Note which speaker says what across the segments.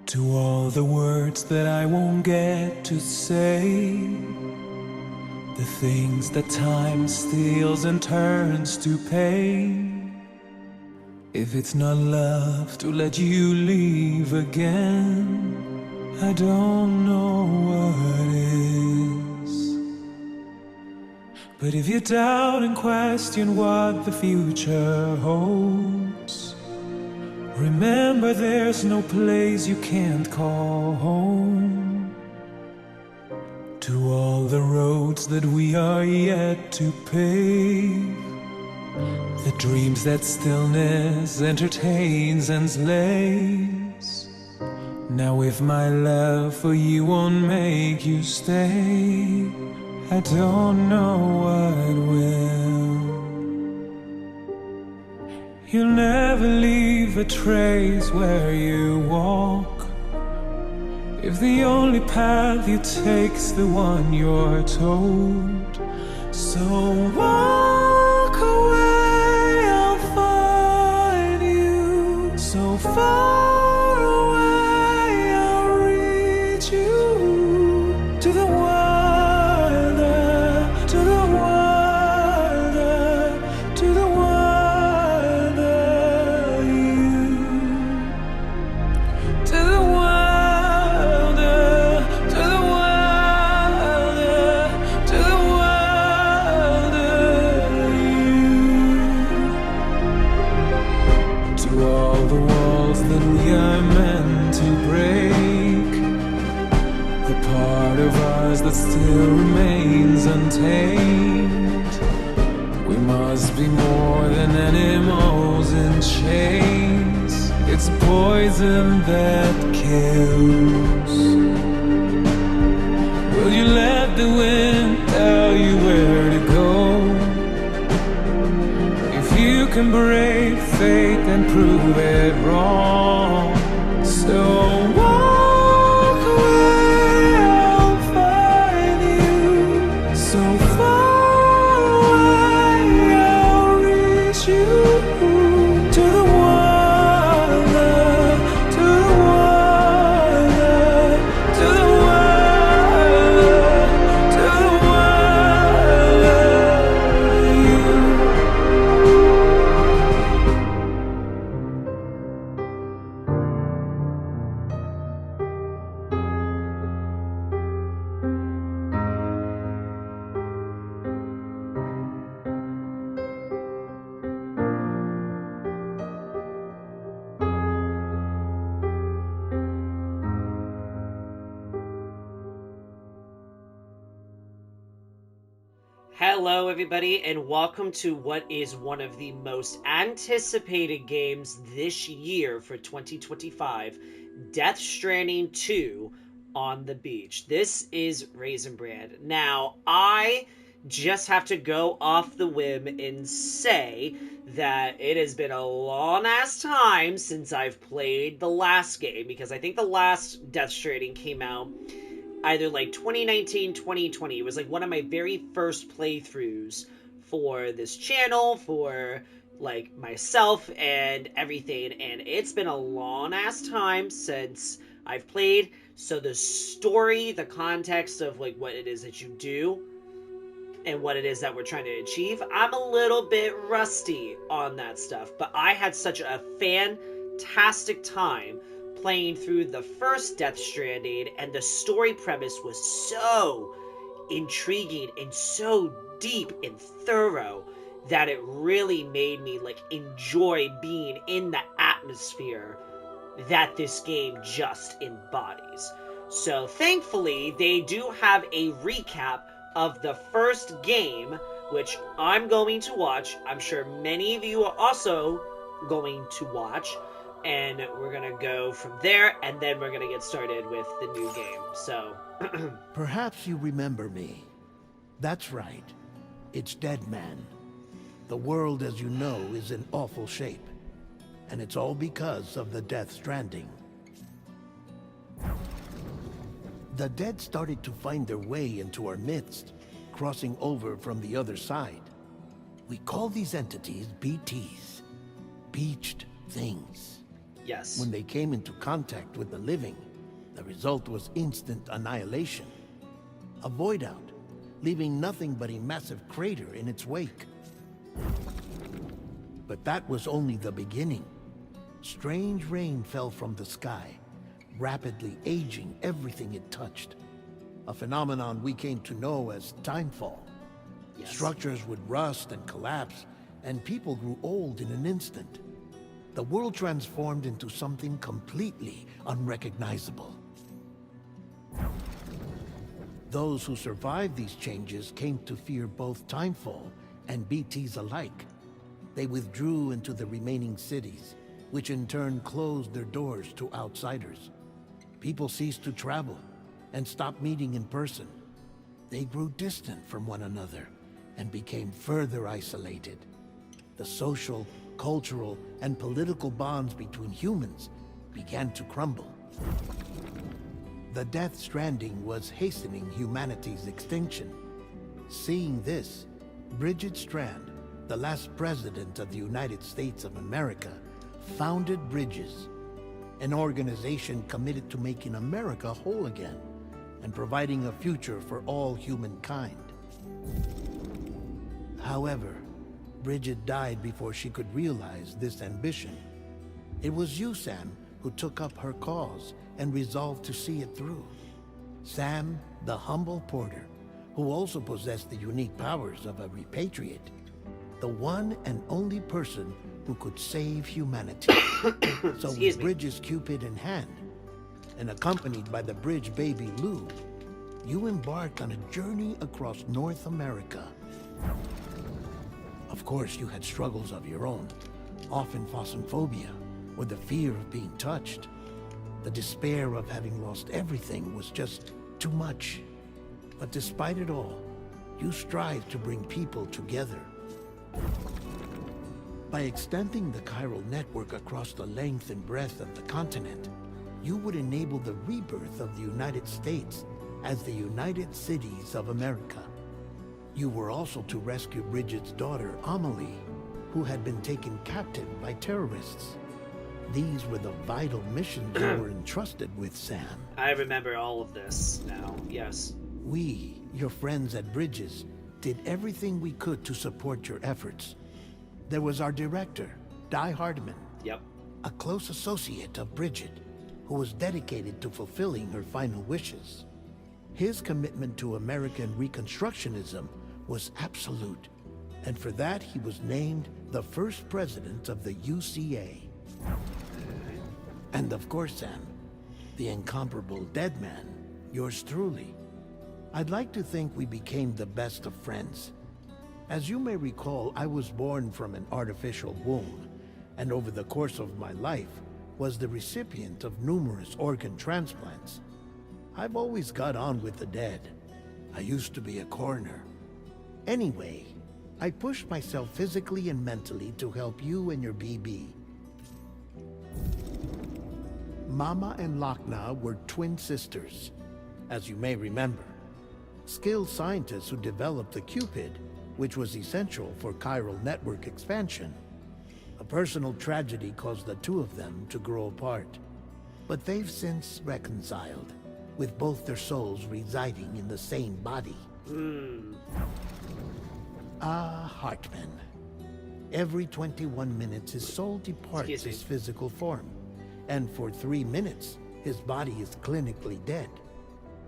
Speaker 1: To all the words that I won't get to say, the things that time steals and turns to pain. If it's not love to let you leave again, I don't know what is. But if you doubt and question what the future holds, remember there's no place you can't call home. To all the roads that we are yet to pave, the dreams that stillness entertains and slays. Now if my love for you won't make you stay, I don't know what will. You'll never leave a trace where you walk, if the only path you take's the one you're told. So walk away, I'll find you. So far away, I'll reach you. To the wilder, to the wilder, to the wilder you. To the wilder, to the wilder, to the wilder you. To all the walls that we are meant to break, the part of us that still remains untamed. We must be more than animals in chains. It's poison that kills. Will you let the wind tell you where to go? If you can break fate and prove it wrong, so walk away, I'll find you. So far away, I'll reach you. To the wilder, to the wilder, to the wilder, to the wilder you.
Speaker 2: Hello everybody, and welcome to what is one of the most anticipated games this year for 2025, Death Stranding 2 on the beach. This is RaisinBran. Now, I just have to go off the whim and say that it has been a long-ass time since I've played the last game, because I think the last Death Stranding came out either like 2019, 2020. It was like one of my very first playthroughs for this channel, for like myself and everything, and it's been a long ass time since I've played. So the story, the context of like what it is that you do and what it is that we're trying to achieve, I'm a little bit rusty on that stuff, but I had such a fantastic time playing through the first Death Stranding, and the story premise was so intriguing and so deep and thorough that it really made me like enjoy being in the atmosphere that this game just embodies. So thankfully they do have a recap of the first game, which I'm going to watch. I'm sure many of you are also going to watch, and we're gonna go from there, and then we're gonna get started with the new game. So
Speaker 3: Perhaps you remember me. That's right. It's Deadman. The world, as you know, is in awful shape. And it's all because of the Death Stranding. The dead started to find their way into our midst, crossing over from the other side. We call these entities BTs. Beached Things.
Speaker 2: Yes.
Speaker 3: When they came into contact with the living, the result was instant annihilation. A void out, leaving nothing but a massive crater in its wake. But that was only the beginning. Strange rain fell from the sky, rapidly aging everything it touched. A phenomenon we came to know as timefall.
Speaker 2: Yes.
Speaker 3: Structures would rust and collapse, and people grew old in an instant. The world transformed into something completely unrecognizable. Those who survived these changes came to fear both timefall and BTs alike. They withdrew into the remaining cities, which in turn closed their doors to outsiders. People ceased to travel and stopped meeting in person. They grew distant from one another and became further isolated. The social, cultural, and political bonds between humans began to crumble. The Death Stranding was hastening humanity's extinction. Seeing this, Bridget Strand, the last president of the United States of America, founded Bridges, an organization committed to making America whole again and providing a future for all humankind. However, Bridget died before she could realize this ambition. It was you, Sam, who took up her cause and resolved to see it through. Sam, the humble porter, who also possessed the unique powers of a repatriate. The one and only person who could save humanity. So with Bridges Cupid in hand, and accompanied by the Bridge baby Lou, you embarked on a journey across North America. Of course, you had struggles of your own, often phosmophobia, or the fear of being touched. The despair of having lost everything was just too much. But despite it all, you strived to bring people together. By extending the Chiral Network across the length and breadth of the continent, you would enable the rebirth of the United States as the United Cities of America. You were also to rescue Bridget's daughter, Amelie, who had been taken captive by terrorists. These were the vital missions you were entrusted with, Sam.
Speaker 2: I remember all of this now, yes.
Speaker 3: We, your friends at Bridges, did everything we could to support your efforts. There was our director, Di Hardman.
Speaker 2: Yep.
Speaker 3: A close associate of Bridget, who was dedicated to fulfilling her final wishes. His commitment to American Reconstructionism was absolute, and for that he was named the first president of the UCA. And of course, Sam, the incomparable Deadman, yours truly. I'd like to think we became the best of friends. As you may recall, I was born from an artificial womb, and over the course of my life, was the recipient of numerous organ transplants. I've always got on with the dead. I used to be a coroner. Anyway, I pushed myself physically and mentally to help you and your BB. Mama and Lakna were twin sisters, as you may remember. Skilled scientists who developed the Cupid, which was essential for Chiral Network expansion. A personal tragedy caused the two of them to grow apart. But they've since reconciled, with both their souls residing in the same body. Hartman. Every 21 minutes his soul departs his physical form, and for 3 minutes his body is clinically dead.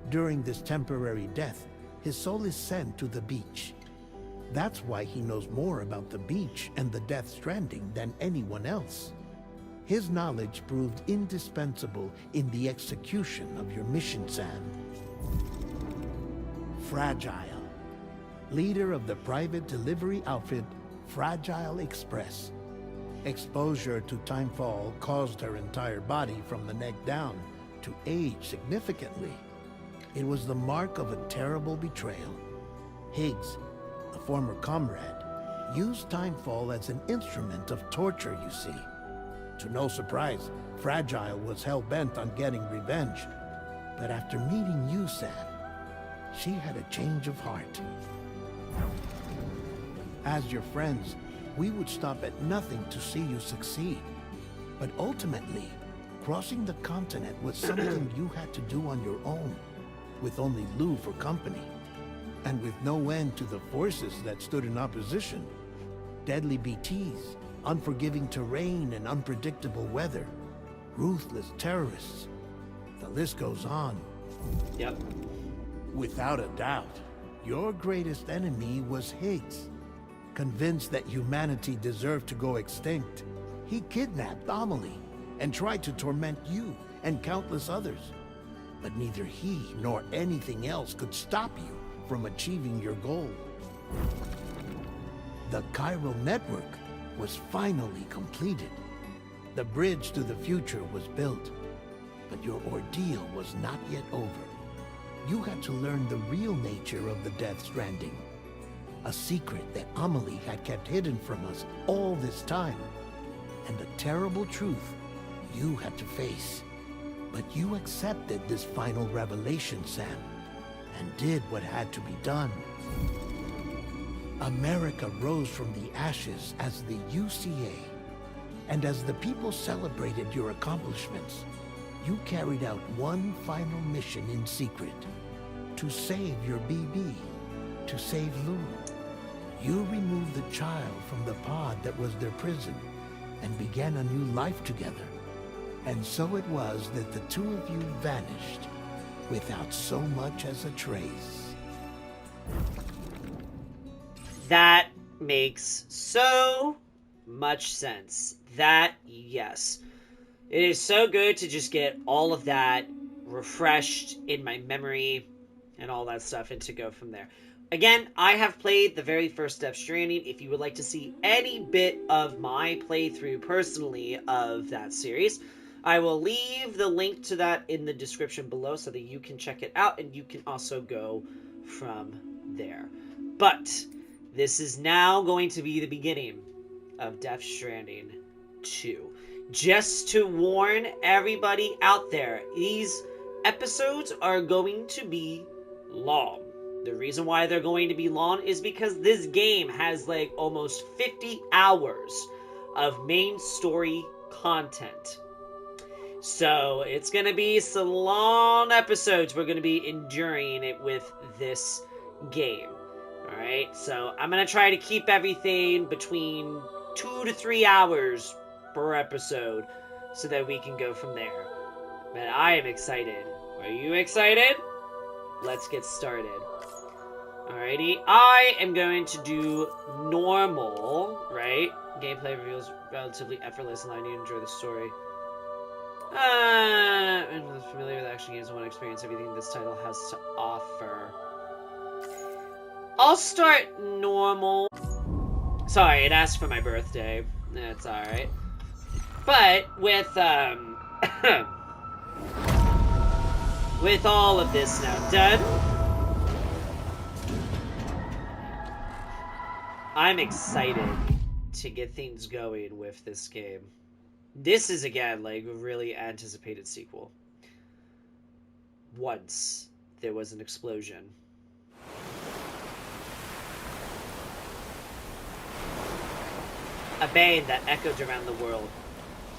Speaker 3: During this temporary death, his soul is sent to the beach. That's why he knows more about the beach and the Death Stranding than anyone else. His knowledge proved indispensable in the execution of your mission, Sam. Fragile, leader of the private delivery outfit Fragile Express. Exposure to timefall caused her entire body from the neck down to age significantly. It was the mark of a terrible betrayal. Higgs, a former comrade, used timefall as an instrument of torture, you see. To no surprise, Fragile was hell-bent on getting revenge. But after meeting you, Sam, she had a change of heart. As your friends, we would stop at nothing to see you succeed. But ultimately, crossing the continent was something you had to do on your own, with only Lou for company, and with no end to the forces that stood in opposition. Deadly BTs, unforgiving terrain and unpredictable weather, ruthless terrorists. The list goes on.
Speaker 2: Yep.
Speaker 3: Without a doubt, your greatest enemy was Higgs. Convinced that humanity deserved to go extinct, he kidnapped Amelie and tried to torment you and countless others. But neither he nor anything else could stop you from achieving your goal. The Chiral Network was finally completed. The bridge to the future was built, but your ordeal was not yet over. You had to learn the real nature of the Death Stranding, a secret that Amelie had kept hidden from us all this time, and a terrible truth you had to face. But you accepted this final revelation, Sam, and did what had to be done. America rose from the ashes as the UCA, and as the people celebrated your accomplishments, you carried out one final mission in secret: to save your BB, to save Lou. You removed the child from the pod that was their prison, and began a new life together. And so it was that the two of you vanished, without so much as a trace.
Speaker 2: That makes so much sense. That, yes. It is so good to just get all of that refreshed in my memory and all that stuff, and to go from there. Again, I have played the very first Death Stranding. If you would like to see any bit of my playthrough personally of that series, I will leave the link to that in the description below so that you can check it out, and you can also go from there. But this is now going to be the beginning of Death Stranding 2. Just to warn everybody out there, these episodes are going to be long. The reason why they're going to be long is because this game has like almost 50 hours of main story content. So it's going to be some long episodes we're going to be enduring it with this game. Alright, so I'm going to try to keep everything between 2 to 3 hours per episode so that we can go from there. But I am excited. Are you excited? Let's get started. Alrighty, I am going to do normal, right? Gameplay reveals relatively effortless, allowing you to enjoy the story. And familiar with action games, I want to experience everything this title has to offer. I'll start normal. Sorry, it asked for my birthday. That's alright. But with, with all of this now done, I'm excited to get things going with this game. This is, again, like, a really anticipated sequel. Once there was an explosion. A bang that echoed around the world.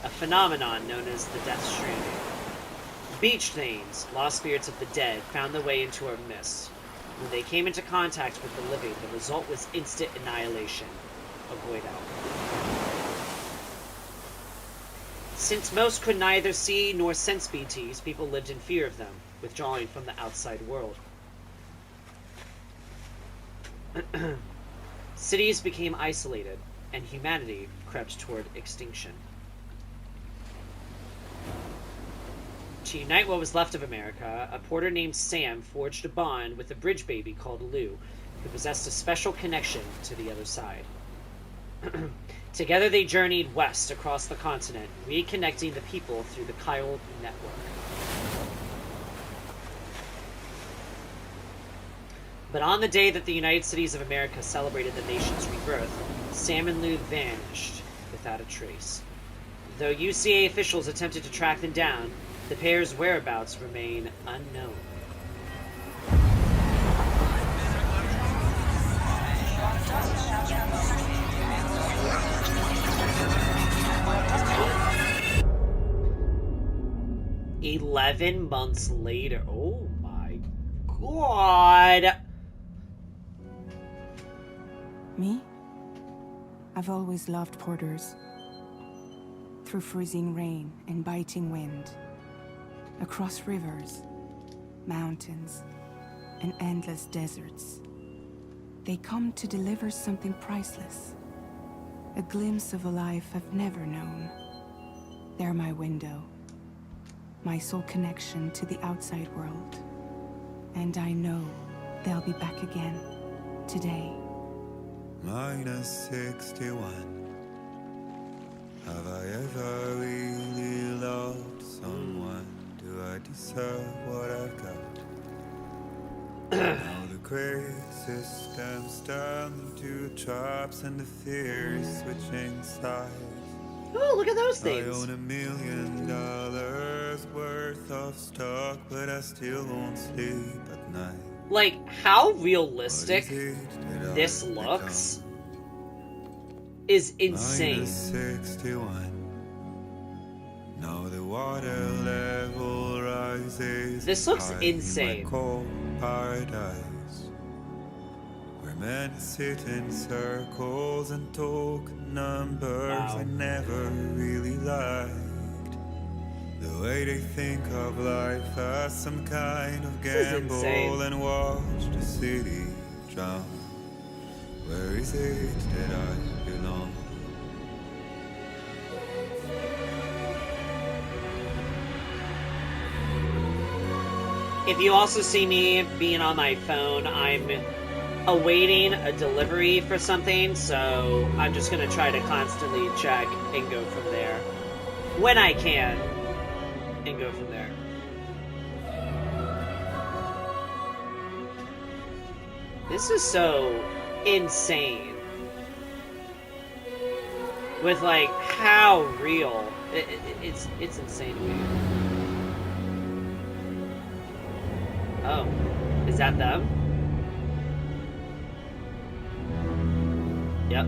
Speaker 2: A phenomenon known as the Death Stranding. Beach things, lost spirits of the dead, found their way into our midst. When they came into contact with the living, the result was instant annihilation. Avoid out. Since most could neither see nor sense BTs, people lived in fear of them, withdrawing from the outside world. Cities became isolated, and humanity crept toward extinction. To unite what was left of America, a porter named Sam forged a bond with a bridge baby called Lou, who possessed a special connection to the other side. Together they journeyed west across the continent, reconnecting the people through the Chiral Network. But on the day that the United Cities of America celebrated the nation's rebirth, Sam and Lou vanished without a trace. Though UCA officials attempted to track them down, the pair's whereabouts remain unknown. 11 months later. Oh my god.
Speaker 4: Me? I've always loved porters. Through freezing rain and biting wind, across rivers, mountains, and endless deserts, they come to deliver something priceless. A glimpse of a life I've never known. They're my window, my sole connection to the outside world. And I know they'll be back again, today.
Speaker 1: Minus 61. Have I ever really loved someone? Do I deserve what I've got? Now the crazy system's turned into traps and the fear is switching sides.
Speaker 2: Oh, look at those
Speaker 1: I
Speaker 2: things.
Speaker 1: own $1 million worth of stock, but I still won't sleep at night.
Speaker 2: Like, how realistic
Speaker 1: What is it that I've
Speaker 2: this
Speaker 1: become?
Speaker 2: looks is insane.
Speaker 1: Minus 61. Now the water level rises.
Speaker 2: This looks
Speaker 1: high in
Speaker 2: insane.
Speaker 1: my cold paradise, where men sit in circles and talk numbers.
Speaker 2: Wow.
Speaker 1: I never really liked the way they think of life as some kind of
Speaker 2: This is
Speaker 1: gamble
Speaker 2: insane.
Speaker 1: and watch the city drown. Where is it that I belong?
Speaker 2: If you also see me being on my phone, I'm awaiting a delivery for something, so I'm just gonna try to constantly check and go from there. When I can, and go from there. This is so insane. With, like, how real. It's insane to me. Oh, is that them? Yep.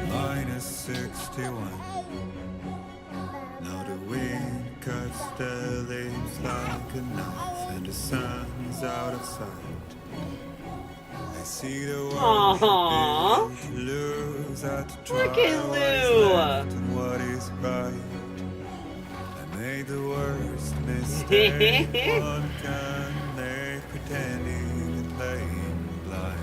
Speaker 1: Minus 61. Now the wind cuts the leaves like a knife, and the sun's out of sight. I see the world
Speaker 2: Aww.
Speaker 1: lose at the
Speaker 2: Look
Speaker 1: try
Speaker 2: at
Speaker 1: what is
Speaker 2: Lou.
Speaker 1: left and what is right. I made the worst mistake one can make, pretending and playing blind.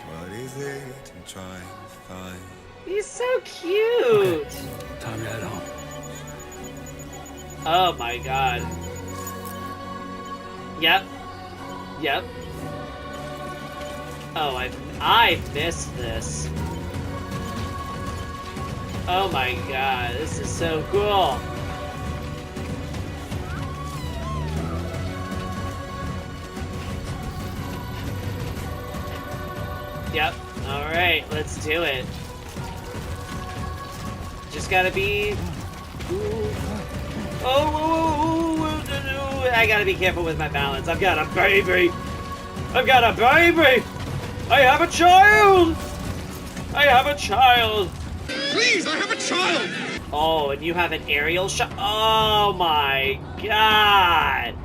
Speaker 1: What is it I'm trying to find?
Speaker 2: He's so cute.
Speaker 5: Time to head home.
Speaker 2: Oh my god. Yep. Yep. Oh, I missed this. Oh my god, this is so cool. Yep. Alright, let's do it. Just gotta be... Oh, I gotta be careful with my balance. I've got a baby! I've got a baby! I have a child! I have a child!
Speaker 6: Please, I have a child!
Speaker 2: Oh, and you have an aerial shot? Oh my god!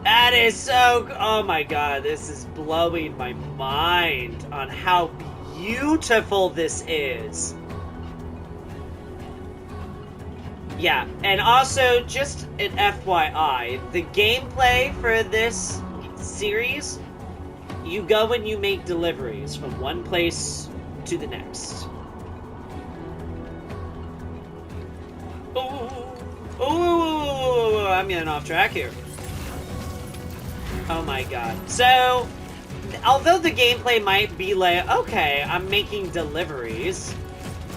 Speaker 2: That is so... Oh my god, this is blowing my mind on how beautiful this is. Yeah, and also, just an FYI, the gameplay for this series, you go and you make deliveries from one place to the next. Oh, I'm getting off track here. Oh my god. So, although the gameplay might be like, okay, I'm making deliveries,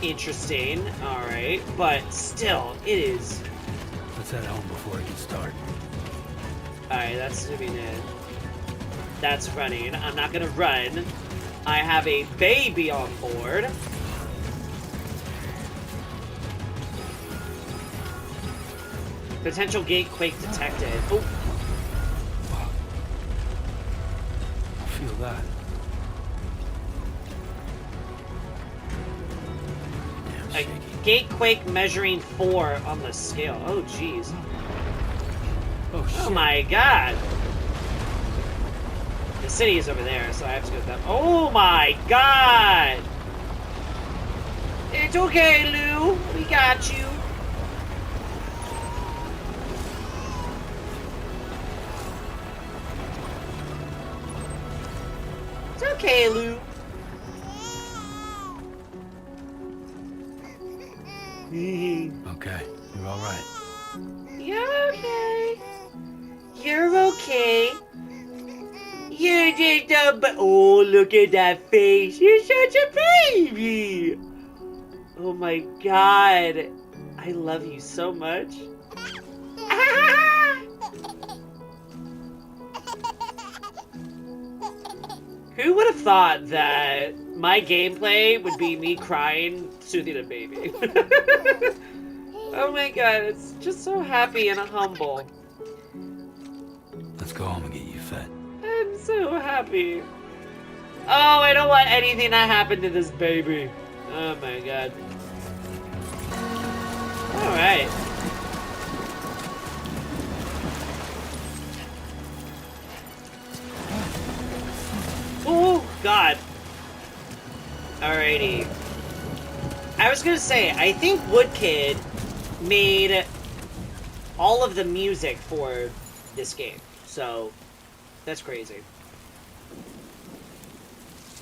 Speaker 2: interesting, alright, but still, it is...
Speaker 5: Let's head home before it gets dark.
Speaker 2: Alright, that's zooming in. That's running. I'm not gonna run. I have a baby on board. Potential gate quake detected. Oh,
Speaker 5: Wow. I feel that.
Speaker 2: A gatequake measuring 4 on the scale. Oh, jeez.
Speaker 5: Oh, shit.
Speaker 2: Oh my god. The city is over there, so I have to go with that. Oh my god! It's okay, Lou. We got you. It's okay, Lou.
Speaker 5: Okay, you're all right.
Speaker 2: You're okay. You're okay. You're just a oh, look at that face. You're such a baby. Oh my god. I love you so much. Who would have thought that my gameplay would be me crying, soothing a baby? Oh my god, it's just so happy and humble.
Speaker 5: Let's go home and get you fed.
Speaker 2: I'm so happy. Oh, I don't want anything to happen to this baby. Oh my god. Alright. Oh, God. Alrighty. I was gonna say, I think Woodkid made all of the music for this game. So, that's crazy.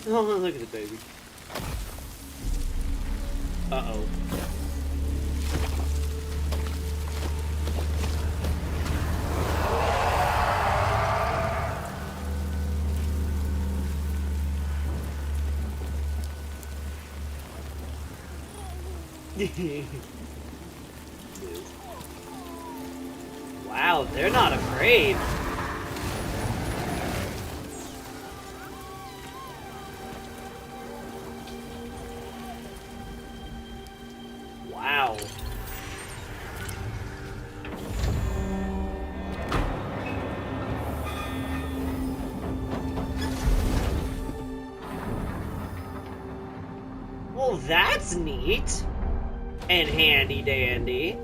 Speaker 2: Oh, look at the baby. Uh-oh. Wow, they're not afraid. Wow. Well, that's neat. And handy dandy.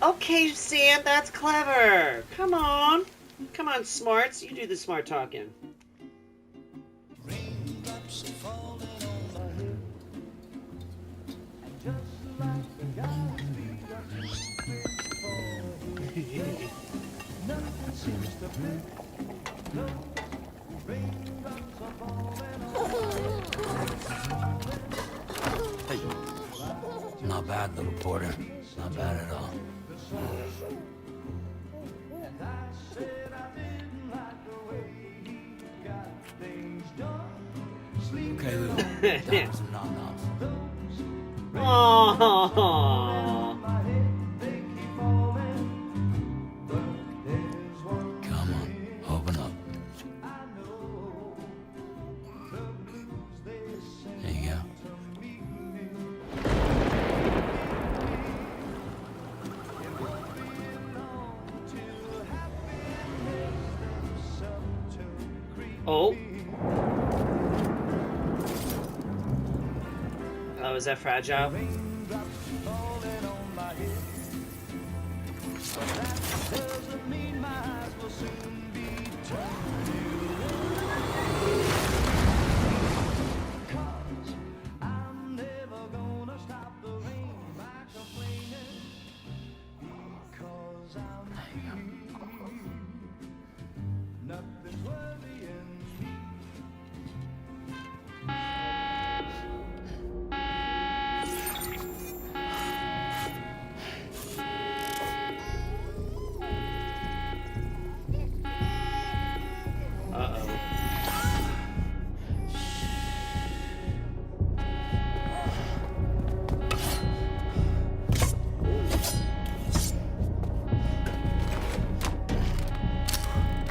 Speaker 2: Okay, Sam, that's clever. Come on. Come on, smarts. You do the smart talking.
Speaker 5: Hey. Not bad, little porter. Not bad at all. Okay, Lou. Down some nom-noms.
Speaker 2: Aww.
Speaker 5: Come on, open up. There you go.
Speaker 2: Oh. Oh, is that fragile?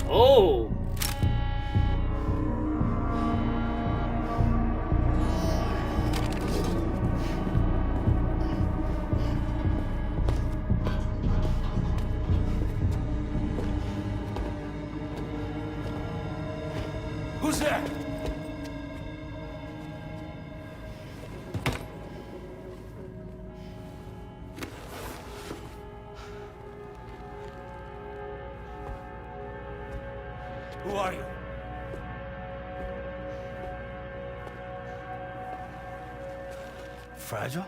Speaker 2: Oh!
Speaker 5: Who's there? Who are you? Fragile?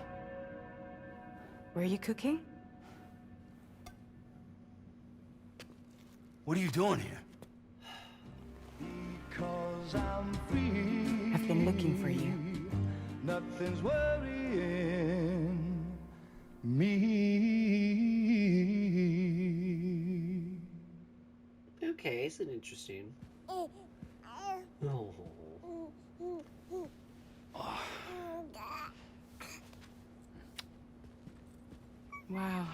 Speaker 4: Were you cooking?
Speaker 5: What are you doing here?
Speaker 4: I've been looking for you.
Speaker 7: Nothing's worrying me.
Speaker 2: Okay, it's an interesting. Oh.
Speaker 4: Wow.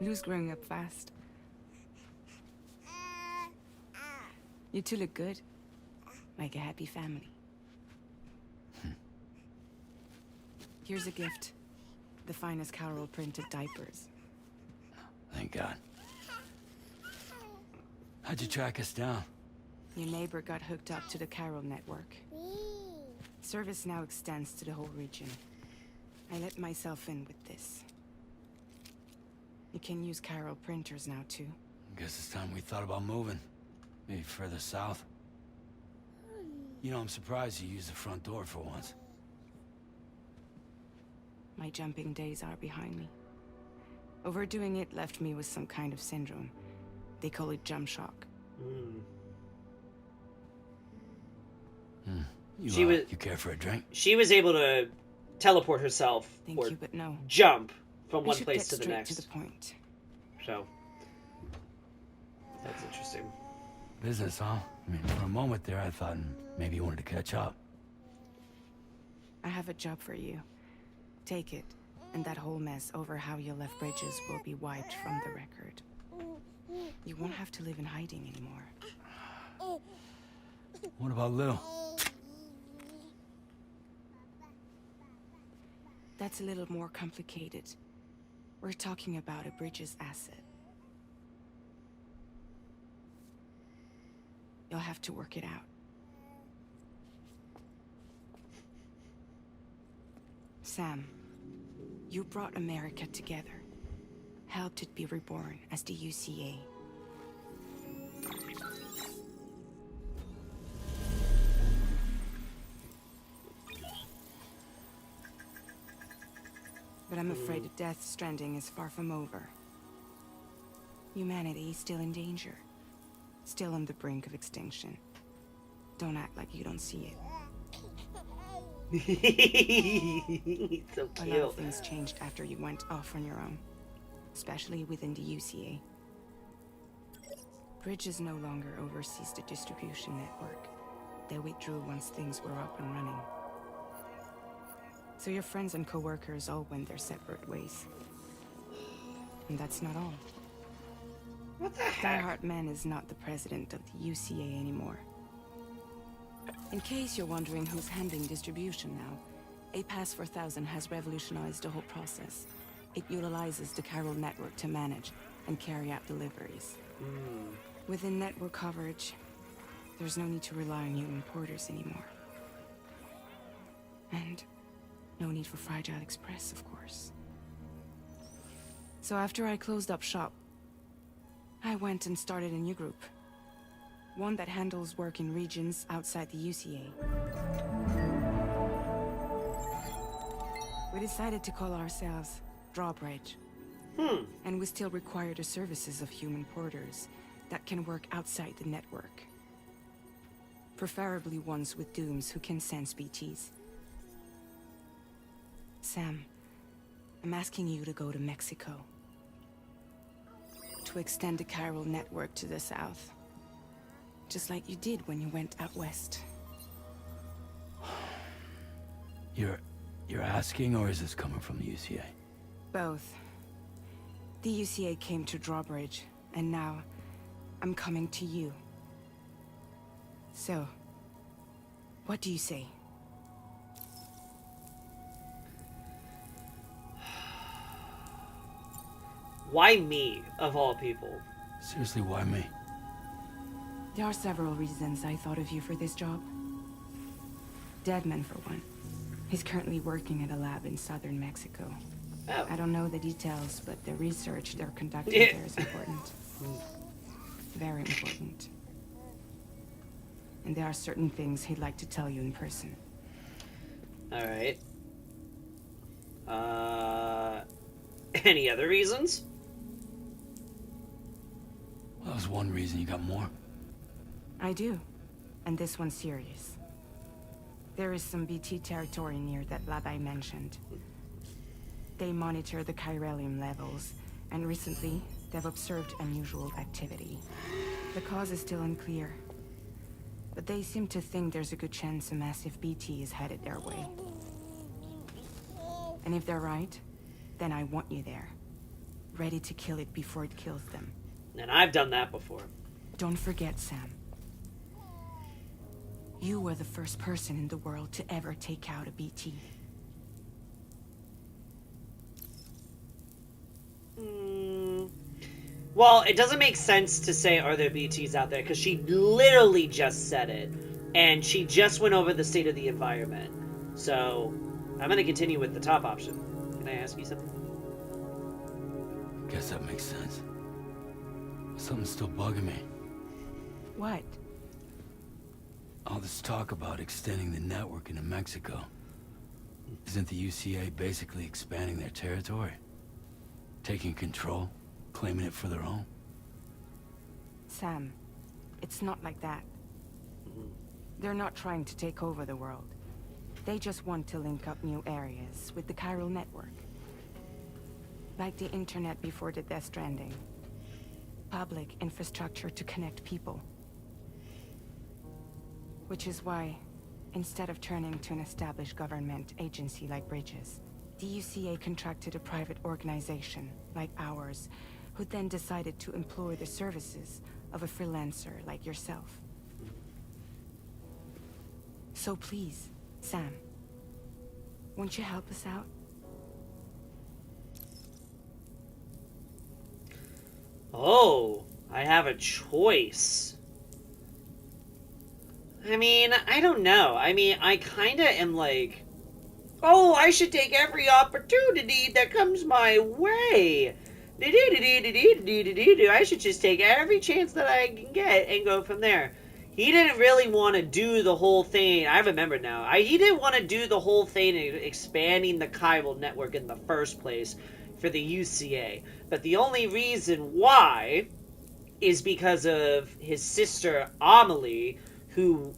Speaker 4: Lou's growing up fast. You two look good. Like a happy family. Here's a gift. The finest Chiral printed diapers.
Speaker 5: Thank God. How'd you track us down?
Speaker 4: Your neighbor got hooked up to the Chiral Network. Service now extends to the whole region. I let myself in with this. You can use Chiral printers now too.
Speaker 5: Guess it's time we thought about moving. Maybe further south. You know, I'm surprised you used the front door for once.
Speaker 4: My jumping days are behind me. Overdoing it left me with some kind of syndrome. They call it jump shock.
Speaker 5: You care for a drink?
Speaker 2: She was able to teleport herself
Speaker 4: Thank
Speaker 2: or
Speaker 4: you, but no.
Speaker 2: jump from
Speaker 4: We
Speaker 2: one
Speaker 4: should
Speaker 2: place
Speaker 4: get
Speaker 2: to the
Speaker 4: straight
Speaker 2: next.
Speaker 4: to the point.
Speaker 2: So that's interesting.
Speaker 5: Business, huh? I mean, for a moment there, I thought maybe you wanted to catch up.
Speaker 4: I have a job for you. Take it, and that whole mess over how you left bridges will be wiped from the record. You won't have to live in hiding anymore.
Speaker 5: What about Lou?
Speaker 4: That's a little more complicated. We're talking about a bridges asset. You'll have to work it out. Sam, you brought America together. Helped it be reborn as the UCA. But I'm afraid the Death Stranding is far from over. Humanity is still in danger. Still on the brink of extinction. Don't act like you don't see it.
Speaker 2: So
Speaker 4: A lot of things changed after you went off on your own. Especially within the UCA. Bridges no longer oversees the distribution network. They withdrew once things were up and running. So your friends and co-workers all went their separate ways. And that's not all.
Speaker 2: What the heck?
Speaker 4: Diehard Man is not the president of the UCA anymore. In case you're wondering who's handling distribution now, A Pass 4000 has revolutionized the whole process. It utilizes the Chiral Network to manage and carry out deliveries. Within network coverage, there's no need to rely on human porters anymore. And no need for Fragile Express, of course. So after I closed up shop, I went and started a new group. One that handles work in regions outside the UCA. We decided to call ourselves Drawbridge. And we still require the services of human porters that can work outside the network. Preferably ones with dooms who can sense BTs. Sam, I'm asking you to go to Mexico. To extend the Chiral Network to the south. Just like you did when you went out west.
Speaker 5: You're asking, or is this coming from the UCA?
Speaker 4: Both. The UCA came to Drawbridge, and now I'm coming to you. So, what do you say?
Speaker 2: Why me, of all people?
Speaker 5: Seriously, why me?
Speaker 4: There are several reasons I thought of you for this job. Deadman, for one. He's currently working at a lab in southern Mexico.
Speaker 2: Oh.
Speaker 4: I don't know the details, but the research they're conducting there is important. Very important. And there are certain things he'd like to tell you in person.
Speaker 2: Alright. Any other reasons?
Speaker 5: Well, that was one reason. You got more?
Speaker 4: I do. And this one's serious. There is some BT territory near that lab I mentioned. They monitor the chiralium levels, and recently, they've observed unusual activity. The cause is still unclear, but they seem to think there's a good chance a massive BT is headed their way. And if they're right, then I want you there, ready to kill it before it kills them.
Speaker 2: And I've done that before.
Speaker 4: Don't forget, Sam. You were the first person in the world to ever take out a BT.
Speaker 2: Well, it doesn't make sense to say, are there BTs out there? Because she literally just said it. And she just went over the state of the environment. So, I'm going to continue with the top option. Can I ask you something?
Speaker 5: Guess that makes sense. Something's still bugging me.
Speaker 4: What?
Speaker 5: All this talk about extending the network into Mexico. Isn't the UCA basically expanding their territory? Taking control? Claiming it for their own?
Speaker 4: Sam, it's not like that. They're not trying to take over the world. They just want to link up new areas with the Chiral Network. Like the internet before the Death Stranding. Public infrastructure to connect people. Which is why, instead of turning to an established government agency like Bridges, the UCA contracted a private organization, like ours, who then decided to employ the services of a freelancer like yourself. So please, Sam, won't you help us out?
Speaker 2: Oh, I have a choice. I mean, I don't know. I mean, I kind of am like, oh, I should take every opportunity that comes my way. I should just take every chance that I can get and go from there. He didn't really want to do the whole thing. I remember now. He didn't want to do the whole thing expanding the Chiral Network in the first place for the UCA. But the only reason why is because of his sister, Amelie, who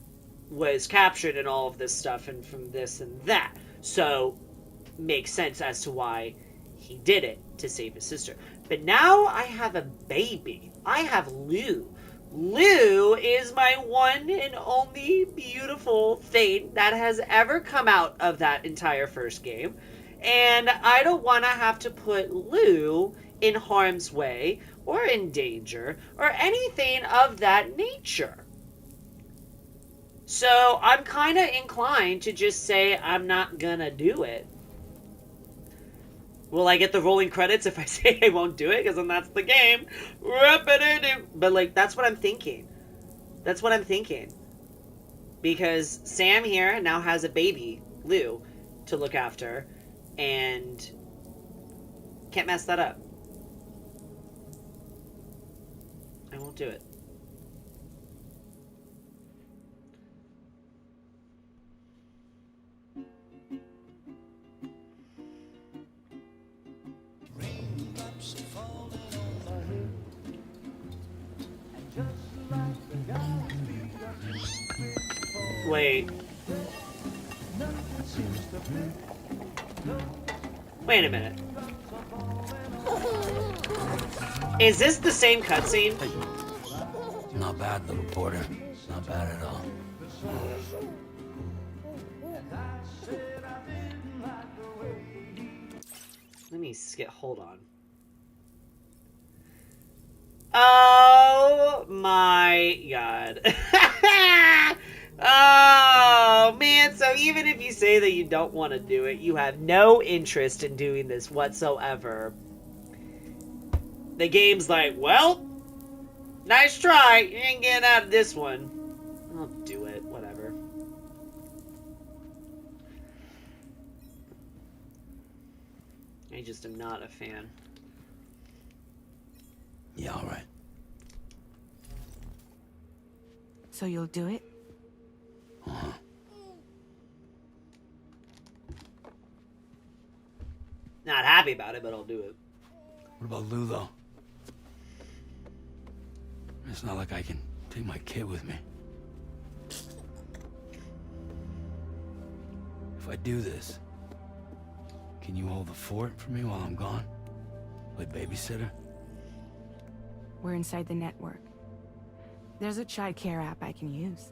Speaker 2: was captured in all of this stuff and from this and that. So, makes sense as to why he did it, to save his sister. But now I have a baby. I have Lou. Lou is my one and only beautiful thing that has ever come out of that entire first game. And I don't want to have to put Lou in harm's way or in danger or anything of that nature. So I'm kind of inclined to just say I'm not gonna do it. Will I get the rolling credits if I say I won't do it? Because then that's the game. But, like, that's what I'm thinking. That's what I'm thinking. Because Sam here now has a baby, Lou, to look after. And can't mess that up. I won't do it. Wait. Wait a minute. Is this the same cutscene?
Speaker 5: Not bad, little porter. Not bad at all.
Speaker 2: Let me skip. Hold on. Oh my god. Oh man, so even if you say that you don't want to do it, you have no interest in doing this whatsoever. The game's like, well, Nice try. You ain't getting out of this one. I'll do it. Whatever. I just am not a fan.
Speaker 5: Yeah, all right.
Speaker 4: So you'll do it?
Speaker 5: Uh-huh.
Speaker 2: Not happy about it, but I'll do it.
Speaker 5: What about Lou, though? It's not like I can take my kid with me. If I do this, can you hold the fort for me while I'm gone? Play babysitter?
Speaker 4: We're inside the network. There's a child care app I can use.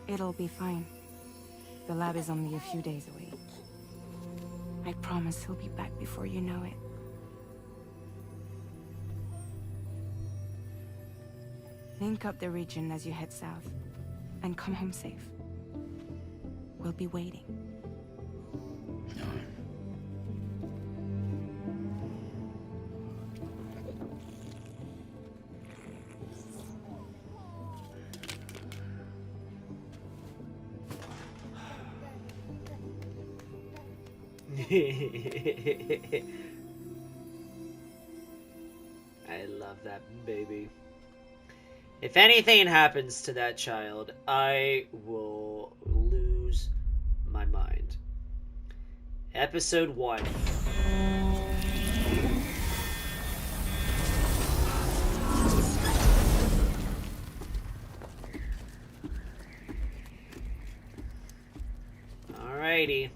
Speaker 4: It'll be fine. The lab is only a few days away. I promise he'll be back before you know it. Link up the region as you head south, and come home safe. We'll be waiting.
Speaker 5: All right.
Speaker 2: I love that baby. If anything happens to that child, I will lose my mind. Episode 1. Alrighty.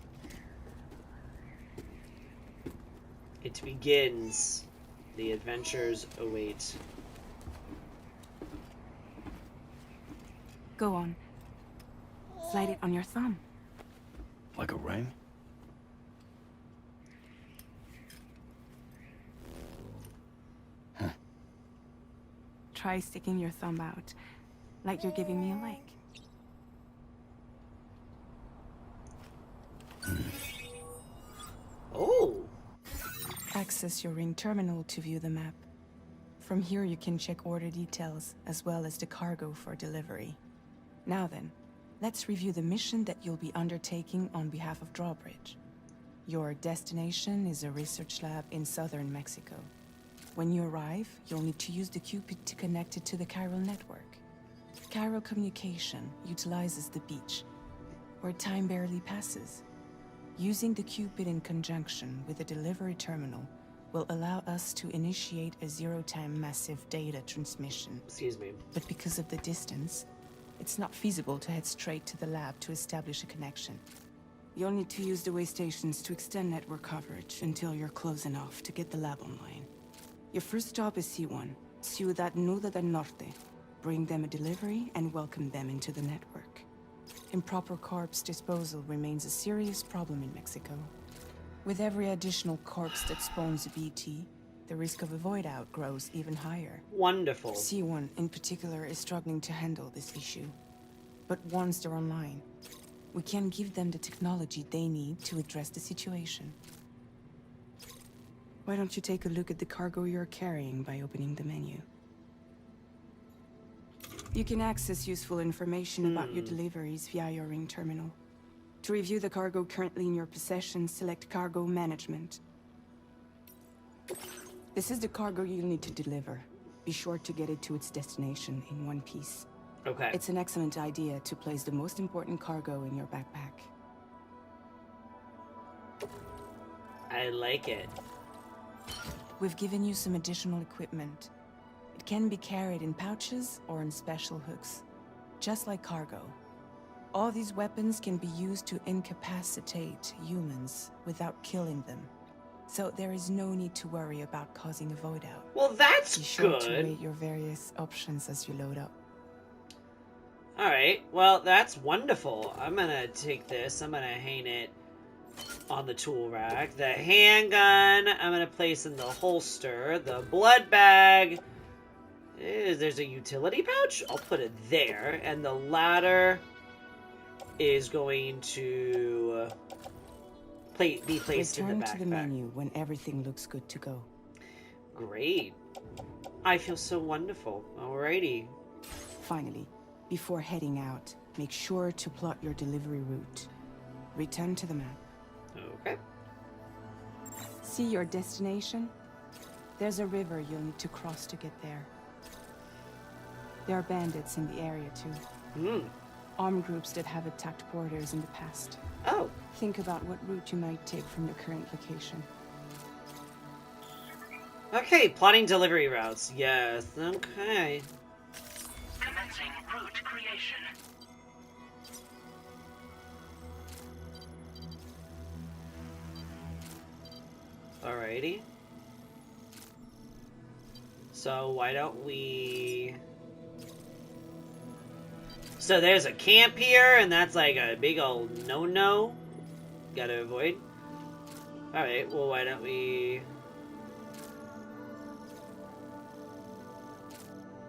Speaker 2: It begins. The adventures await.
Speaker 4: Go on. Slide it on your thumb.
Speaker 5: Like a ring? Huh.
Speaker 4: Try sticking your thumb out, like you're giving me a like.
Speaker 2: Oh!
Speaker 4: Access your ring terminal to view the map. From here you can check order details, as well as the cargo for delivery. Now then, let's review the mission that you'll be undertaking on behalf of Drawbridge. Your destination is a research lab in southern Mexico. When you arrive, you'll need to use the Cupid to connect it to the Chiral Network. Chiral communication utilizes the beach, where time barely passes. Using the Cupid in conjunction with the delivery terminal will allow us to initiate a zero-time massive data transmission.
Speaker 2: Excuse me.
Speaker 4: But because of the distance, it's not feasible to head straight to the lab to establish a connection. You'll need to use the way stations to extend network coverage until you're close enough to get the lab online. Your first stop is C1, Ciudad Nuda del Norte. Bring them a delivery and welcome them into the network. Improper corpse disposal remains a serious problem in Mexico. With every additional corpse that spawns a BT, the risk of a void out grows even higher.
Speaker 2: Wonderful.
Speaker 4: C1 in particular is struggling to handle this issue. But once they're online, we can give them the technology they need to address the situation. Why don't you take a look at the cargo you're carrying by opening the menu? You can access useful information about your deliveries via your ring terminal. To review the cargo currently in your possession, select Cargo Management. This is the cargo you'll need to deliver. Be sure to get it to its destination in one piece.
Speaker 2: Okay.
Speaker 4: It's an excellent idea to place the most important cargo in your backpack.
Speaker 2: I like it.
Speaker 4: We've given you some additional equipment. It can be carried in pouches or in special hooks, just like cargo. All these weapons can be used to incapacitate humans without killing them. So there is no need to worry about causing a void out.
Speaker 2: Well, that's
Speaker 4: Be sure
Speaker 2: good.
Speaker 4: to weigh your various options as you load up.
Speaker 2: Alright, well, that's wonderful. I'm gonna take this, I'm gonna hang it on the tool rack. The handgun, I'm gonna place in the holster. The blood bag, there's a utility pouch? I'll put it there. And the ladder, is going to be placed in the backpack.
Speaker 4: Return to the menu when everything looks good to go.
Speaker 2: Great. I feel so wonderful. Alrighty.
Speaker 4: Finally, before heading out, make sure to plot your delivery route. Return to the map.
Speaker 2: Okay.
Speaker 4: See your destination? There's a river you'll need to cross to get there. There are bandits in the area too. Armed groups that have attacked porters in the past.
Speaker 2: Oh.
Speaker 4: Think about what route you might take from your current location.
Speaker 2: Okay, plotting delivery routes. Yes, okay.
Speaker 8: Commencing route creation.
Speaker 2: Alrighty. So why don't we... So there's a camp here, and that's like a big old no-no. Gotta avoid. Alright, well why don't we...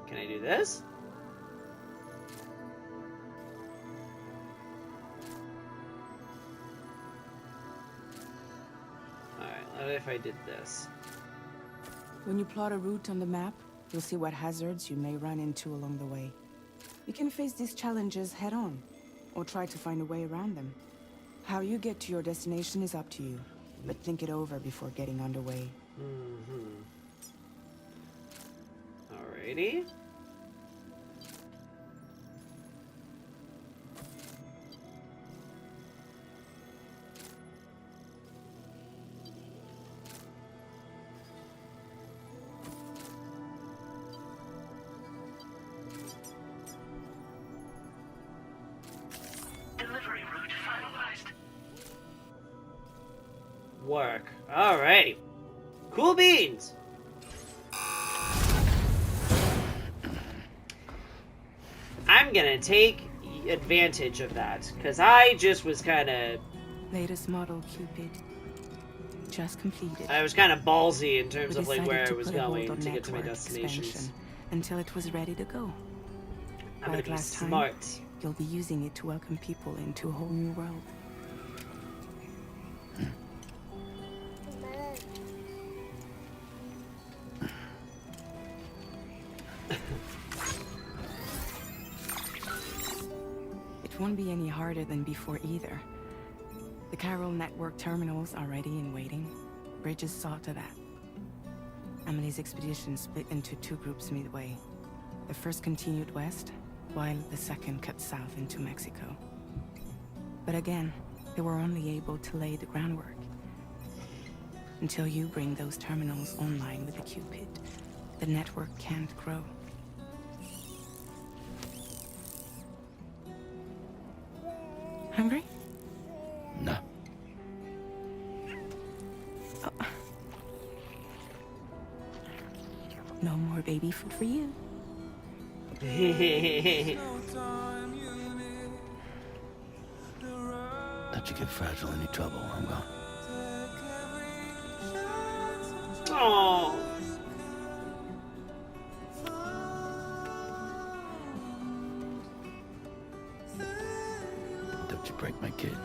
Speaker 2: Can I do this? Alright, what if I did this?
Speaker 4: When you plot a route on the map, you'll see what hazards you may run into along the way. You can face these challenges head-on, or try to find a way around them. How you get to your destination is up to you, but think it over before getting underway.
Speaker 2: Alrighty.
Speaker 8: Delivery route finalized.
Speaker 2: Work. Alrighty. Cool beans! I'm gonna take advantage of that, because I just was kind of...
Speaker 4: Latest model Cupid. Just completed.
Speaker 2: I was kind of ballsy in terms
Speaker 4: We
Speaker 2: of like
Speaker 4: decided
Speaker 2: where I
Speaker 4: to
Speaker 2: was
Speaker 4: put a hold
Speaker 2: going
Speaker 4: on
Speaker 2: to get to my
Speaker 4: network
Speaker 2: destinations.
Speaker 4: expansion until it was ready to go.
Speaker 2: I'm gonna
Speaker 4: Like
Speaker 2: be
Speaker 4: last time,
Speaker 2: smart.
Speaker 4: You'll be using it to welcome people into a whole new world. It won't be any harder than before either. The Chiral Network terminals are ready and waiting. Bridges saw to that. Emily's expedition split into two groups midway. The first continued west, while the second cut south into Mexico. But again, they were only able to lay the groundwork. Until you bring those terminals online with the Cupid, the network can't grow. Hungry?
Speaker 5: No.
Speaker 4: Oh. No more baby food for you.
Speaker 5: Let you get fragile any trouble, I'm gone.
Speaker 2: Oh.
Speaker 5: Don't you break my kid.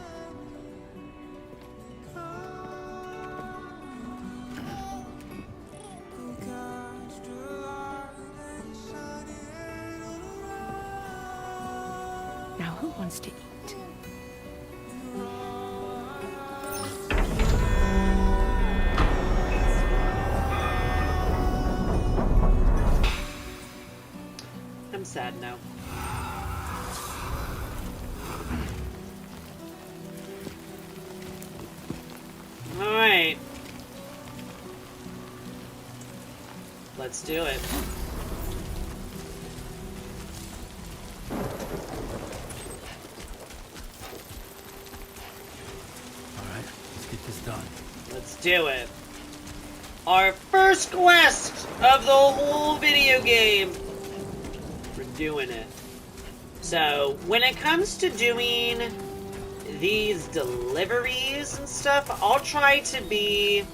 Speaker 4: Now who wants to eat?
Speaker 2: I'm sad now. Alright. Let's do it.
Speaker 5: Alright, let's get this done.
Speaker 2: Let's do it. Our first quest of the whole video game. We're doing it. So, when it comes to doing these deliveries and stuff, I'll try to be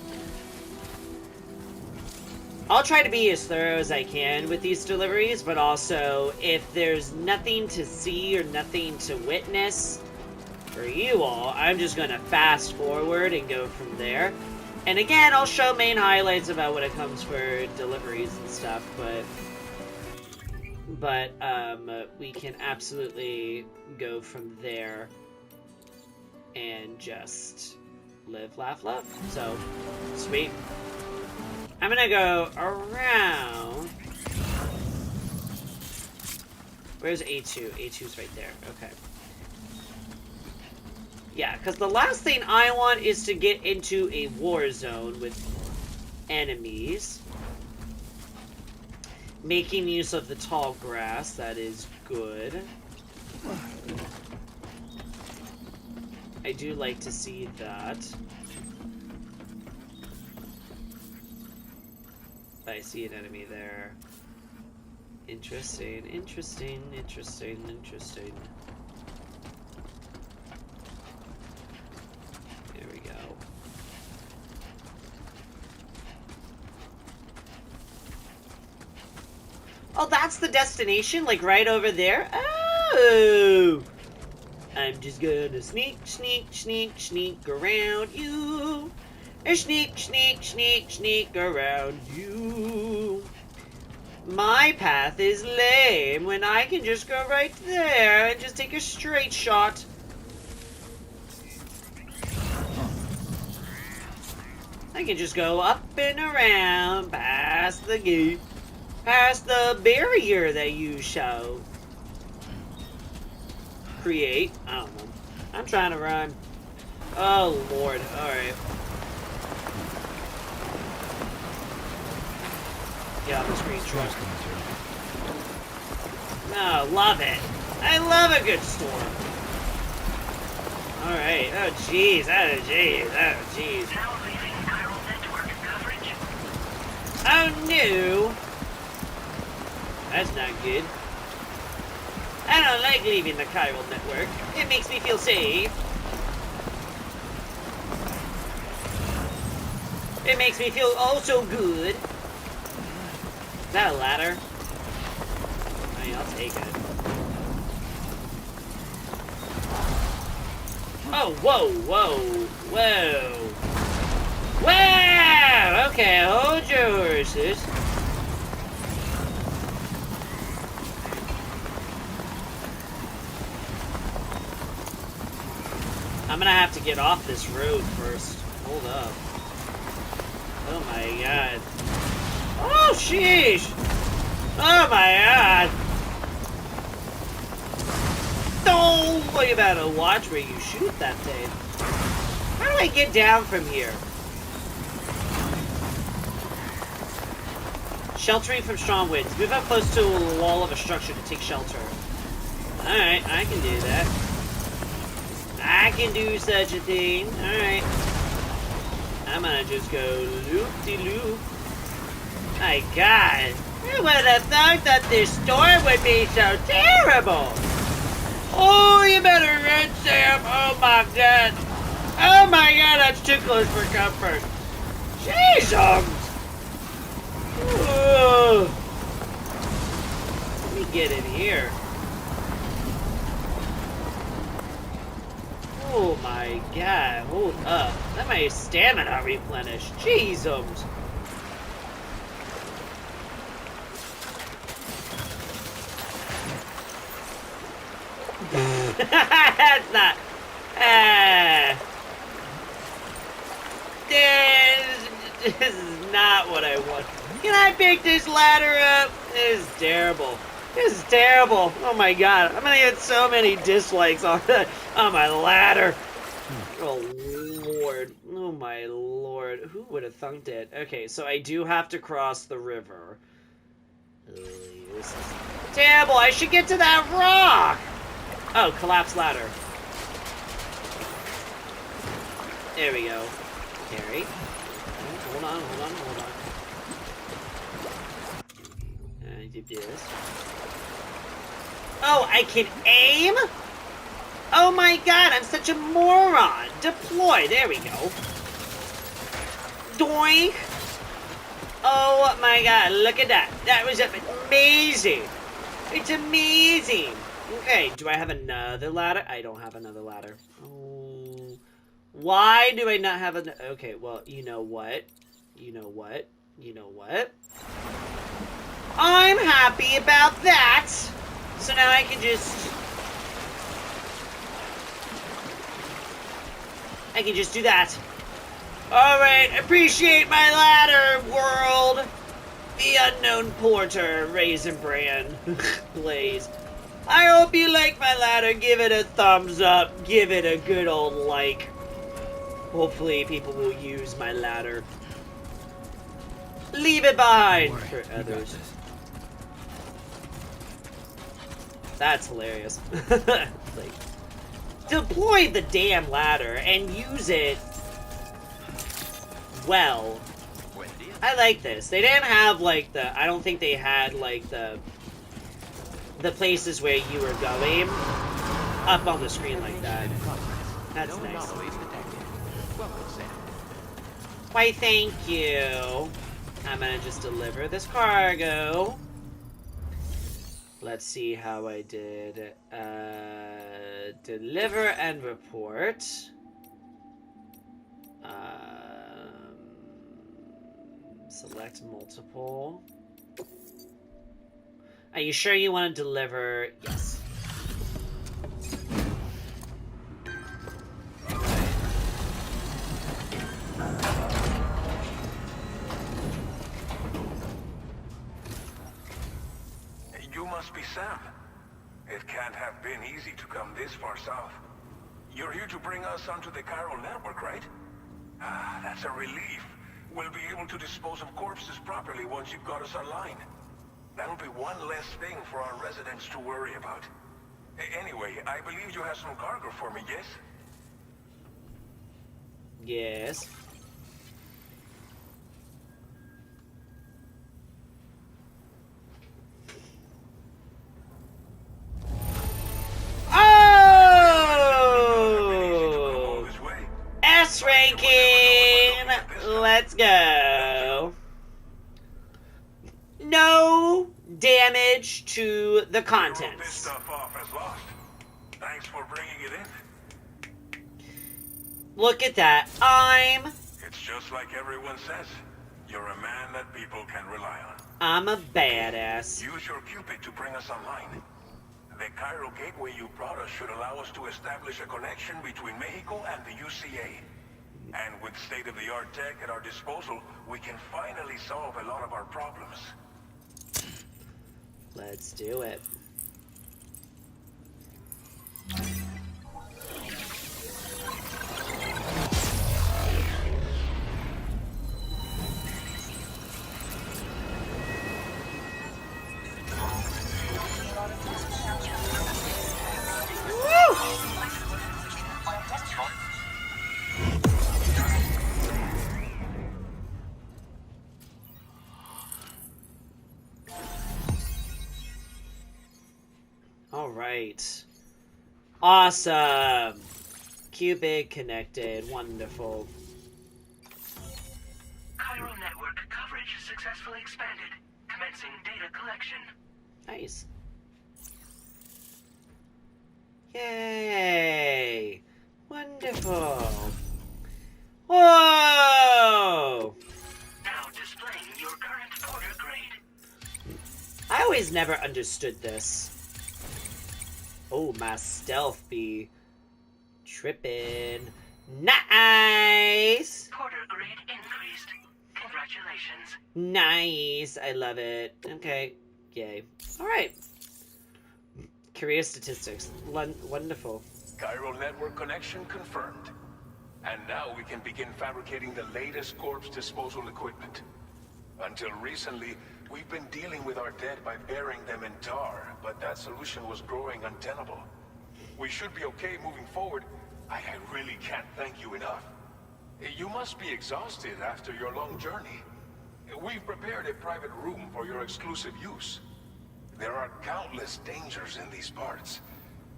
Speaker 2: as thorough as I can with these deliveries, but also if there's nothing to see or nothing to witness, for you all, I'm just going to fast forward and go from there. And again, I'll show main highlights about when it comes for deliveries and stuff, but we can absolutely go from there and just live, laugh, love. So, sweet. I'm gonna go around. Where's A2? A2's right there. Okay. Yeah, because the last thing I want is to get into a war zone with enemies. Making use of the tall grass, that is good. I do like to see that. I see an enemy there. Interesting, interesting, interesting, interesting. There we go. Oh, that's the destination? Like right over there? Oh! I'm just gonna sneak, sneak, sneak, sneak around you. Sneak, sneak, sneak, sneak around you. My path is lame when I can just go right there and just take a straight shot. I can just go up and around, past the gate, past the barrier that you shall create. I don't know. I'm trying to run. Oh, Lord. Alright. Get on the screen, truck. No, love it. I love a good storm. Alright. Oh, jeez. Oh, jeez. Oh, jeez.
Speaker 8: Now leaving Chiral Network coverage.
Speaker 2: Oh, no. That's not good. I don't like leaving the Chiral Network. It makes me feel safe. It makes me feel oh so good. Is that a ladder? I mean, I'll take it. Oh, whoa, whoa, whoa. Wow! Okay, hold your horses. I'm gonna have to get off this road first. Hold up. Oh my god. Oh, sheesh! Oh my god! Oh, you better watch where you shoot that thing. How do I get down from here? Sheltering from strong winds. Move up close to a wall of a structure to take shelter. Alright, I can do that. I can do such a thing. Alright. I'm gonna just go loop-de-loop. My god. Who would have thought that this storm would be so terrible? Oh, you better run, Sam. Oh my god. Oh my god, that's too close for comfort. Jesus. Ugh. Let me get in here. Oh my god, hold up. Let my stamina replenish. Jesus. That's not. This is not what I want. Can I pick this ladder up? This is terrible. This is terrible. Oh my god. I'm gonna get so many dislikes on my ladder. Oh lord. Oh my lord. Who would have thunked it? Okay, so I do have to cross the river. Ugh, this is terrible. I should get to that rock. Oh, collapse ladder. There we go. Carry. Hold on. I do this. Oh, I can aim? Oh my god, I'm such a moron. Deploy. There we go. Doink. Oh my god, look at that. That was amazing. It's amazing. Okay, do I have another ladder? I don't have another ladder. Oh, why do I not have an... Okay, well, you know what? You know what? You know what? I'm happy about that! So now I can just... I can just do that. Alright, appreciate my ladder, world! The unknown porter, RaisinBran, Blaze. I hope you like my ladder. Give it a thumbs up. Give it a good old like. Hopefully people will use my ladder. Leave it behind for others. That's hilarious. Like, deploy the damn ladder and use it well. I like this. They didn't have like the... I don't think they had like the places where you were going up on the screen like that. That's nice. Why, thank you. I'm gonna just deliver this cargo. Let's see how I did. Deliver and report. Select multiple. Are you sure you want to deliver? Yes.
Speaker 9: You must be Sam. It can't have been easy to come this far south. You're here to bring us onto the Chiral Network, right? Ah, that's a relief. We'll be able to dispose of corpses properly once you've got us online. That'll be one less thing for our residents to worry about. Anyway, I believe you have some cargo for me, yes?
Speaker 2: Yes. Oh! S ranking! Let's go. No damage to the contents.
Speaker 9: This stuff off as lost. Thanks for bringing it in.
Speaker 2: Look at that.
Speaker 9: It's just like everyone says. You're a man that people can rely on.
Speaker 2: I'm a badass.
Speaker 9: Use your Cupid to bring us online. The Chiral gateway you brought us should allow us to establish a connection between Mexico and the UCA. And with state-of-the-art tech at our disposal, we can finally solve a lot of our problems.
Speaker 2: Let's do it. All right. Awesome. Cupid connected. Wonderful.
Speaker 8: Chiral Network coverage successfully expanded. Commencing data collection.
Speaker 2: Nice. Yay. Wonderful. Whoa!
Speaker 8: Now displaying your current porter grade.
Speaker 2: I always never understood this. Oh, my stealth be tripping. Nice!
Speaker 8: Porter grade increased. Congratulations.
Speaker 2: Nice. I love it. Okay. Yay. Alright. Career statistics. Wonderful.
Speaker 9: Chiral network connection confirmed. And now we can begin fabricating the latest corpse disposal equipment. Until recently, we've been dealing with our dead by burying them in tar, but that solution was growing untenable. We should be okay moving forward. I really can't thank you enough. You must be exhausted after your long journey. We've prepared a private room for your exclusive use. There are countless dangers in these parts.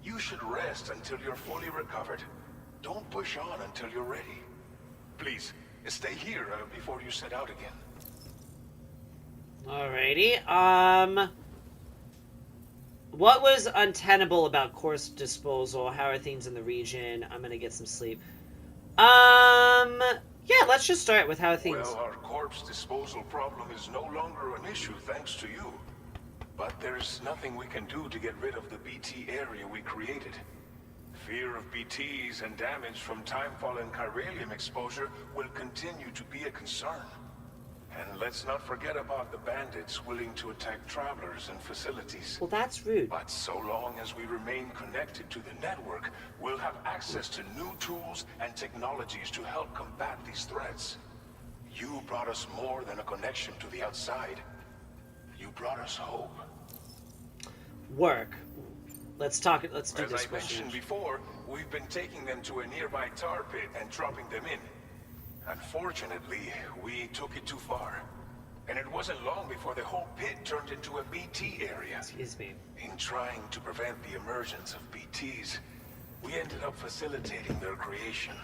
Speaker 9: You should rest until you're fully recovered. Don't push on until you're ready. Please, stay here before you set out again.
Speaker 2: what was untenable about corpse disposal? How are things in the region? I'm gonna get some sleep. Yeah, let's just start with how things...
Speaker 9: Well, our corpse disposal problem is no longer an issue thanks to you. But there's nothing we can do to get rid of the BT area we created. Fear of BTs and damage from timefall and chiralium exposure will continue to be a concern. And let's not forget about the bandits willing to attack travelers and facilities.
Speaker 2: Well, that's rude.
Speaker 9: But so long as we remain connected to the network, we'll have access to new tools and technologies to help combat these threats. You brought us more than a connection to the outside. You brought us hope.
Speaker 2: Work. Let's do
Speaker 9: As
Speaker 2: this
Speaker 9: I mentioned before, we've been taking them to a nearby tar pit and dropping them in. Unfortunately, we took it too far. And it wasn't long before the whole pit turned into a BT area.
Speaker 2: Excuse me.
Speaker 9: In trying to prevent the emergence of BTs, we ended up facilitating their creation.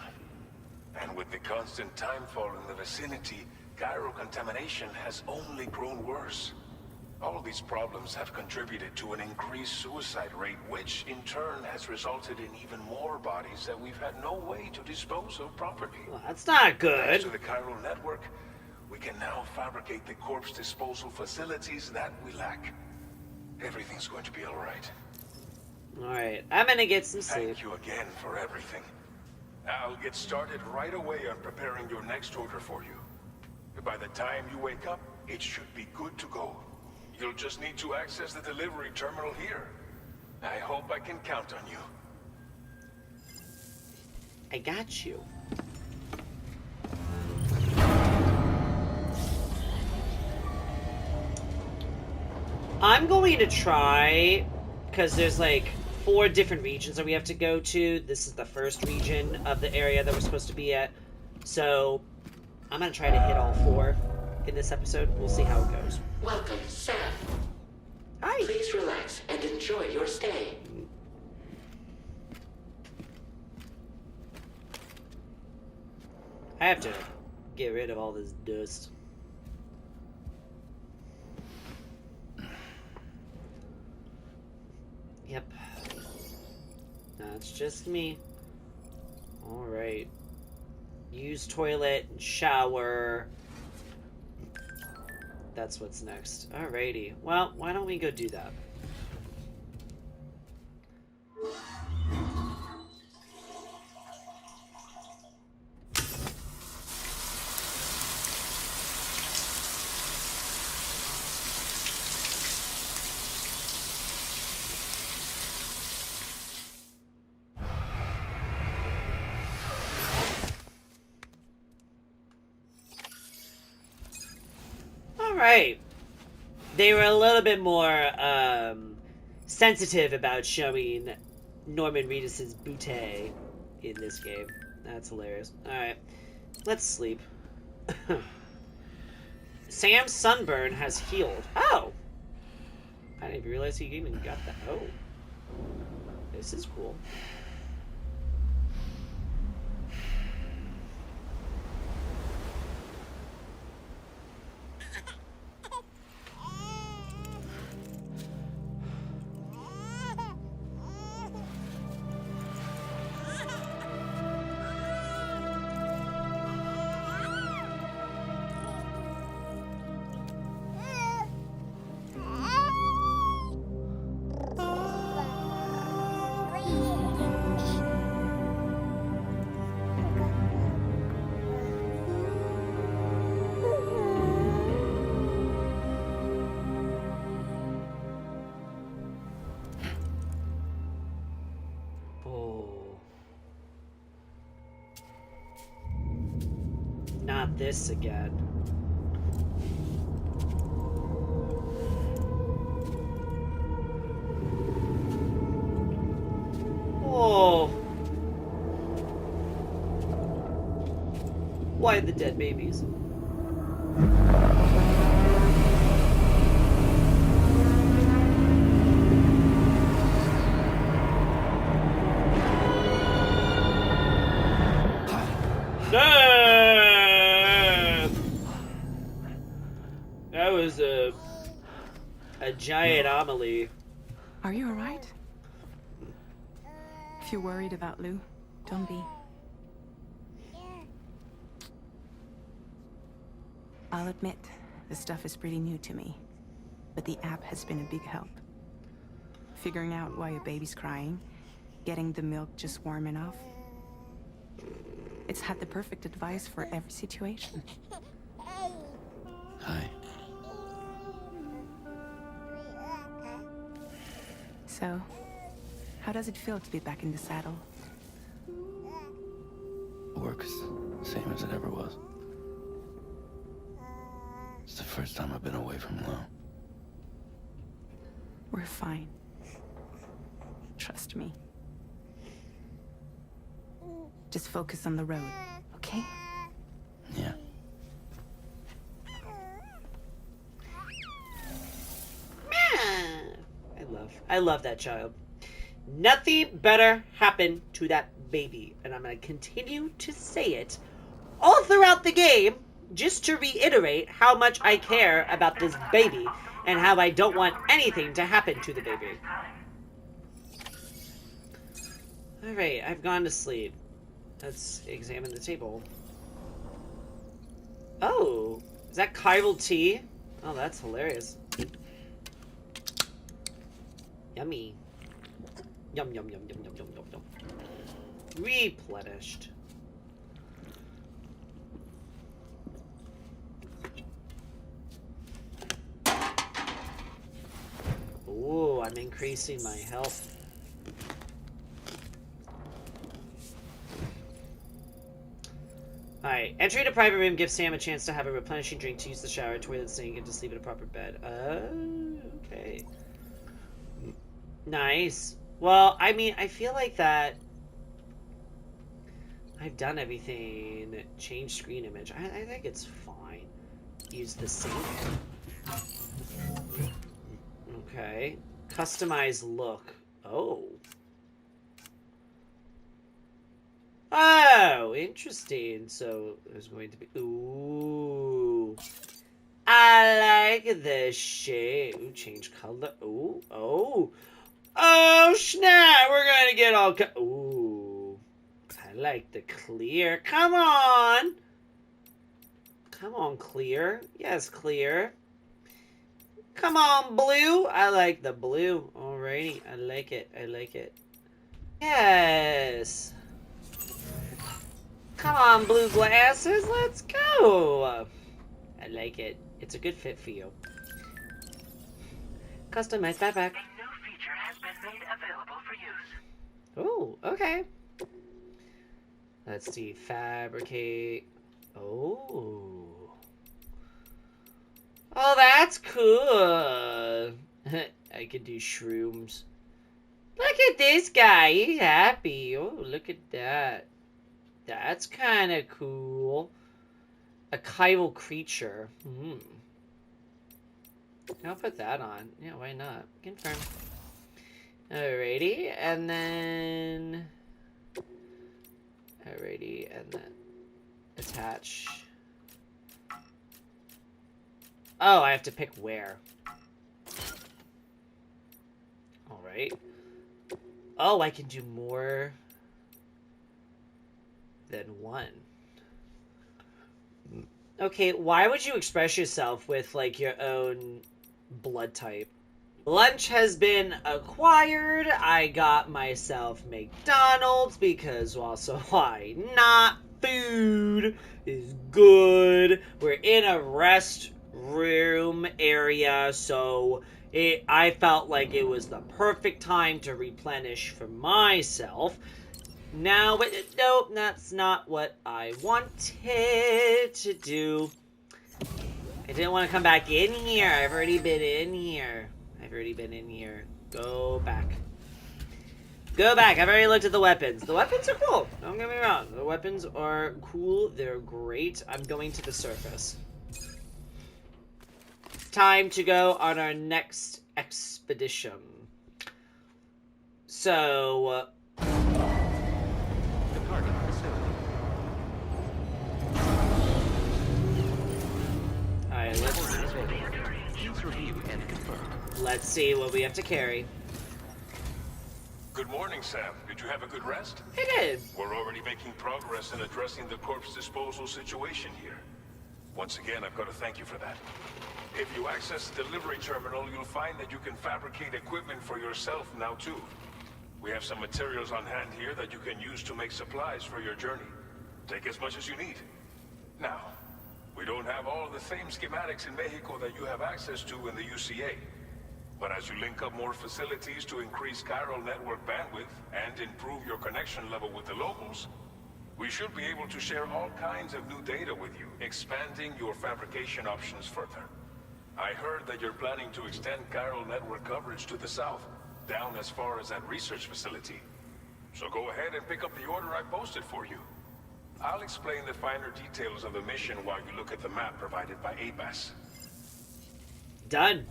Speaker 9: And with the constant timefall in the vicinity, gyrocontamination has only grown worse. All these problems have contributed to an increased suicide rate, which in turn has resulted in even more bodies that we've had no way to dispose of properly.
Speaker 2: Well, that's not good.
Speaker 9: Thanks to the Chiral Network, we can now fabricate the corpse disposal facilities that we lack. Everything's going to be all right.
Speaker 2: Alright, I'm gonna get some sleep.
Speaker 9: Thank you again for everything. I'll get started right away on preparing your next order for you. By the time you wake up, it should be good to go. You'll just need to access the delivery terminal here. I hope I can count on you.
Speaker 2: I got you. I'm going to try, because there's like 4 different regions that we have to go to. This is the first region of the area that we're supposed to be at. So I'm going to try to hit all 4 in this episode. We'll see how it goes.
Speaker 10: Welcome, Sam.
Speaker 2: Hi.
Speaker 10: Please relax and enjoy your stay.
Speaker 2: I have to get rid of all this dust. Yep. That's just me. Alright. Use toilet and shower. That's what's next. Alrighty. Well, why don't we go do that? Alright. They were a little bit more sensitive about showing Norman Reedus' bootay in this game. That's hilarious. Alright. Let's sleep. Sam's sunburn has healed. Oh! I didn't even realize he even got that. Oh. This is cool. Not this again. Oh. Why the dead babies? That was a giant anomaly.
Speaker 4: Are you alright? If you're worried about Lou, don't be. I'll admit, the stuff is pretty new to me, but the app has been a big help. Figuring out why a baby's crying, getting the milk just warm enough. It's had the perfect advice for every situation.
Speaker 5: Hi.
Speaker 4: So, how does it feel to be back in the saddle?
Speaker 5: Work's same as it ever was. It's the first time I've been away from Lou.
Speaker 4: We're fine. Trust me. Just focus on the road, okay?
Speaker 5: Yeah.
Speaker 2: I love that child. Nothing better happened to that baby, and I'm going to continue to say it all throughout the game, just to reiterate how much I care about this baby and how I don't want anything to happen to the baby. Alright, I've gone to sleep. Let's examine the table. Oh, is that chiral tea? Oh, that's hilarious. Yummy. Yum, yum, yum, yum, yum, yum, yum, yum. Replenished. Ooh, I'm increasing my health. Alright, entry to private room gives Sam a chance to have a replenishing drink, to use the shower, toilet, sink, and to sleep in a proper bed. Okay. Nice. Well, I mean, I feel like that I've done everything. Change screen image. I think it's fine. Use the sink. Okay. Customize look. Oh. Oh, interesting. So there's going to be... Ooh. I like the shade. Ooh, change color. Ooh. Oh. Oh, snap. We're going to get all... Ooh. I like the clear. Come on. Come on, clear. Yes, clear. Come on, blue. I like the blue. Alrighty. I like it. I like it. Yes. Come on, blue glasses. Let's go. I like it. It's a good fit for you. Customize backpack.
Speaker 8: A new feature has been made available for use.
Speaker 2: Oh, okay. Let's see. Fabricate. Oh. Oh, that's cool. I could do shrooms. Look at this guy. He's happy. Oh, look at that. That's kind of cool. A chiral creature. I'll put that on. Yeah, why not? Confirm. Alrighty, and then... Alrighty, and then... Attach. Oh, I have to pick where. Alright. Oh, I can do more than one. Okay, why would you express yourself with, like, your own blood type? Lunch has been acquired. I got myself McDonald's because, well, so why not? Food is good. We're in a restroom area, so I felt like it was the perfect time to replenish for myself. Now, but nope, that's not what I wanted to do. I didn't want to come back in here. I've already been in here. Go back. Go back. I've already looked at the weapons. The weapons are cool. Don't get me wrong. The weapons are cool. They're great. I'm going to the surface. Time to go on our next expedition. So... Alright, let's see what we have to carry.
Speaker 9: Good morning, Sam. Did you have a good rest?
Speaker 2: I did.
Speaker 9: We're already making progress in addressing the corpse disposal situation here. Once again, I've got to thank you for that. If you access the delivery terminal, you'll find that you can fabricate equipment for yourself now too. We have some materials on hand here that you can use to make supplies for your journey. Take as much as you need. Now, we don't have all the same schematics in Mexico that you have access to in the UCA. But as you link up more facilities to increase Chiral Network bandwidth and improve your connection level with the locals, we should be able to share all kinds of new data with you, expanding your fabrication options further. I heard that you're planning to extend Chiral Network coverage to the south, down as far as that research facility. So go ahead and pick up the order I posted for you. I'll explain the finer details of the mission while you look at the map provided by ABAS.
Speaker 2: Done.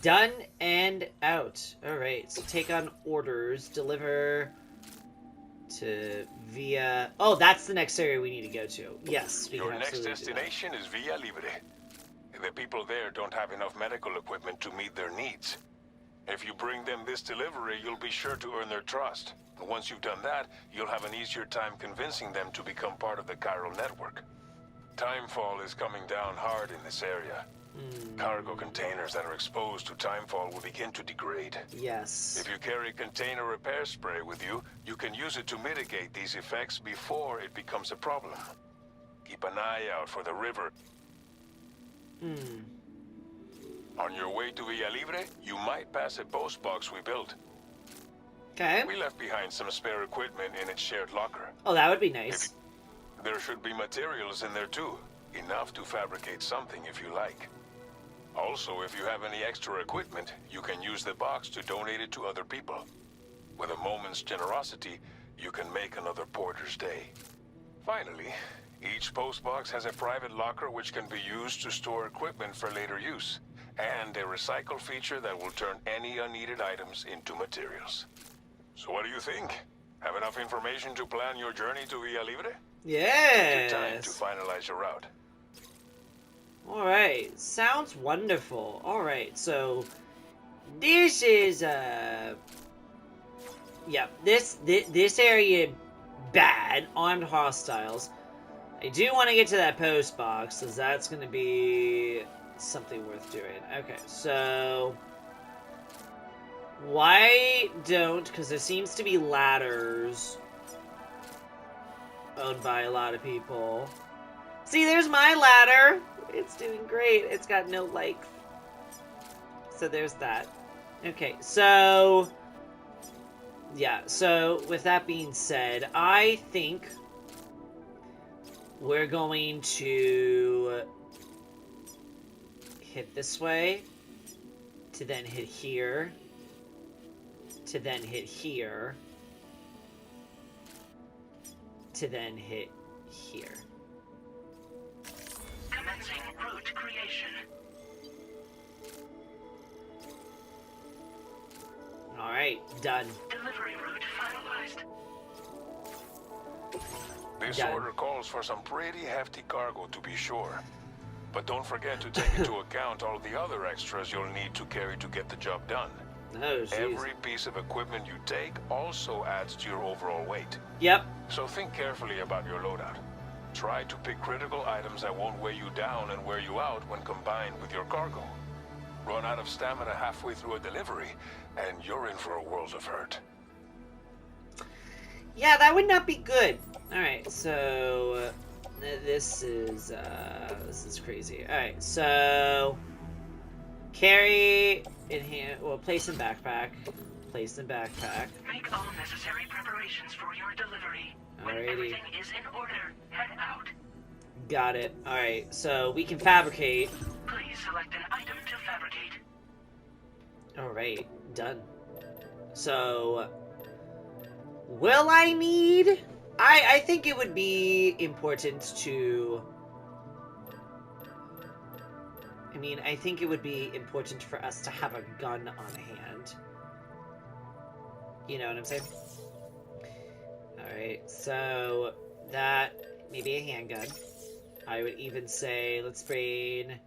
Speaker 2: Done and out. Alright, so take on orders, deliver to Via... Oh, that's the next area we need to go to. Yes, we
Speaker 9: Your
Speaker 2: can
Speaker 9: next
Speaker 2: absolutely do that.
Speaker 9: destination is Villa Libre. The people there don't have enough medical equipment to meet their needs. If you bring them this delivery, you'll be sure to earn their trust. And once you've done that, you'll have an easier time convincing them to become part of the Chiral Network. Timefall is coming down hard in this area. Cargo containers that are exposed to timefall will begin to degrade.
Speaker 2: Yes.
Speaker 9: If you carry container repair spray with you, you can use it to mitigate these effects before it becomes a problem. Keep an eye out for the river. On your way to Villa Libre, you might pass a post box we built.
Speaker 2: Okay.
Speaker 9: We left behind some spare equipment in its shared locker.
Speaker 2: Oh, that would be nice.
Speaker 9: There should be materials in there too. Enough to fabricate something if you like. Also, if you have any extra equipment, you can use the box to donate it to other people. With a moment's generosity, you can make another porter's day. Finally, each postbox has a private locker which can be used to store equipment for later use, and a recycle feature that will turn any unneeded items into materials. So what do you think? Have enough information to plan your journey to Villa Libre?
Speaker 2: Yes.
Speaker 9: Take your time to finalize your route.
Speaker 2: Alright, sounds wonderful. Alright, so this is yeah, this area bad, armed hostiles. I do want to get to that post box, because that's going to be something worth doing. Okay, so why don't, because there seems to be ladders owned by a lot of people. See, there's my ladder. It's doing great. It's got no likes. So there's that. Okay, so yeah, so with that being said, I think we're going to hit this way, to then hit here, to then hit here, to then hit here.
Speaker 8: Commencing route creation.
Speaker 2: Alright, done.
Speaker 8: Delivery route finalized.
Speaker 9: This
Speaker 2: Done.
Speaker 9: order calls for some pretty hefty cargo, to be sure. But don't forget to take into account all the other extras you'll need to carry to get the job done.
Speaker 2: Oh, jeez.
Speaker 9: Every piece of equipment you take also adds to your overall weight.
Speaker 2: Yep.
Speaker 9: So think carefully about your loadout. Try to pick critical items that won't weigh you down and wear you out when combined with your cargo. Run out of stamina halfway through a delivery, and you're in for a world of hurt.
Speaker 2: Yeah, that would not be good. Alright, so this is crazy. Alright, so carry in hand, well, place in backpack. Place in backpack.
Speaker 8: Make all necessary preparations for your delivery. When
Speaker 2: Alrighty.
Speaker 8: everything is in order, head out.
Speaker 2: Got it. Alright, so we can fabricate.
Speaker 8: Please select an item to fabricate.
Speaker 2: Alright, done. So, will I need... I think it would be important to... I think it would be important for us to have a gun on hand. You know what I'm saying? Alright, so that, maybe a handgun. I would even say, let's bring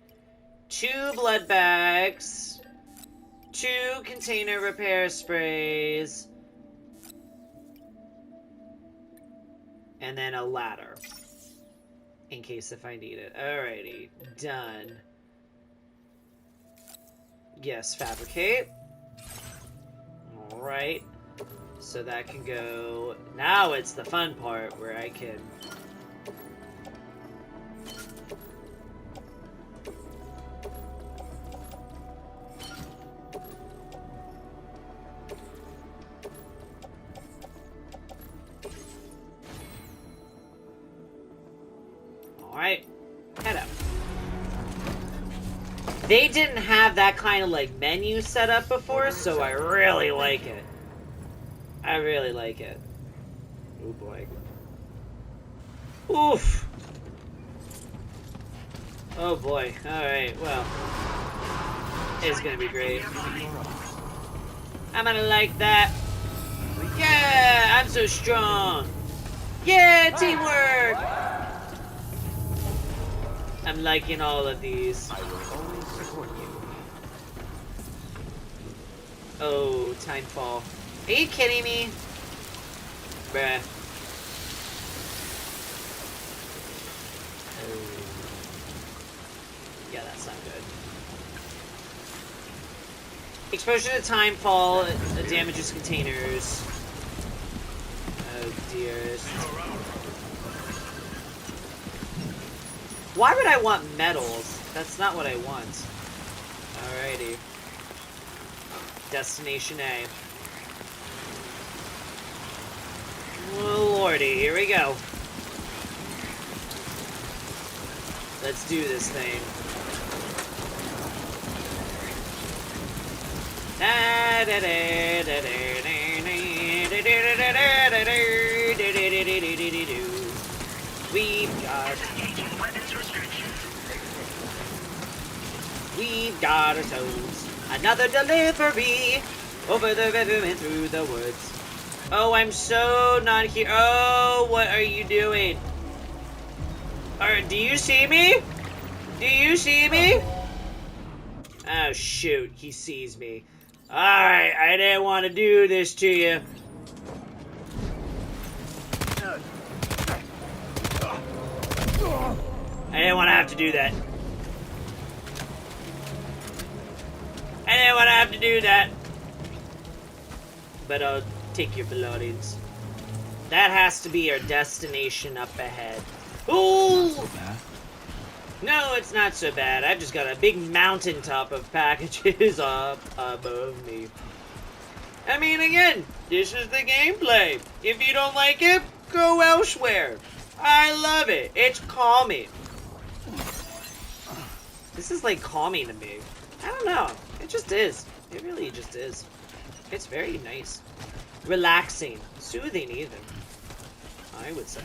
Speaker 2: 2 blood bags, 2 container repair sprays, And then a ladder. In case if I need it. Alrighty. Done. Yes, fabricate. Alright. So that can go... Now it's the fun part where I can... Alright. Head up. They didn't have that kind of, like, menu set up before, so I really like it. I really like it. Oh boy. Oof! Oh boy. Alright, well. It's gonna be great. I'm gonna like that. Yeah! I'm so strong! Yeah! Teamwork! I'm liking all of these. I will always support you. Oh, timefall. Are you kidding me? Bruh. Oh. Yeah, that's not good. Exposure to timefall damages containers. Oh dear. Why would I want metals? That's not what I want. Alrighty. Destination A. Oh, lordy, here we go. Let's do this thing. We've got ourselves another delivery over the river and through the woods. Oh, I'm so not here. Oh, what are you doing? Do you see me? Do you see me? Oh, shoot. He sees me. Alright, I didn't want to do this to you. I didn't want to have to do that. I didn't want to have to do that. But I'll take your belongings. That has to be our destination up ahead. Ooh! No, it's not so bad. I've just got a big mountaintop of packages up above me. I mean, again, this is the gameplay. If you don't like it, go elsewhere. I love it. It's calming. This is like calming to me. I don't know. It just is. It really just is. It's very nice. Relaxing. Soothing even. I would say.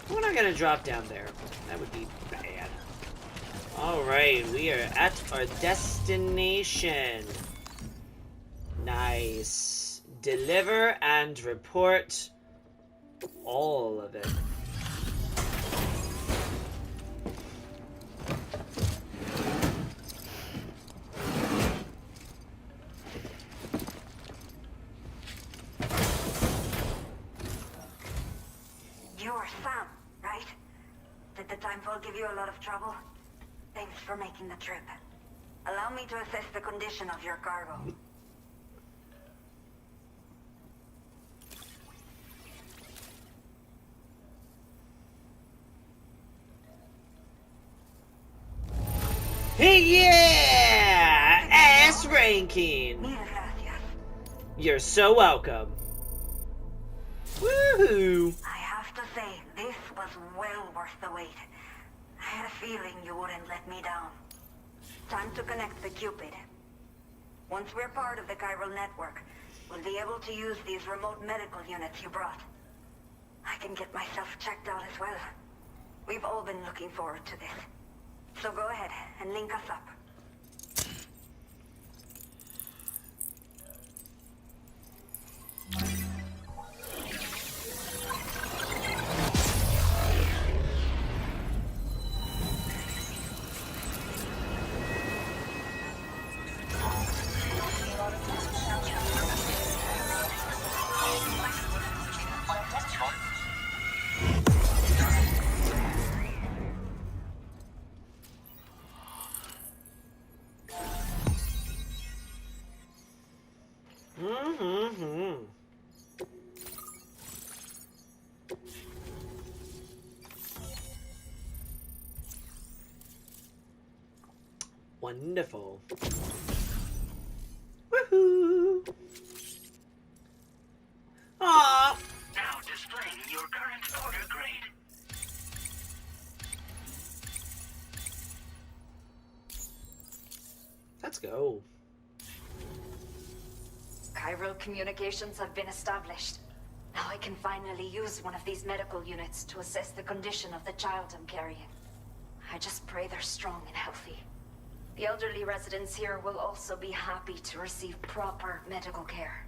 Speaker 2: We're not gonna drop down there. That would be bad. Alright, we are at our destination. Nice. Deliver and report all of it.
Speaker 11: You're Sam, right? Did the timefall give you a lot of trouble? Thanks for making the trip. Allow me to assess the condition of your cargo.
Speaker 2: Hey, yeah! S ranking! You're so welcome. Woohoo!
Speaker 11: I have to say, this was well worth the wait. I had a feeling you wouldn't let me down. Time to connect the Cupid. Once we're part of the Chiral Network, we'll be able to use these remote medical units you brought. I can get myself checked out as well. We've all been looking forward to this. So go ahead and link us up.
Speaker 2: Wonderful. Woohoo! Aww!
Speaker 8: Now displaying your current order grade.
Speaker 2: Let's go.
Speaker 12: Chiral communications have been established. Now I can finally use one of these medical units to assess the condition of the child I'm carrying. I just pray they're strong and healthy. The elderly residents here will also be happy to receive proper medical care.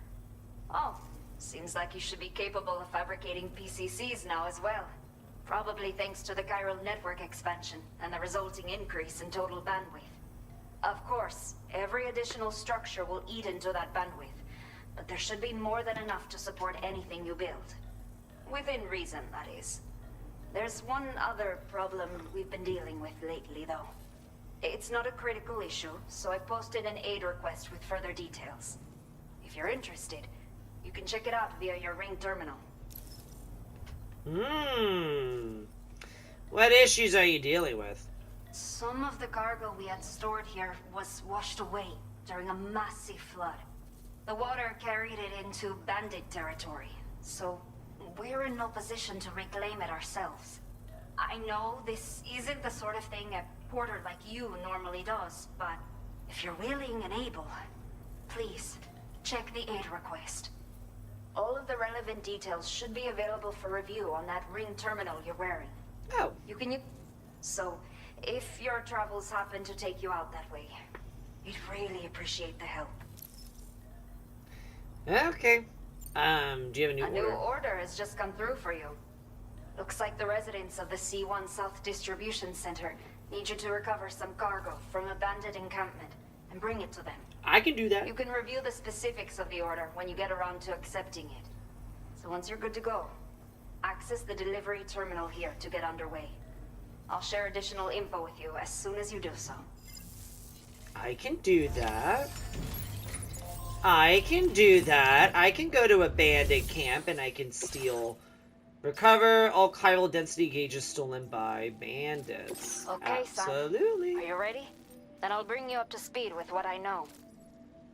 Speaker 12: Oh, seems like you should be capable of fabricating PCCs now as well. Probably thanks to the Chiral Network expansion and the resulting increase in total bandwidth. Of course, every additional structure will eat into that bandwidth, but there should be more than enough to support anything you build. Within reason, that is. There's one other problem we've been dealing with lately, though. It's not a critical issue, so I posted an aid request with further details. If you're interested, you can check it out via your ring terminal.
Speaker 2: What issues are you dealing with?
Speaker 12: Some of the cargo we had stored here was washed away during a massive flood. The water carried it into Bandit territory, so we're in no position to reclaim it ourselves. I know this isn't the sort of thing a porter like you normally does, but if you're willing and able, please check the aid request. All of the relevant details should be available for review on that ring terminal you're wearing.
Speaker 2: Oh.
Speaker 12: You can use... So, if your travels happen to take you out that way, we'd really appreciate the help.
Speaker 2: Okay. Do you have a new order?
Speaker 12: A new order has just come through for you. Looks like the residents of the C1 South Distribution Center need you to recover some cargo from a bandit encampment and bring it to them.
Speaker 2: I can do that.
Speaker 12: You can review the specifics of the order when you get around to accepting it. So once you're good to go, access the delivery terminal here to get underway. I'll share additional info with you as soon as you do so.
Speaker 2: I can do that. I can do that. I can go to a bandit camp and I can steal... Recover all chiral density gauges stolen by bandits.
Speaker 12: Okay,
Speaker 2: absolutely.
Speaker 12: Son. Are you ready? Then I'll bring you up to speed with what I know.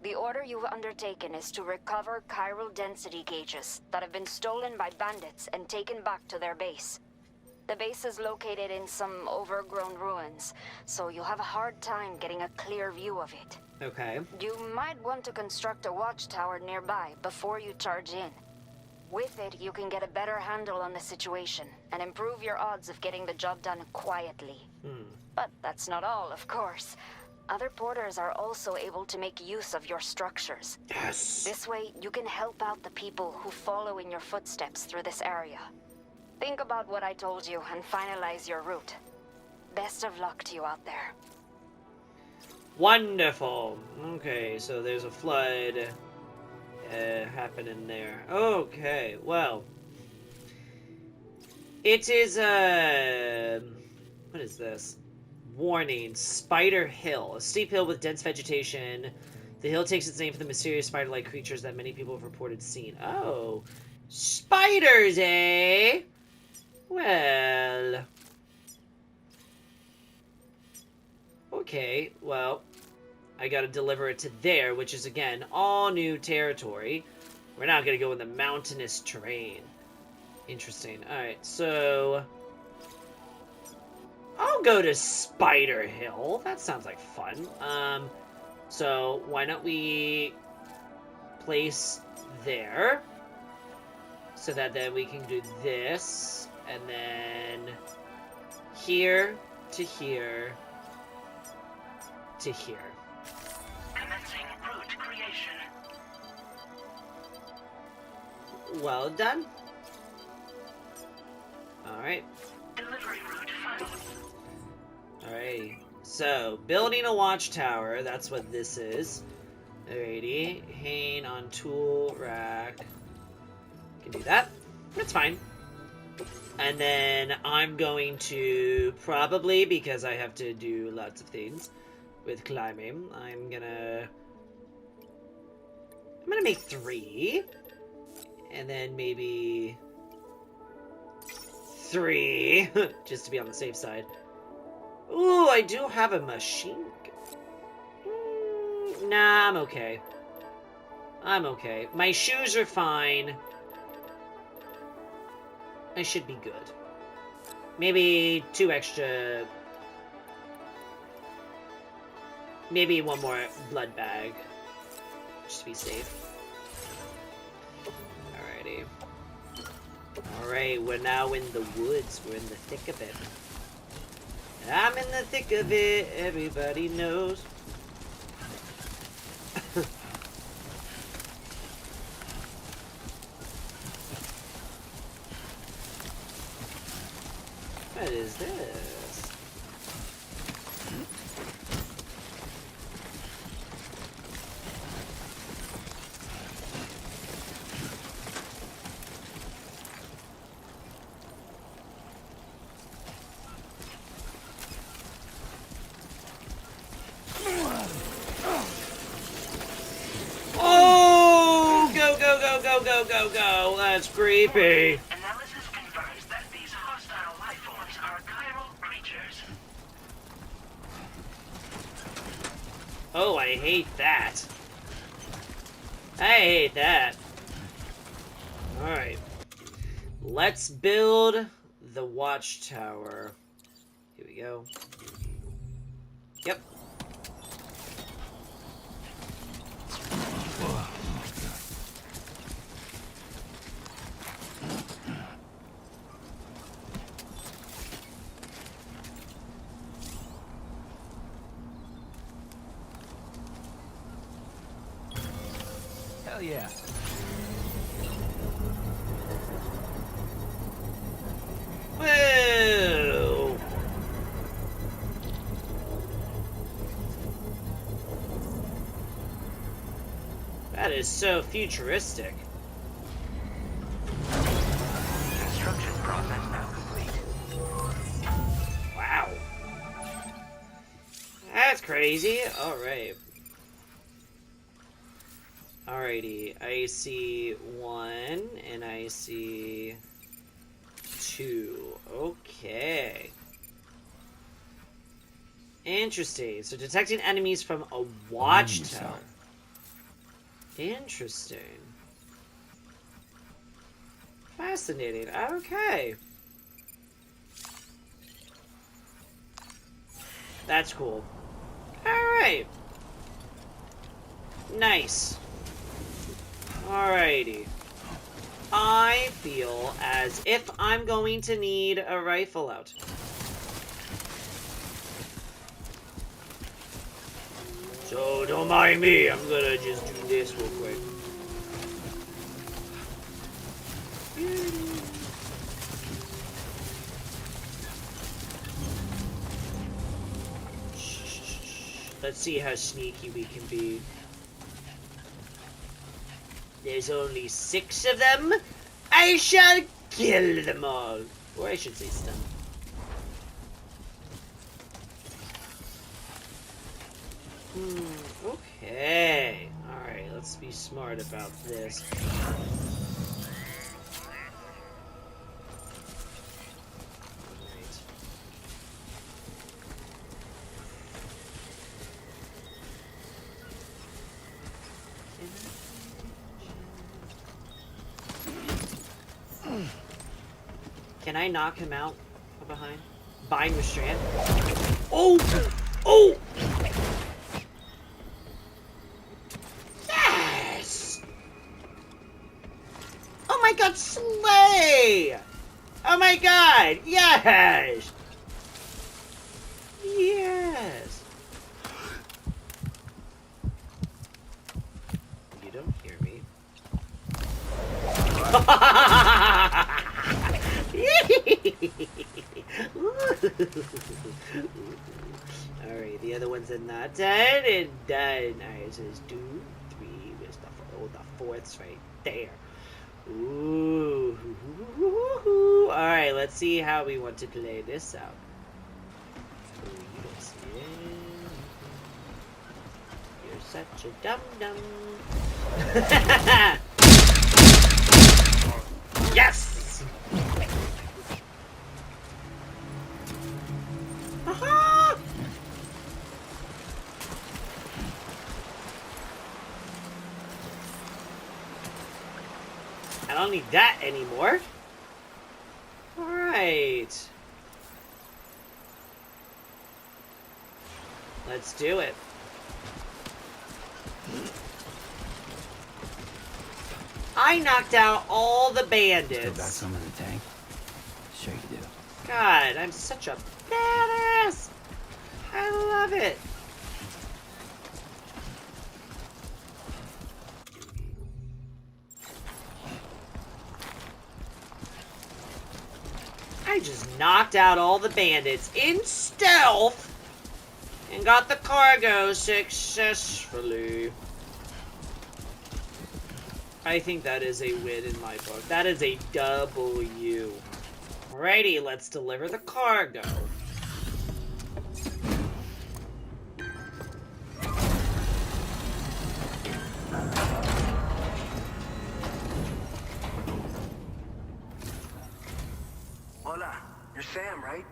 Speaker 12: The order you've undertaken is to recover chiral density gauges that have been stolen by bandits and taken back to their base. The base is located in some overgrown ruins, so you'll have a hard time getting a clear view of it.
Speaker 2: Okay.
Speaker 12: You might want to construct a watchtower nearby before you charge in. With it, you can get a better handle on the situation and improve your odds of getting the job done quietly. But that's not all, of course. Other porters are also able to make use of your structures.
Speaker 2: Yes.
Speaker 12: This way, you can help out the people who follow in your footsteps through this area. Think about what I told you and finalize your route. Best of luck to you out there.
Speaker 2: Wonderful. Okay, so there's a flood happening there. Okay, well. It is, what is this? Warning, Spider Hill. A steep hill with dense vegetation. The hill takes its name from the mysterious spider-like creatures that many people have reported seeing. Oh. Spiders, eh? Well. Okay, well. I gotta deliver it to there, which is, again, all new territory. We're not gonna go in the mountainous terrain. Interesting. Alright, so... I'll go to Spider Hill. That sounds like fun. So why don't we place there, so that then we can do this, and then here to here to here.
Speaker 8: Commencing route creation.
Speaker 2: Well done. Alright.
Speaker 8: Delivery route found.
Speaker 2: Alrighty. So, building a watchtower, that's what this is. Alrighty. Hang on tool rack. Can do that. That's fine. And then I'm going to probably, because I have to do lots of things with climbing, I'm gonna make 3. And then maybe 3, just to be on the safe side. Ooh, I do have a machine gun. Nah, I'm okay. I'm okay. My shoes are fine. I should be good. Maybe 2 extra... Maybe 1 more blood bag. Just to be safe. Alrighty. Alright, we're now in the woods. We're in the thick of it. I'm in the thick of it. Everybody knows. What is this? Oh! Go, go, go, go, go, go, go! That's creepy.
Speaker 8: Analysis confirms that these hostile life forms are chiral creatures.
Speaker 2: Oh, I hate that. I hate that. Alright. Let's build the watchtower. Here we go. Yep.
Speaker 5: Hell yeah.
Speaker 2: Whoa! That is so futuristic.
Speaker 8: Construction process now complete.
Speaker 2: Wow. That's crazy. Alright. Alrighty. I see 1 and I see 2. Okay. Interesting. So detecting enemies from a watchtower. Interesting. Fascinating. Okay. That's cool. Alright. Nice. Alrighty. I feel as if I'm going to need a rifle out. So don't mind me, I'm gonna just do this real quick. Let's see how sneaky we can be. There's only 6 of them. I shall kill them all. Or I should say stun. Okay. Alright, let's be smart about this. Can I knock him out from behind? Bind with Strand? Oh! Oh! Yes! Oh my god, slay! Oh my god, yes! Yes! You don't hear me. Alright, the other ones are not done and done. Alright, so there's 2, 3, where's the 4th's right there. Ooh. Alright, let's see how we want to play this out. Oh, you don't see it. You're such a dum-dum. Yes! Aha! I don't need that anymore. Alright. Let's do it. I knocked out all the bandits.
Speaker 5: Still got some in the tank? Sure you do.
Speaker 2: God, I'm such a badass. I love it. I just knocked out all the bandits in stealth and got the cargo successfully. I think that is a win in my book. That is a W. Alrighty, let's deliver the cargo.
Speaker 13: Hola, you're Sam, right?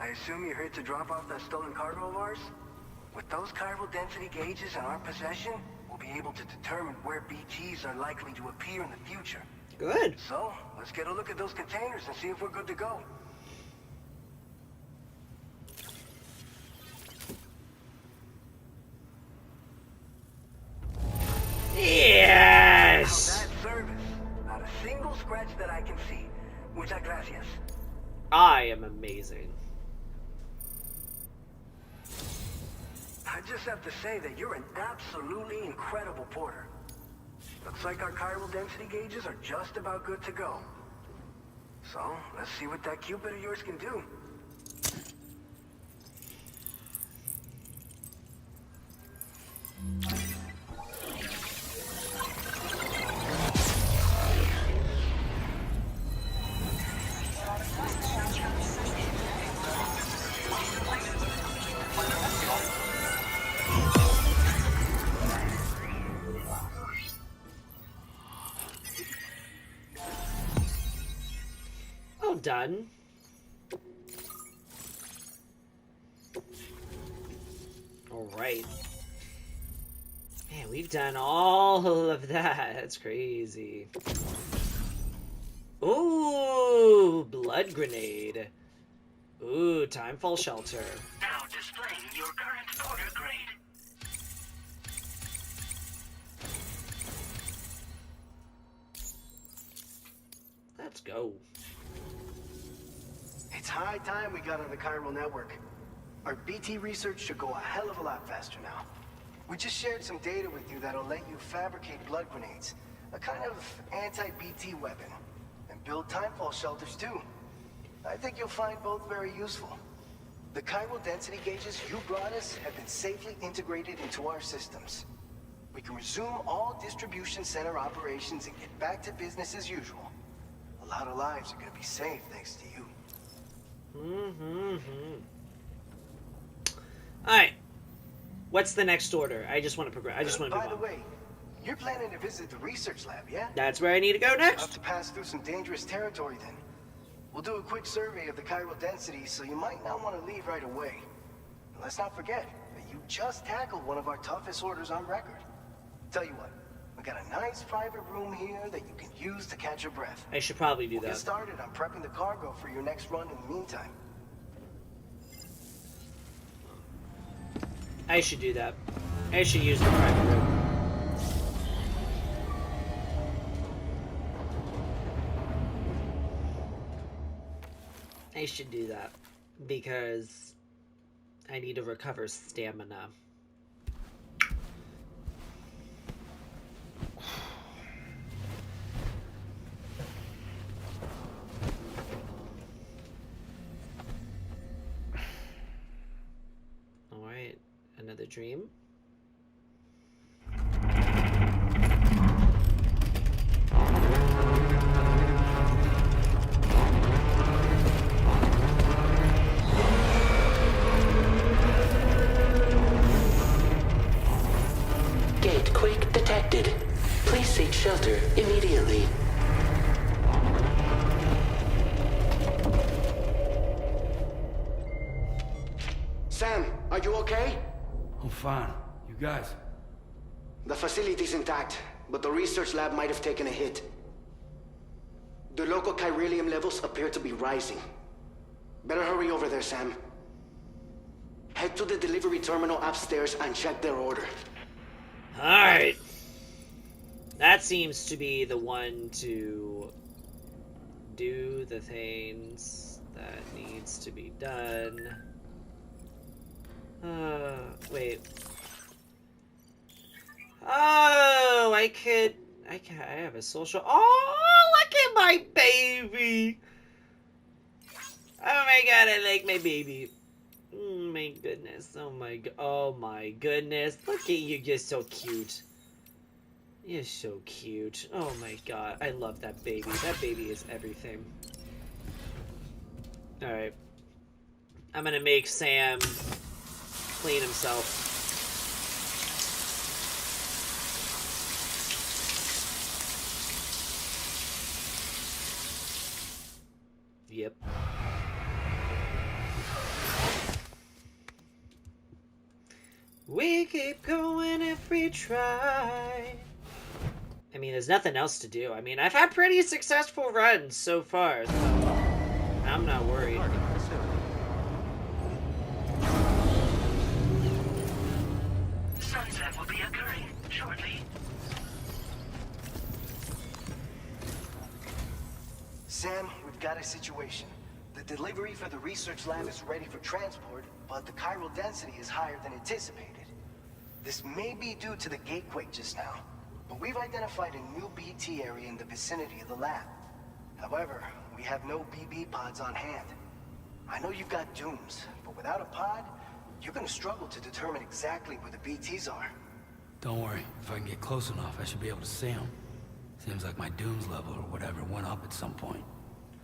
Speaker 13: I assume you're here to drop off that stolen cargo of ours? With those chiral density gauges in our possession, we'll be able to determine where BTs are likely to appear in the future.
Speaker 2: Good.
Speaker 13: So, let's get a look at those containers and see if we're good to go.
Speaker 2: Yes!
Speaker 13: Now that service, not a single scratch that I can see. Muchas gracias.
Speaker 2: I am amazing.
Speaker 13: I just have to say that you're an absolutely incredible porter. Looks like our chiral density gauges are just about good to go. So, let's see what that Cupid of yours can do.
Speaker 2: Done. All right. Man, we've done all of that. That's crazy. Ooh, blood grenade. Ooh, timefall shelter.
Speaker 8: Now displaying your current porter grade.
Speaker 2: Let's go.
Speaker 14: It's high time we got on the Chiral Network. Our BT research should go a hell of a lot faster now. We just shared some data with you that'll let you fabricate blood grenades, a kind of anti-BT weapon, and build timefall shelters too. I think you'll find both very useful. The chiral density gauges you brought us have been safely integrated into our systems. We can resume all distribution center operations and get back to business as usual. A lot of lives are gonna be saved thanks to you.
Speaker 2: Alright. What's the next order? I just want to progress. I just want to move
Speaker 14: By the
Speaker 2: on.
Speaker 14: way, you're planning to visit the research lab, yeah?
Speaker 2: That's where I need to go
Speaker 14: We'll
Speaker 2: next.
Speaker 14: have to pass through some dangerous territory then. We'll do a quick survey of the chiral density, so you might not want to leave right away. And let's not forget that you just tackled one of our toughest orders on record. Tell you what, we got a nice private room here that you can use to catch your breath.
Speaker 2: I should probably do
Speaker 14: We'll
Speaker 2: that.
Speaker 14: get started on prepping the cargo for your next run in the meantime.
Speaker 2: I should do that. I should use the private room. I should do that because I need to recover stamina. All right, another dream.
Speaker 10: Gate quake detected. Please seek shelter immediately.
Speaker 15: Sam, are you okay?
Speaker 5: I'm fine. You guys?
Speaker 15: The facility's intact, but the research lab might have taken a hit. The local chiralium levels appear to be rising. Better hurry over there, Sam. Head to the delivery terminal upstairs and check their order.
Speaker 2: Alright. That seems to be the one to do the things that needs to be done. Wait. Oh, I have a social. Oh, look at my baby. Oh my god, I like my baby. Oh my goodness. Oh my goodness. Look at you. You're so cute. You're so cute. Oh my god. I love that baby. That baby is everything. Alright. I'm gonna make Sam clean himself. Yep. We keep going if we try. I mean, there's nothing else to do. I mean, I've had pretty successful runs so far, so I'm not worried.
Speaker 8: Sunset will be occurring shortly.
Speaker 14: Sam, we've got a situation. The delivery for the research lab is ready for transport, but the chiral density is higher than anticipated. This may be due to the gatequake just now, but we've identified a new BT area in the vicinity of the lab. However, we have no BB pods on hand. I know you've got dooms, but without a pod, you're gonna struggle to determine exactly where the BTs are.
Speaker 5: Don't worry. If I can get close enough, I should be able to see them. Seems like my dooms level or whatever went up at some point.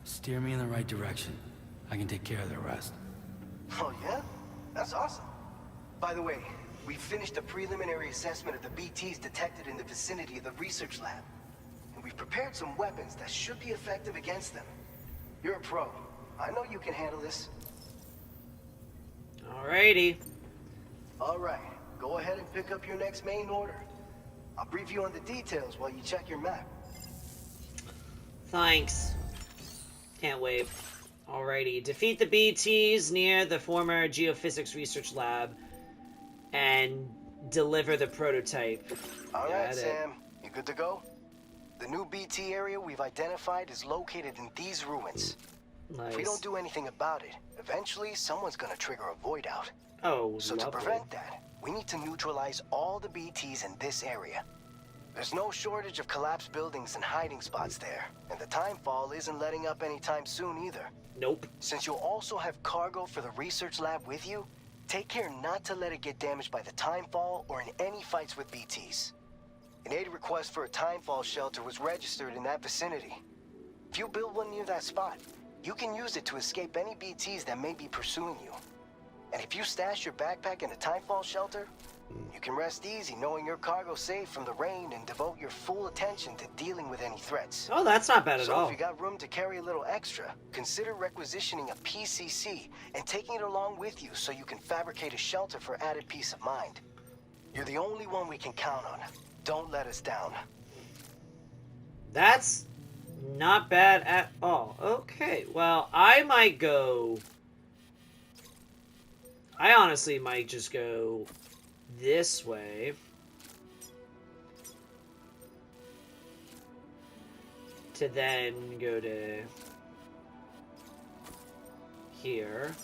Speaker 5: Steer me in the right direction. I can take care of the rest.
Speaker 14: Oh yeah? That's awesome. By the way, we finished a preliminary assessment of the BTs detected in the vicinity of the research lab. And we've prepared some weapons that should be effective against them. You're a pro. I know you can handle this.
Speaker 2: Alrighty.
Speaker 14: Alright, go ahead and pick up your next main order. I'll brief you on the details while you check your map.
Speaker 2: Thanks. Can't wait. Alrighty. Defeat the BTs near the former geophysics research lab and deliver the prototype.
Speaker 14: Alright, Sam. You good to go? The new BT area we've identified is located in these ruins.
Speaker 2: Nice.
Speaker 14: If we don't do anything about it, eventually someone's gonna trigger a void out.
Speaker 2: Oh,
Speaker 14: so
Speaker 2: lovely.
Speaker 14: To prevent that, we need to neutralize all the BTs in this area. There's no shortage of collapsed buildings and hiding spots there, and the timefall isn't letting up anytime soon either.
Speaker 2: Nope.
Speaker 14: Since you'll also have cargo for the research lab with you, take care not to let it get damaged by the timefall or in any fights with BTs. An aid request for a timefall shelter was registered in that vicinity. If you build one near that spot, you can use it to escape any BTs that may be pursuing you. And if you stash your backpack in a timefall shelter, you can rest easy knowing your cargo's safe from the rain and devote your full attention to dealing with any threats.
Speaker 2: Oh, that's not bad at all.
Speaker 14: So if you got room to carry a little extra, consider requisitioning a PCC and taking it along with you so you can fabricate a shelter for added peace of mind. You're the only one we can count on. Don't let us down.
Speaker 2: That's not bad at all. Okay, well, I honestly might just go this way. To then go to here.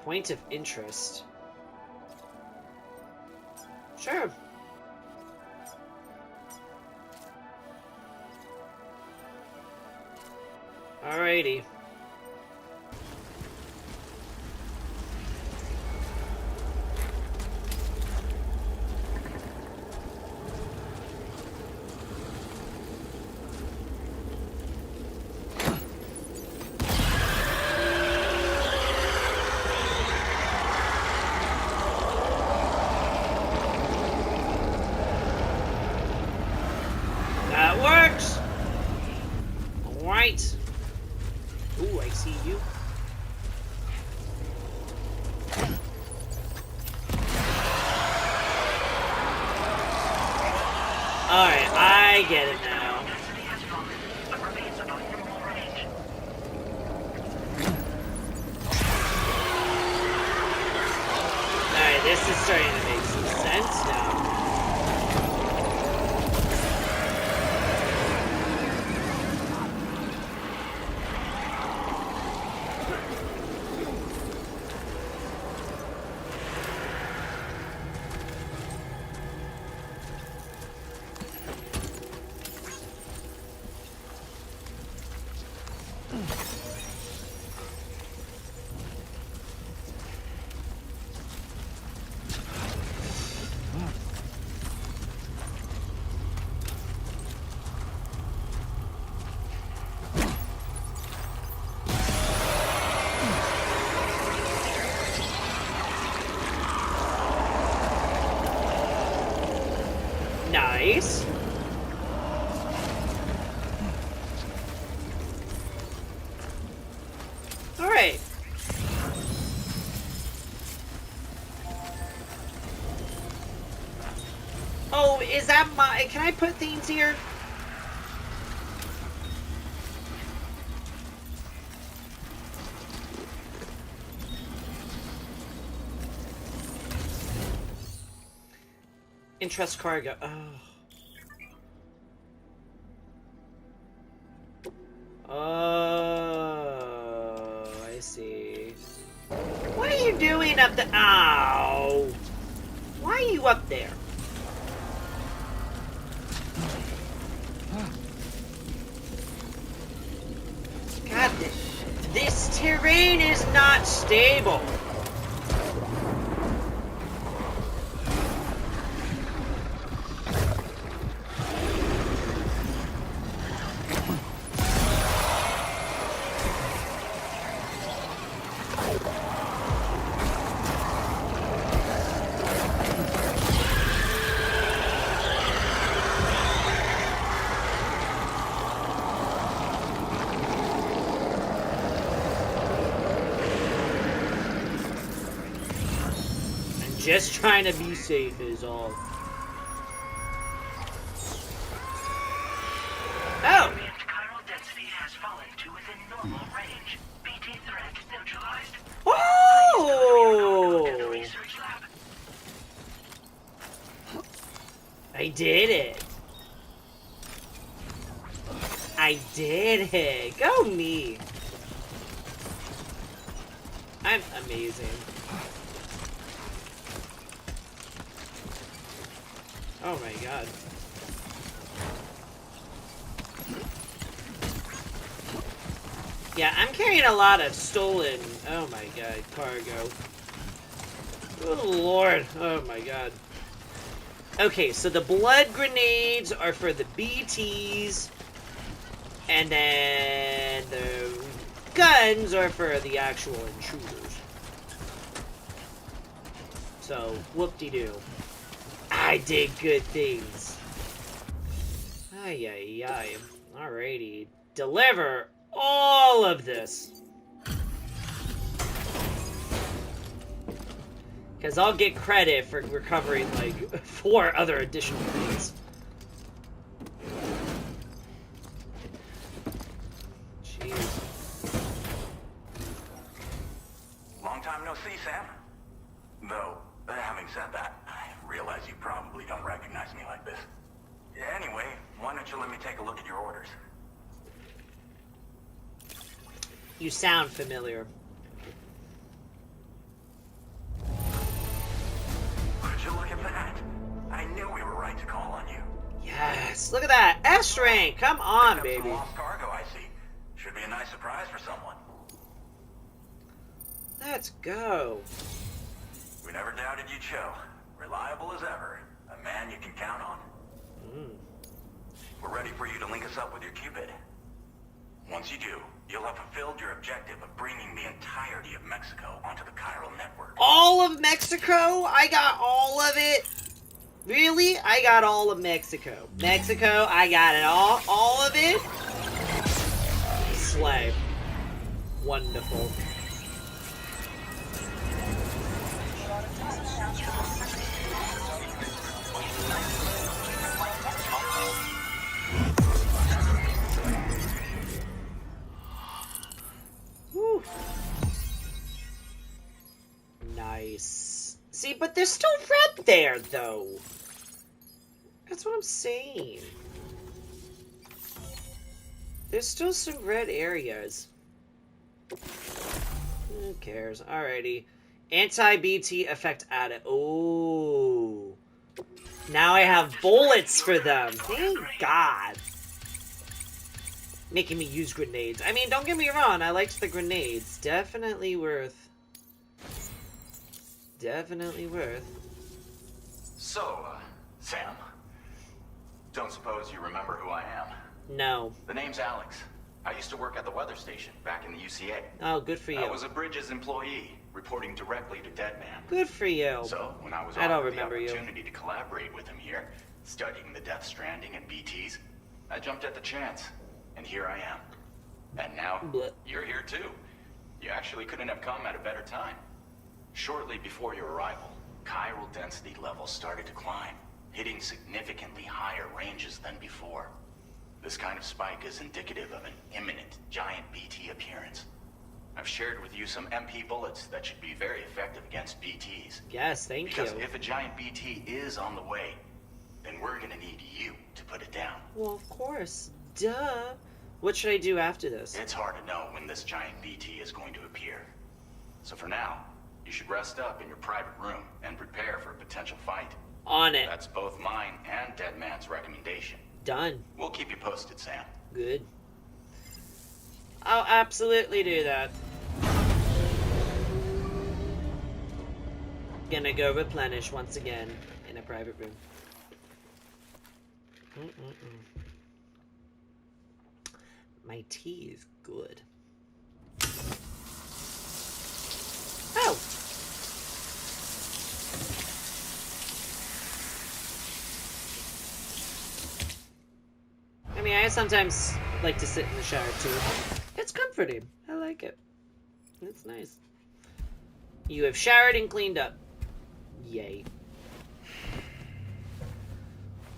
Speaker 2: Point of interest. Sure. Alrighty. That works. All right. Alright, I get it now. Alright, this is starting to make some sense now. Nice. All right. Oh, is that my... Can I put things here? Entrust cargo. Oh, I see. What are you doing up the... Ow! Why are you up there? God, this terrain is not stable. Just trying to be safe is all. Oh!
Speaker 8: Chiral density has fallen to within normal range. BT threat neutralized.
Speaker 2: Oh! I did it. I did it. Go me. I'm amazing. Oh my god. Yeah, I'm carrying a lot of stolen, oh my god, cargo. Oh lord, oh my god. Okay, so the blood grenades are for the BTs, and then the guns are for the actual intruders. So, whoop-de-doo. I did good things. Ay, ay, ay. Alrighty. Deliver all of this. Because I'll get credit for recovering, like, 4 other additional things. Jeez.
Speaker 16: Long time no see, Sam. Though, having said that, I realize you probably don't recognize me like this. Anyway, why don't you let me take a look at your orders?
Speaker 2: You sound familiar.
Speaker 16: Would you look at that? I knew we were right to call on you.
Speaker 2: Yes, look at that. S rank. Come on, baby.
Speaker 16: Some lost cargo, I see. Should be a nice surprise for someone.
Speaker 2: Let's go.
Speaker 16: We never doubted you, Cho. Reliable as ever. A man you can count on. We're ready for you to link us up with your Cupid. Once you do, you'll have fulfilled your objective of bringing the entirety of Mexico onto the Chiral Network.
Speaker 2: All of Mexico? I got all of it? Really? I got all of Mexico. Mexico, I got it all. All of it? Slay. Wonderful. but there's still red there, though. That's what I'm saying. There's still some red areas. Who cares? Alrighty. Anti-BT effect added. Oh. Now I have bullets for them. Thank God. Making me use grenades. I mean, don't get me wrong. I liked the grenades. Definitely worth. Definitely worth.
Speaker 16: So, Sam, don't suppose you remember who I am?
Speaker 2: No.
Speaker 16: The name's Alex. I used to work at the weather station back in the UCA.
Speaker 2: Oh, good for you.
Speaker 16: I was a Bridges employee, reporting directly to Deadman.
Speaker 2: Good for you.
Speaker 16: So, when I was
Speaker 2: I don't
Speaker 16: offered the
Speaker 2: remember you.
Speaker 16: opportunity to collaborate with him here, studying the Death Stranding and BTs, I jumped at the chance, and here I am. And now, you're here too. You actually couldn't have come at a better time. Shortly before your arrival, chiral density levels started to climb, hitting significantly higher ranges than before. This kind of spike is indicative of an imminent giant BT appearance. I've shared with you some MP bullets that should be very effective against BTs.
Speaker 2: Yes, thank you.
Speaker 16: Because if a giant BT is on the way, then we're gonna need you to put it down.
Speaker 2: Well, of course. Duh. What should I do after this?
Speaker 16: It's hard to know when this giant BT is going to appear. So for now, you should rest up in your private room and prepare for a potential fight.
Speaker 2: On it.
Speaker 16: That's both mine and Deadman's recommendation.
Speaker 2: Done.
Speaker 16: We'll keep you posted, Sam.
Speaker 2: Good. I'll absolutely do that. Gonna go replenish once again in a private room. My tea is good. Oh! I mean, I sometimes like to sit in the shower too. It's comforting. I like it. It's nice. You have showered and cleaned up. Yay.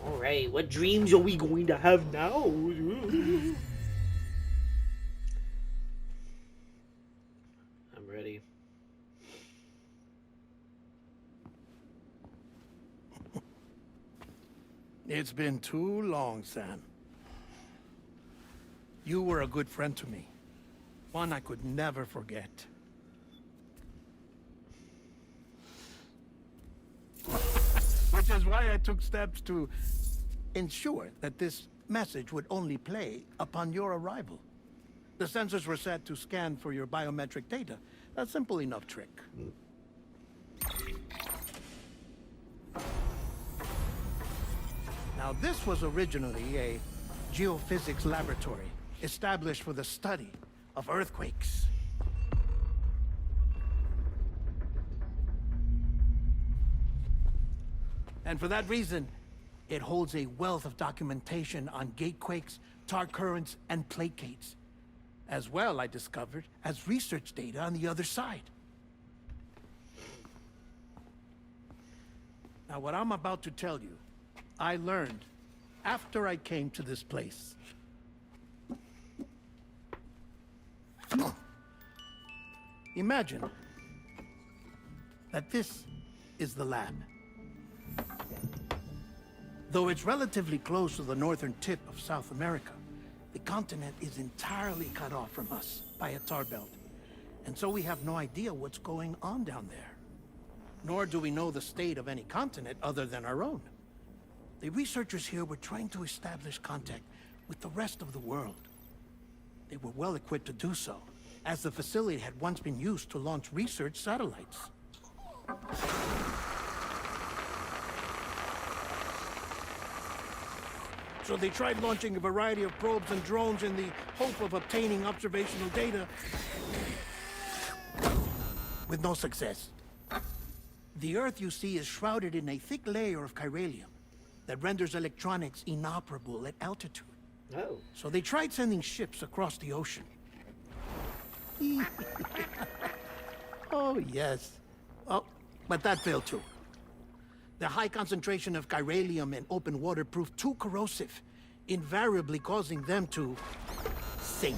Speaker 2: Alright, what dreams are we going to have now? I'm ready.
Speaker 3: It's been too long, Sam. You were a good friend to me. One I could never forget. Which is why I took steps to ensure that this message would only play upon your arrival. The sensors were set to scan for your biometric data. A simple enough trick. Now, this was originally a geophysics laboratory established for the study of earthquakes. And for that reason, it holds a wealth of documentation on gatequakes, tar currents, and placates. As well, I discovered, as research data on the other side. Now, what I'm about to tell you, I learned after I came to this place. Imagine that this is the lab. Though it's relatively close to the northern tip of South America, the continent is entirely cut off from us by a tar belt. And so we have no idea what's going on down there. Nor do we know the state of any continent other than our own. The researchers here were trying to establish contact with the rest of the world. They were well equipped to do so, as the facility had once been used to launch research satellites. So they tried launching a variety of probes and drones in the hope of obtaining observational data, with no success. The Earth, you see, is shrouded in a thick layer of chiralium that renders electronics inoperable at altitude.
Speaker 2: Oh.
Speaker 3: So they tried sending ships across the ocean. Oh, yes. Oh, but that failed too. The high concentration of chiralium in open water proved too corrosive, invariably causing them to sink.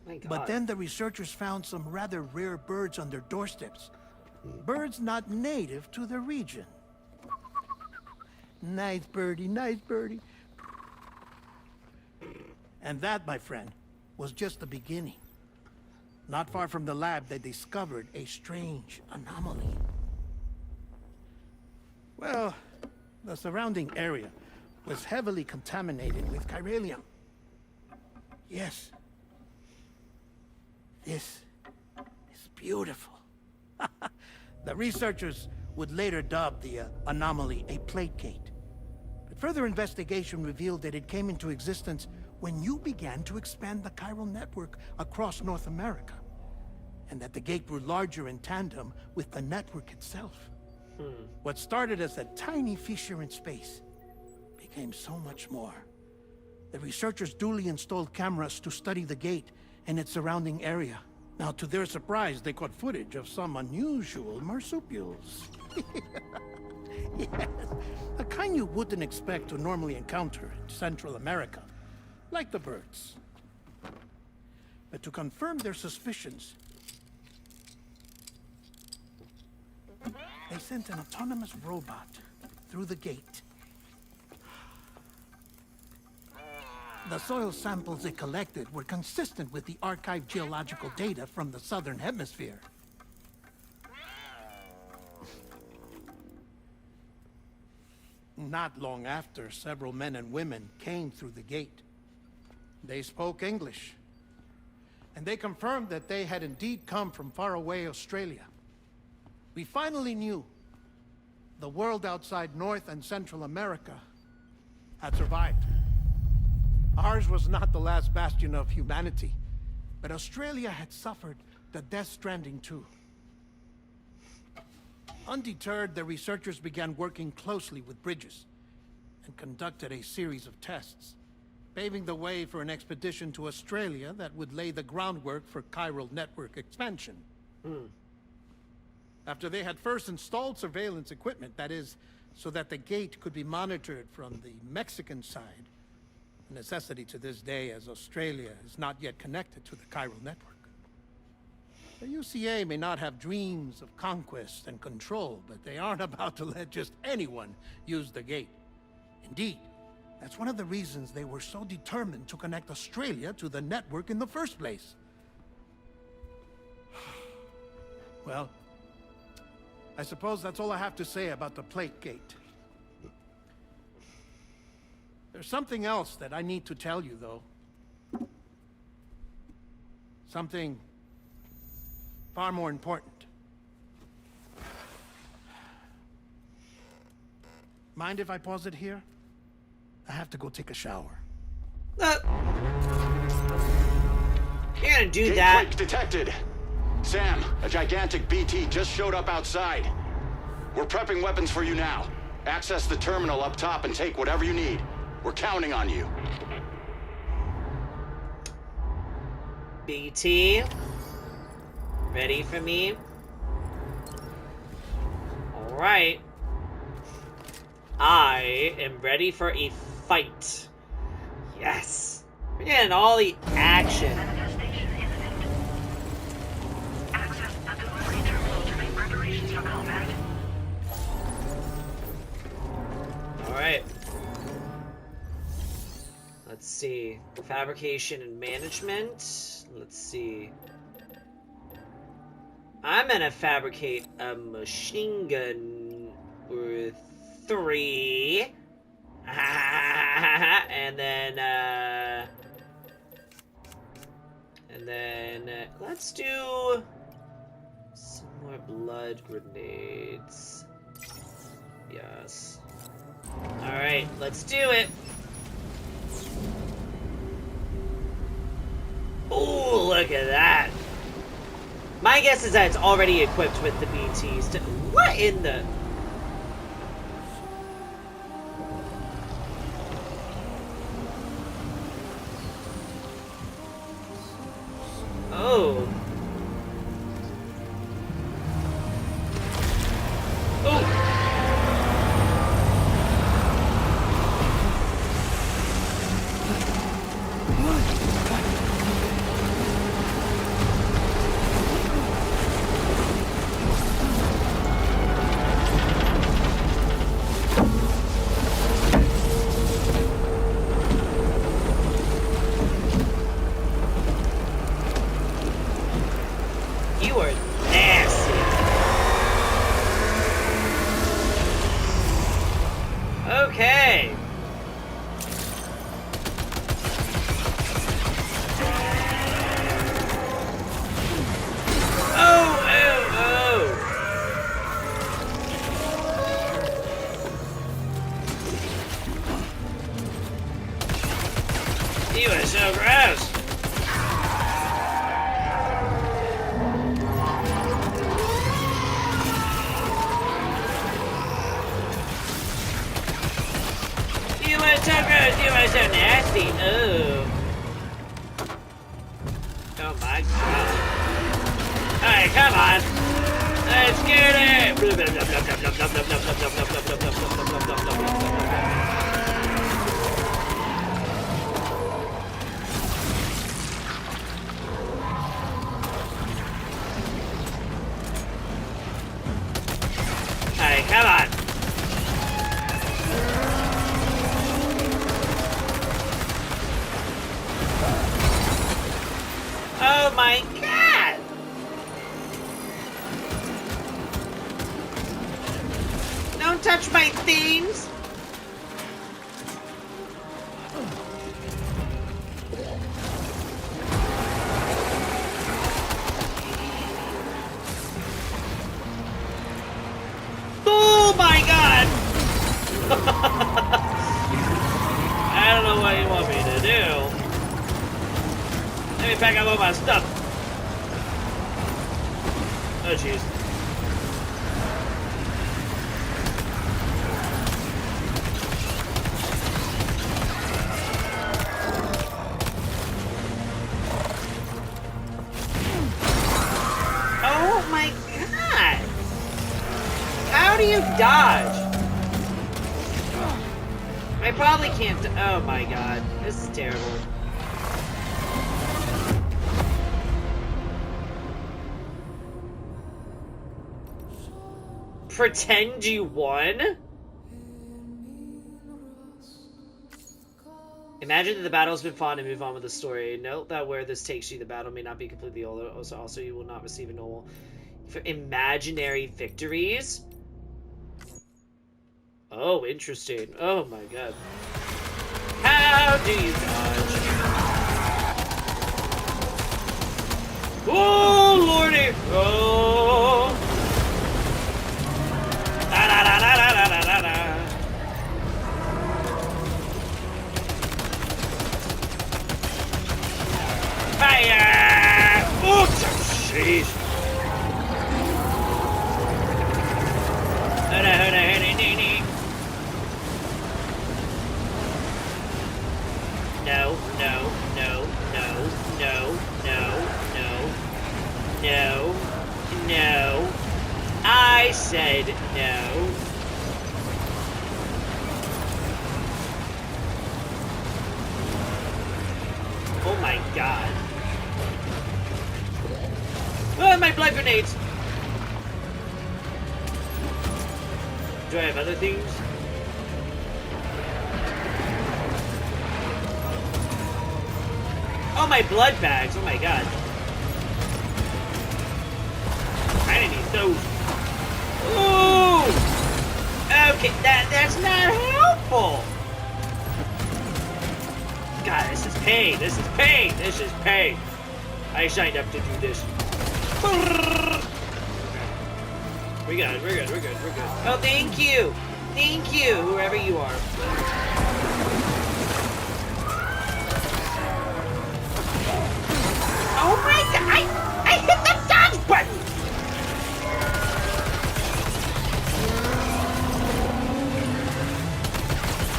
Speaker 2: My God.
Speaker 3: But then the researchers found some rather rare birds on their doorsteps, Birds not native to the region. Nice birdie, nice birdie. And that, my friend, was just the beginning. Not far from the lab, they discovered a strange anomaly. Well, the surrounding area was heavily contaminated with chiralium. Yes. This is beautiful. The researchers would later dub the anomaly a plate gate. But further investigation revealed that it came into existence when you began to expand the chiral network across North America, and that the gate grew larger in tandem with the network itself. What started as a tiny fissure in space became so much more. The researchers duly installed cameras to study the gate and its surrounding area. Now, to their surprise, they caught footage of some unusual marsupials. Yes, a kind you wouldn't expect to normally encounter in Central America, like the birds. But to confirm their suspicions, they sent an autonomous robot through the gate. The soil samples it collected were consistent with the archived geological data from the southern hemisphere. Not long after, several men and women came through the gate. They spoke English, and they confirmed that they had indeed come from faraway Australia. We finally knew the world outside North and Central America had survived. Ours was not the last bastion of humanity, but Australia had suffered the Death Stranding too. Undeterred, the researchers began working closely with Bridges and conducted a series of tests, paving the way for an expedition to Australia that would lay the groundwork for chiral network expansion. After they had first installed surveillance equipment, that is, so that the gate could be monitored from the Mexican side, a necessity to this day as Australia is not yet connected to the chiral network. The UCA may not have dreams of conquest and control, but they aren't about to let just anyone use the gate. Indeed, that's one of the reasons they were so determined to connect Australia to the network in the first place. Well, I suppose that's all I have to say about the plate gate. There's something else that I need to tell you, though. Something far more important. Mind if I pause it here? I have to go take a shower.
Speaker 2: You're gonna do
Speaker 16: Gate
Speaker 2: that.
Speaker 16: break detected. Sam, a gigantic BT just showed up outside. We're prepping weapons for you now. Access the terminal up top and take whatever you need. We're counting on you.
Speaker 2: BT, ready for me? All right. I am ready for a fight. Yes. We're getting all the action.
Speaker 8: Access the delivery terminal to make preparations for combat.
Speaker 2: All right. Let's see. Fabrication and management. Let's see. I'm gonna fabricate a machine gun with 3. And then let's do some more blood grenades. Yes. All right, let's do it. Ooh, look at that. My guess is that it's already equipped with the BTs. What in the... Oh. Oh. Okay. Oh, you are so gross. You are so gross. You are so nasty. Oh. Oh my god. Alright, come on. Let's get it. Alright, come on. Oh my god! Don't touch my things! Oh my god! I don't know what you want me to do. Let me pack up all my stuff. Oh jeez. Oh my god! How do you dodge? I probably can't. Oh my god. This is terrible. Pretend you won? Imagine that the battle has been fought and move on with the story. Note that where this takes you, the battle may not be completely over. Also, you will not receive a normal. For imaginary victories? Oh, interesting. Oh my god. How do you dodge? Oh, lordy! Oh! Da da da da da da da da. Fire! Oops! Jeez. No, no, no, no, no, no, no, no, no. I said no. Oh my god. Oh, my blood grenades! Do I have other things? Oh, my blood bags! Oh my god. I didn't need those. Ooh! Okay, that's not helpful! God, this is pain! This is pain! This is pain! I signed up to do this. We got it, we're good, we're good, we're good. Oh, thank you! Thank you, whoever you are. Oh my god! I hit the dodge button!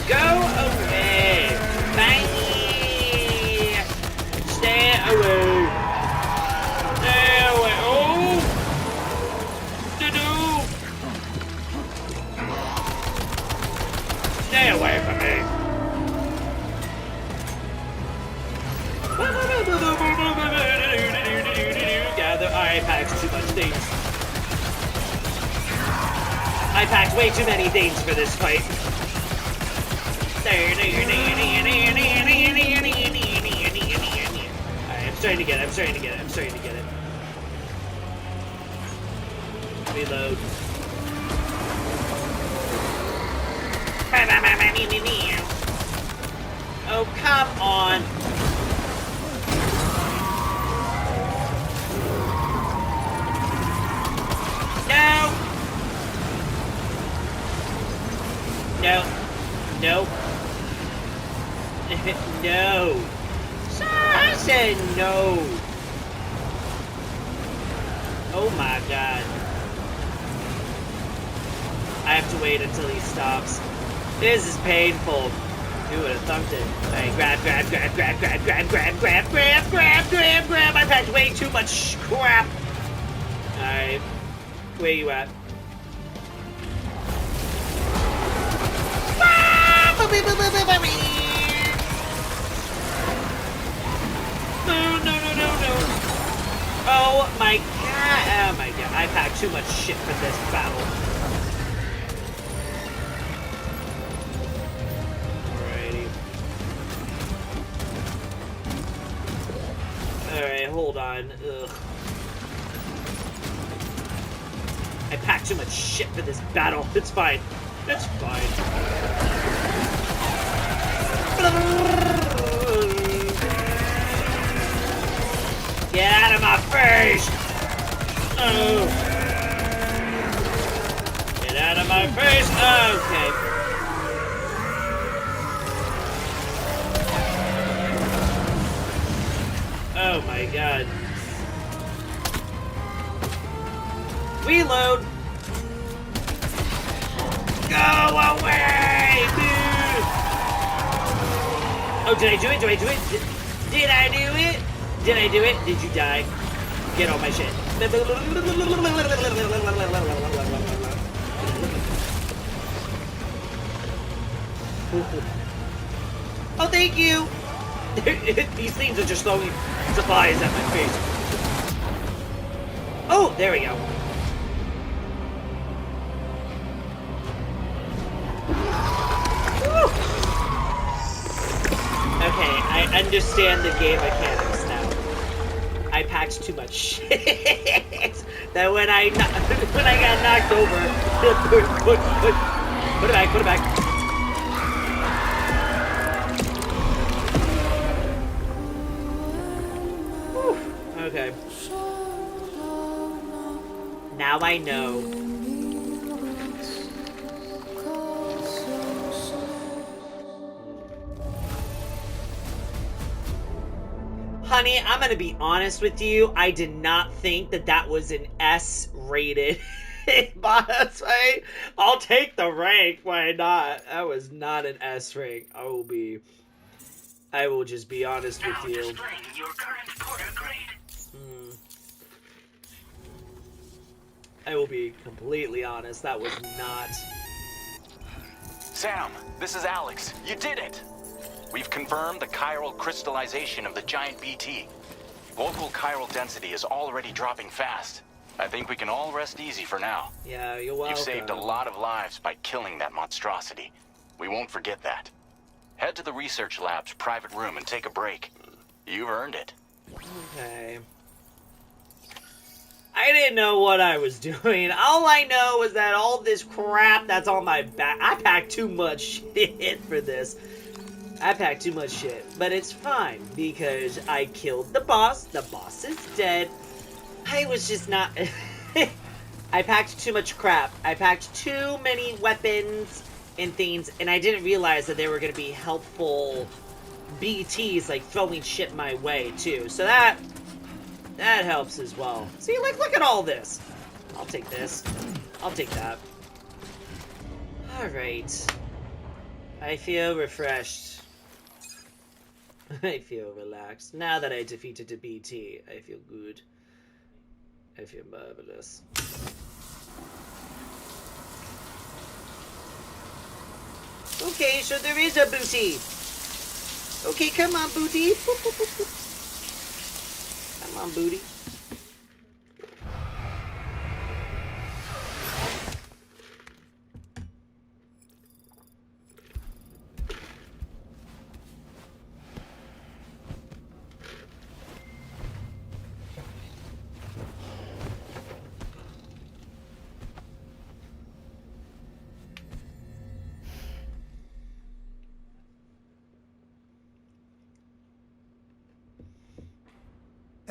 Speaker 2: Go away! Bye! Stay away! Stay away! Oh! Stay away from me! Gather. I packed too much things. I packed way too many things for this fight. Alright, I'm starting to get it. I'm starting to get it. I'm starting to get it. Reload. Oh, come on. No. No. No. No. I said no. Oh my god. I have to wait until he stops. This is painful. Who would have thumped it? Alright, grab. I've had way too much crap. Alright. Where you at? No. Oh my god. Oh my god. I packed too much shit for this battle. Alright, hold on. Ugh. I packed too much shit for this battle. It's fine. It's fine. Get out of my face! Oh. Get out of my face! Okay. Oh my god. Reload! Go away! Dude! Oh, did I do it? Did I do it? Did I do it? Did I do it? Did you die? Get all my shit. Oh, thank you! These things are just throwing supplies at my face. Oh, there we go. Woo. Okay, I understand the game mechanics now. I packed too much shit that when I got knocked over, put it back. Okay. Now I know. Honey, I'm gonna be honest with you. I did not think that was an S-rated boss fight. I'll take the rank. Why not? That was not an S rank. I will just be honest with you.
Speaker 8: Your current porter grade.
Speaker 2: I will be completely honest. That was not.
Speaker 16: Sam, this is Alex. You did it! We've confirmed the chiral crystallization of the giant BT. Local chiral density is already dropping fast. I think we can all rest easy for now.
Speaker 2: Yeah, you're welcome.
Speaker 16: You've saved a lot of lives by killing that monstrosity. We won't forget that. Head to the research lab's private room and take a break. You've earned it.
Speaker 2: Okay. I didn't know what I was doing. All I know is that all this crap that's on my back. I packed too much shit for this. I packed too much shit. But it's fine because I killed the boss. The boss is dead. I was just not... I packed too much crap. I packed too many weapons and things, and I didn't realize that they were going to be helpful BTs, like throwing shit my way too. So that helps as well. See, like, look at all this. I'll take this. I'll take that. Alright. I feel refreshed. I feel relaxed. Now that I defeated a BT, I feel good. I feel marvelous. Okay, so there is a booty. Okay, come on, booty. Come on, booty.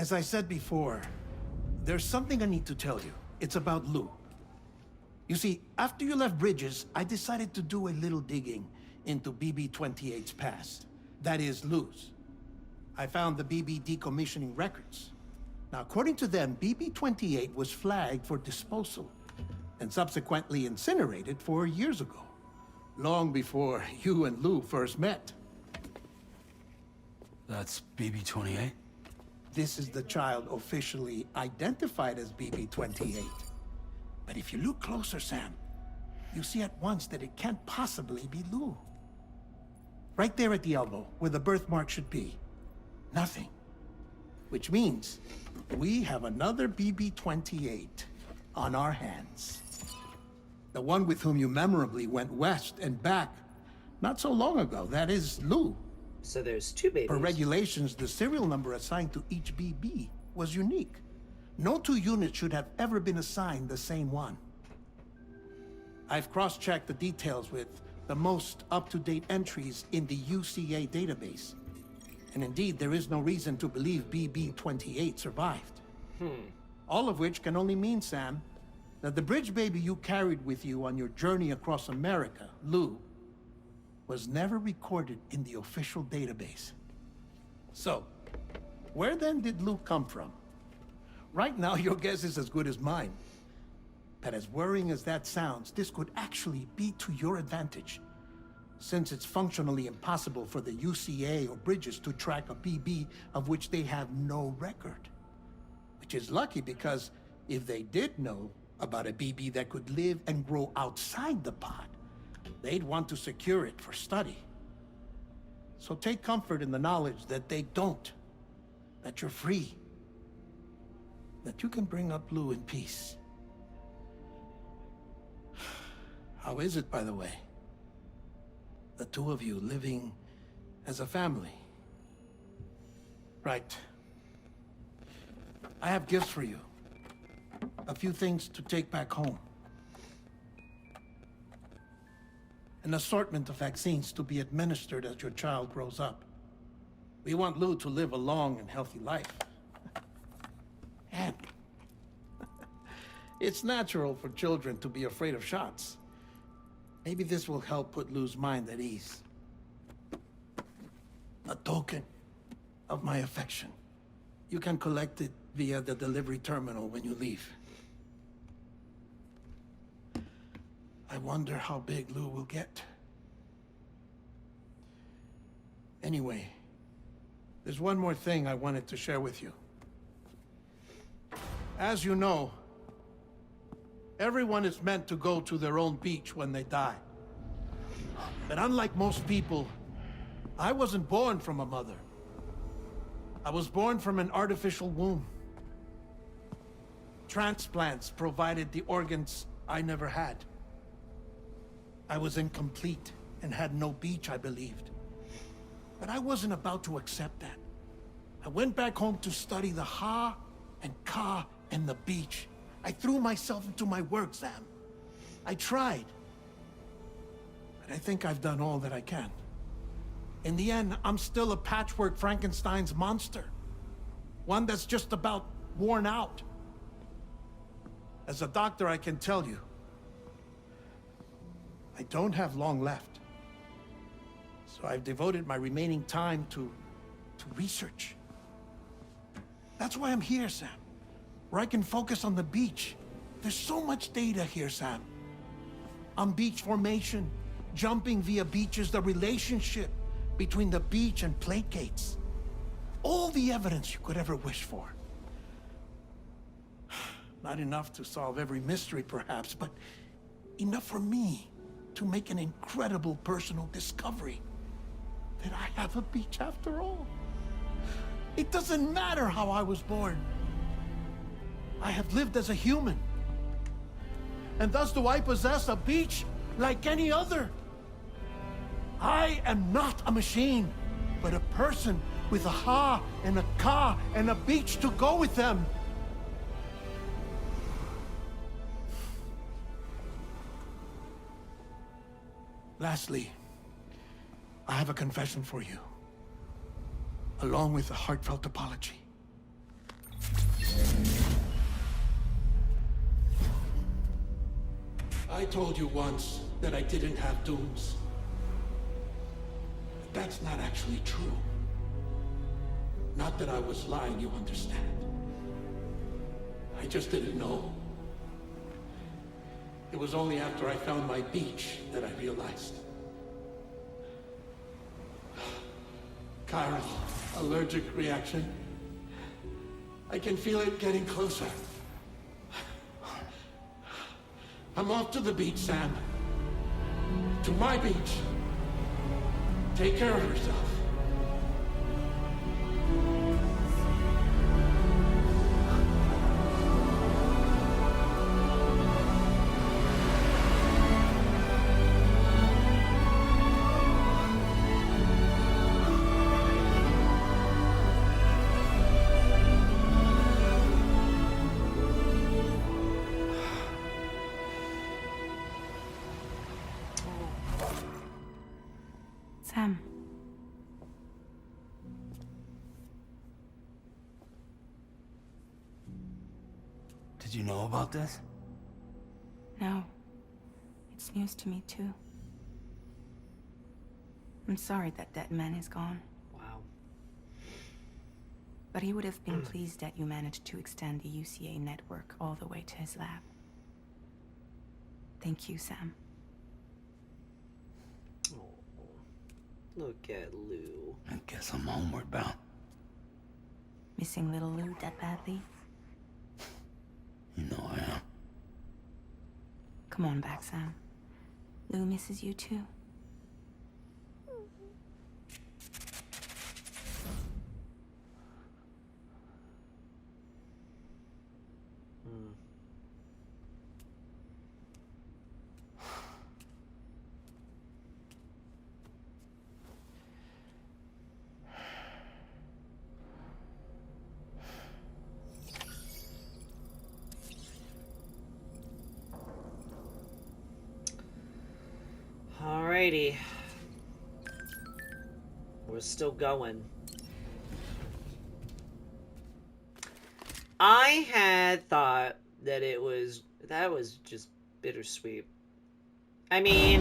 Speaker 3: As I said before, there's something I need to tell you. It's about Lou. You see, after you left Bridges, I decided to do a little digging into BB-28's past. That is, Lou's. I found the BB decommissioning records. Now, according to them, BB-28 was flagged for disposal and subsequently incinerated 4 years ago, long before you and Lou first met.
Speaker 5: That's BB-28?
Speaker 3: This is the child officially identified as BB-28. But if you look closer, Sam, you see at once that it can't possibly be Lou. Right there at the elbow, where the birthmark should be. Nothing. Which means we have another BB-28 on our hands. The one with whom you memorably went west and back not so long ago. That is Lou.
Speaker 2: So there's two babies.
Speaker 3: Per regulations, the serial number assigned to each BB was unique. No two units should have ever been assigned the same one. I've cross-checked the details with the most up-to-date entries in the UCA database. And indeed, there is no reason to believe BB-28 survived. All of which can only mean, Sam, that the bridge baby you carried with you on your journey across America, Lou, was never recorded in the official database. So, where then did Lou come from? Right now, your guess is as good as mine. But as worrying as that sounds, this could actually be to your advantage, since it's functionally impossible for the UCA or Bridges to track a BB of which they have no record. Which is lucky, because if they did know about a BB that could live and grow outside the pod, they'd want to secure it for study. So take comfort in the knowledge that they don't, that you're free, that you can bring up Lou in peace. How is it, by the way? The two of you living as a family. Right. I have gifts for you. A few things to take back home. An assortment of vaccines to be administered as your child grows up. We want Lou to live a long and healthy life. And it's natural for children to be afraid of shots. Maybe this will help put Lou's mind at ease. A token of my affection. You can collect it via the delivery terminal when you leave. I wonder how big Lou will get. Anyway, there's one more thing I wanted to share with you. As you know, everyone is meant to go to their own beach when they die. But unlike most people, I wasn't born from a mother. I was born from an artificial womb. Transplants provided the organs I never had. I was incomplete and had no beach, I believed. But I wasn't about to accept that. I went back home to study the Ha and Ka and the beach. I threw myself into my work, Sam. I tried. But I think I've done all that I can. In the end, I'm still a patchwork Frankenstein's monster. One that's just about worn out. As a doctor, I can tell you, I don't have long left. So I've devoted my remaining time to research. That's why I'm here, Sam. Where I can focus on the beach. There's so much data here, Sam. On beach formation, jumping via beaches, the relationship between the beach and placates. All the evidence you could ever wish for. Not enough to solve every mystery, perhaps, but enough for me to make an incredible personal discovery. That I have a beach after all. It doesn't matter how I was born. I have lived as a human. And thus do I possess a beach like any other. I am not a machine, but a person with a Ha and a Ka and a beach to go with them. Lastly, I have a confession for you, along with a heartfelt apology.
Speaker 17: I told you once that I didn't have dooms. But that's not actually true. Not that I was lying, you understand. I just didn't know. It was only after I found my beach that I realized. Chiral, allergic reaction. I can feel it getting closer. I'm off to the beach, Sam. To my beach. Take care of yourself.
Speaker 4: Sam.
Speaker 5: Did you know about this?
Speaker 4: No. It's news to me, too. I'm sorry that Deadman is gone.
Speaker 2: Wow.
Speaker 4: But he would have been pleased that you managed to extend the UCA network all the way to his lab. Thank you, Sam.
Speaker 2: Look at Lou.
Speaker 5: I guess I'm homeward bound.
Speaker 4: Missing little Lou that badly?
Speaker 5: You know I am.
Speaker 4: Come on back, Sam. Lou misses you too.
Speaker 2: Alrighty. We're still going. I had thought that that was just bittersweet. I mean,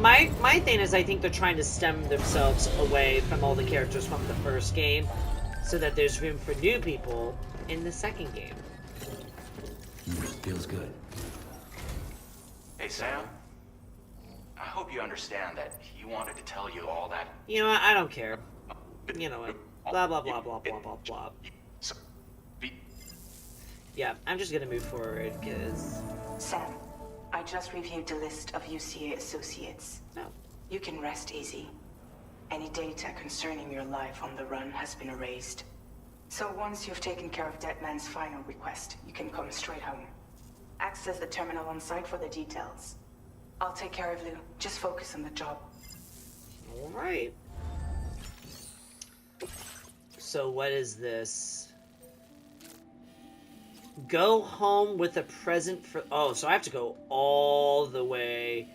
Speaker 2: my thing is I think they're trying to stem themselves away from all the characters from the first game so that there's room for new people in the second game.
Speaker 5: Feels good.
Speaker 16: Hey, Sam. I hope you understand that he wanted to tell you all that.
Speaker 2: You know what? I don't care. You know what? Blah, blah, blah, blah, blah, blah, blah. Yeah, I'm just gonna move forward, because...
Speaker 18: Sam, I just reviewed the list of UCA associates.
Speaker 2: No.
Speaker 18: You can rest easy. Any data concerning your life on the run has been erased. So once you've taken care of Deadman's final request, you can come straight home. Access the terminal on site for the details. I'll take care of Lou. Just focus on the job.
Speaker 2: Alright. So what is this? Go home with a present for... Oh, so I have to go all the way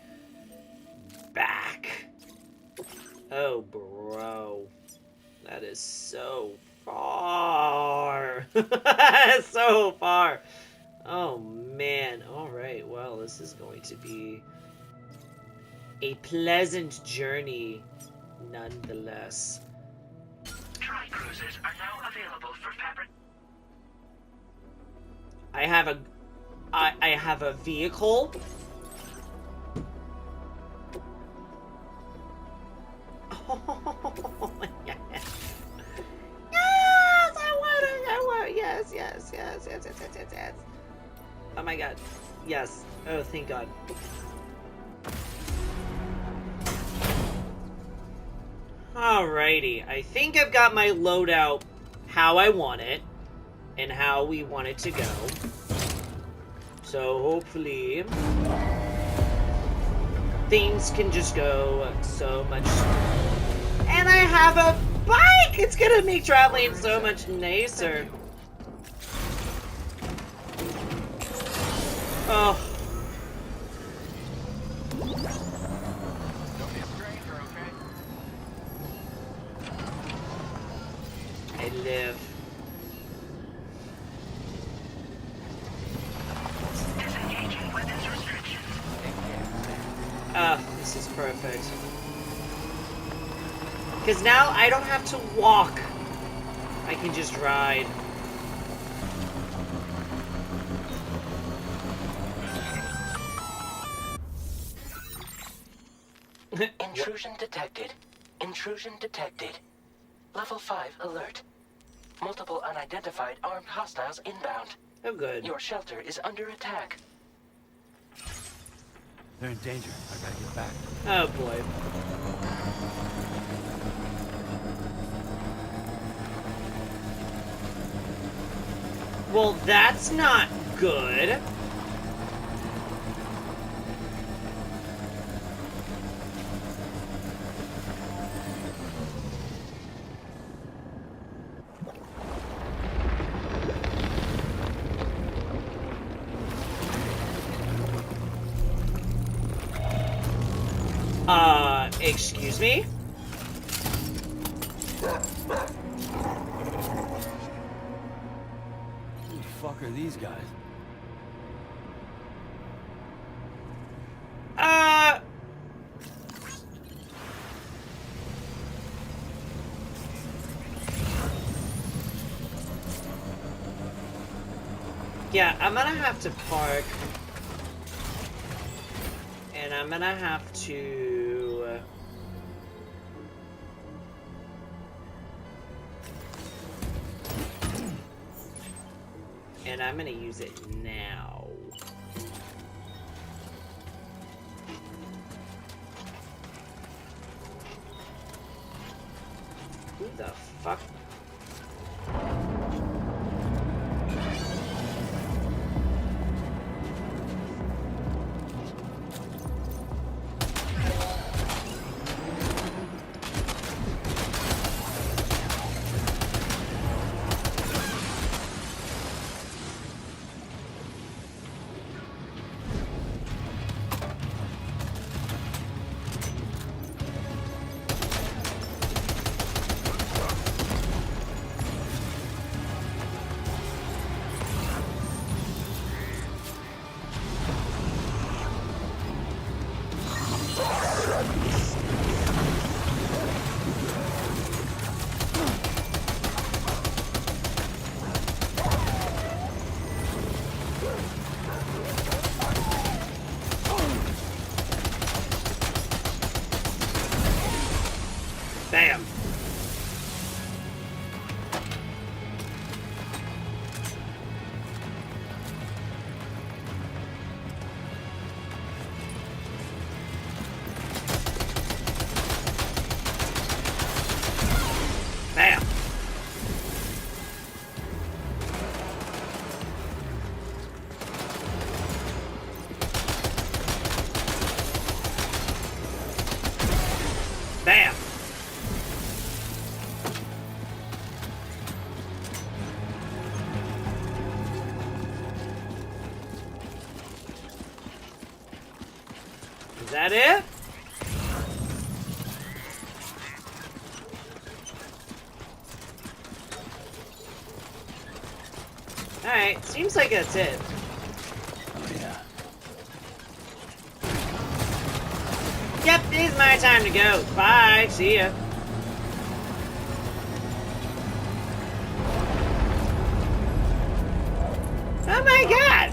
Speaker 2: back. Oh, bro. That is so far. So far. Oh, man. Alright, well, this is going to be a pleasant journey, nonetheless.
Speaker 8: Tri cruisers are now available for fabric.
Speaker 2: I have a vehicle. Oh, yes. Yes, I want, yes. Oh my god. Yes. Oh, thank god. Alrighty, I think I've got my loadout how I want it, and how we want it to go. So hopefully, things can just go so much... And I have a bike! It's gonna make traveling so much nicer. Oh. I live.
Speaker 8: Disengaging
Speaker 2: This is perfect. Because now I don't have to walk. I can just ride.
Speaker 10: Intrusion detected. Intrusion detected. Level 5 alert. Multiple unidentified armed hostiles inbound.
Speaker 2: Oh, good.
Speaker 10: Your shelter is under attack.
Speaker 5: They're in danger. I gotta get back.
Speaker 2: Oh, boy. Well, that's not good. Excuse me?
Speaker 5: Who the fuck are these guys?
Speaker 2: Yeah, I'm gonna have to park. And I'm gonna have to... and I'm gonna use it now. Who the fuck? Bam. Bam. Bam. Is that it? Alright, seems like that's it.
Speaker 5: Oh, yeah.
Speaker 2: Yep, it's my time to go. Bye, see ya. Oh my god!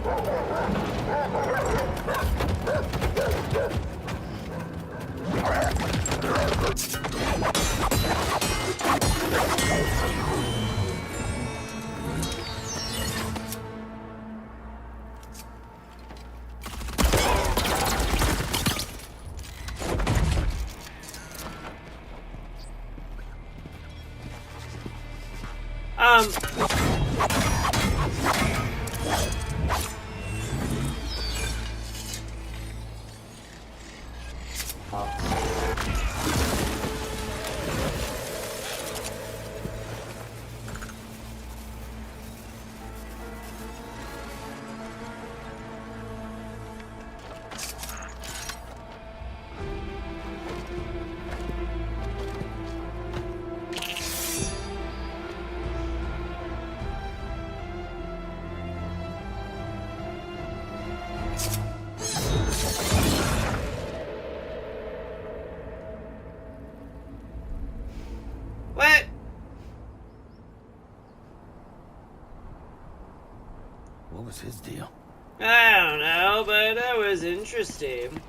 Speaker 5: was his deal?
Speaker 2: I don't know, but that was interesting.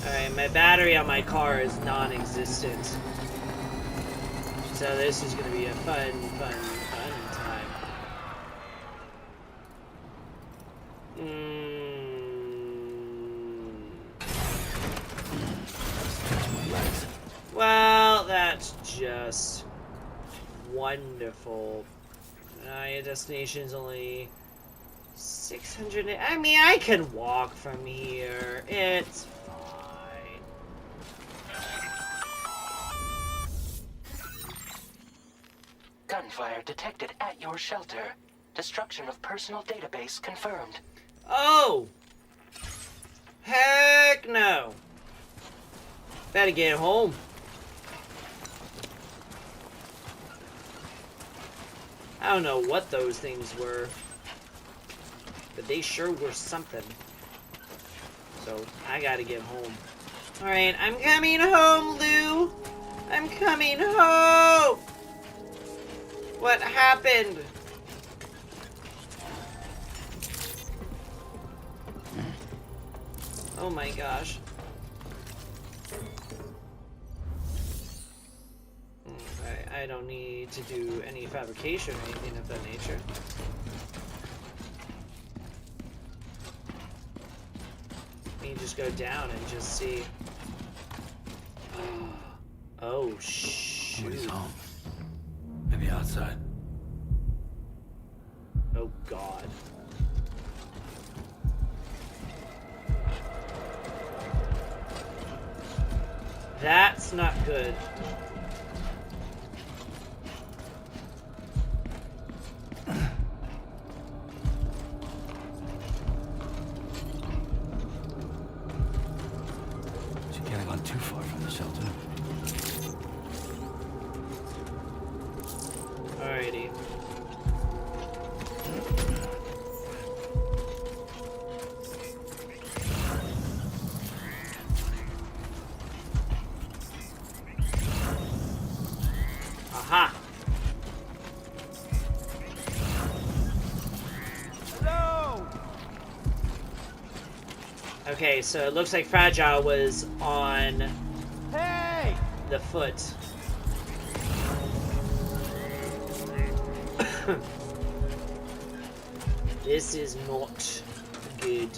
Speaker 2: Alright, my battery on my car is non-existent. So this is gonna be a fun time. Well, that's just wonderful. Your destination's only 600. I mean, I can walk from here. It's fine.
Speaker 10: Gunfire detected at your shelter. Destruction of personal database confirmed.
Speaker 2: Oh! Heck no! Better get home. I don't know what those things were, but they sure were something. So, I gotta get home. Alright, I'm coming home, Lou! I'm coming home! What happened? Oh my gosh. I don't need to do any fabrication or anything of that nature. You can just go down and just see. Oh, shoot.
Speaker 5: Somebody's home. Maybe outside.
Speaker 2: Oh, God. That's not good.
Speaker 5: She can't have gone too far from the shelter.
Speaker 2: Alrighty. Aha!
Speaker 7: No!
Speaker 2: Okay, so it looks like Fragile was on
Speaker 7: Hey!
Speaker 2: the foot. This is not good.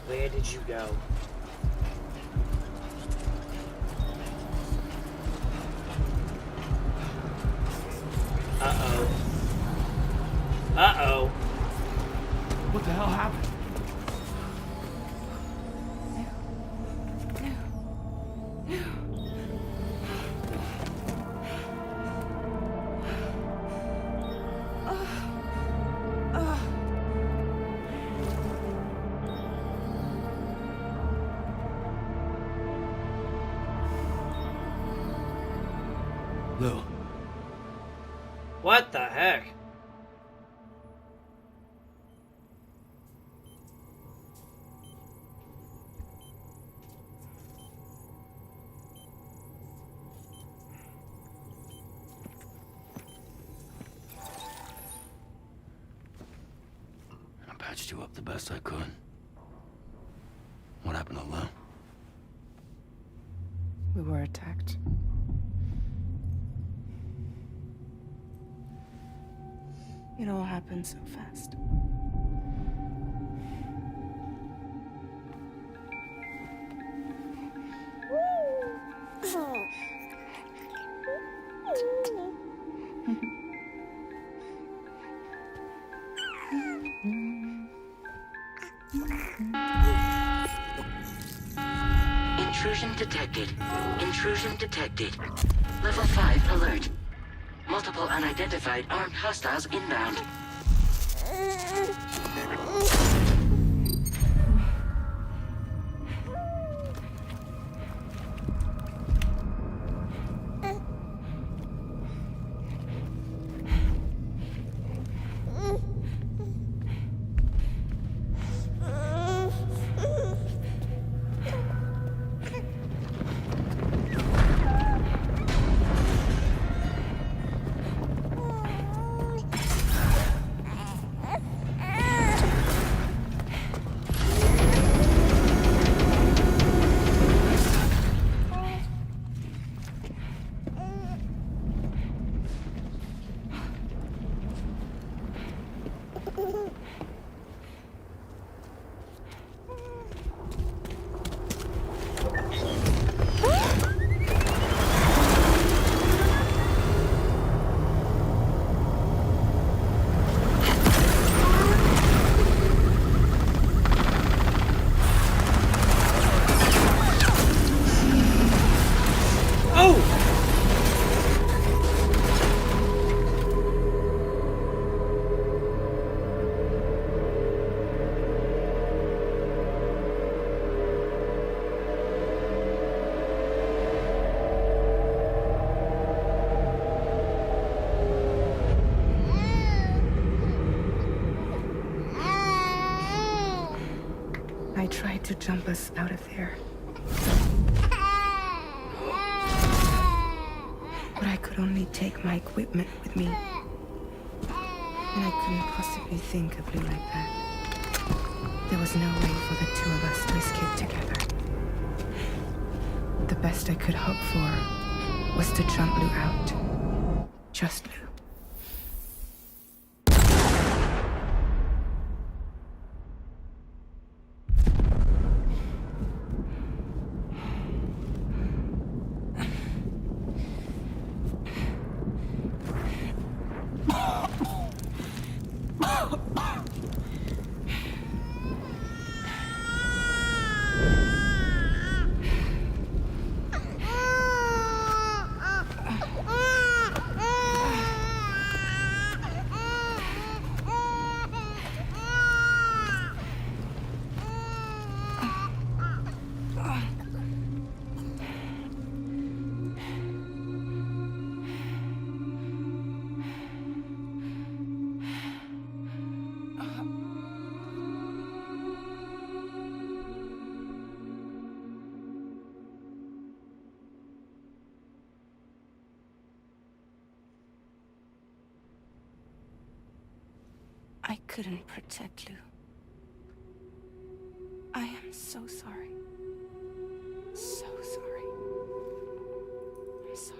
Speaker 2: Where did you go? Uh-oh. Uh-oh.
Speaker 5: What the hell happened? Lou.
Speaker 2: What the heck?
Speaker 5: I patched you up the best I could. What happened to Lou?
Speaker 4: We were attacked. It all happened so fast.
Speaker 10: Intrusion detected. Intrusion detected. Level 5 alert. Multiple unidentified armed hostiles inbound.
Speaker 4: I tried to jump us out of there. But I could only take my equipment with me. And I couldn't possibly think of Lou like that. There was no way for the two of us to escape together. The best I could hope for was to jump Lou out. Just Lou. I couldn't protect Lou. I am so sorry. So sorry. I'm sorry.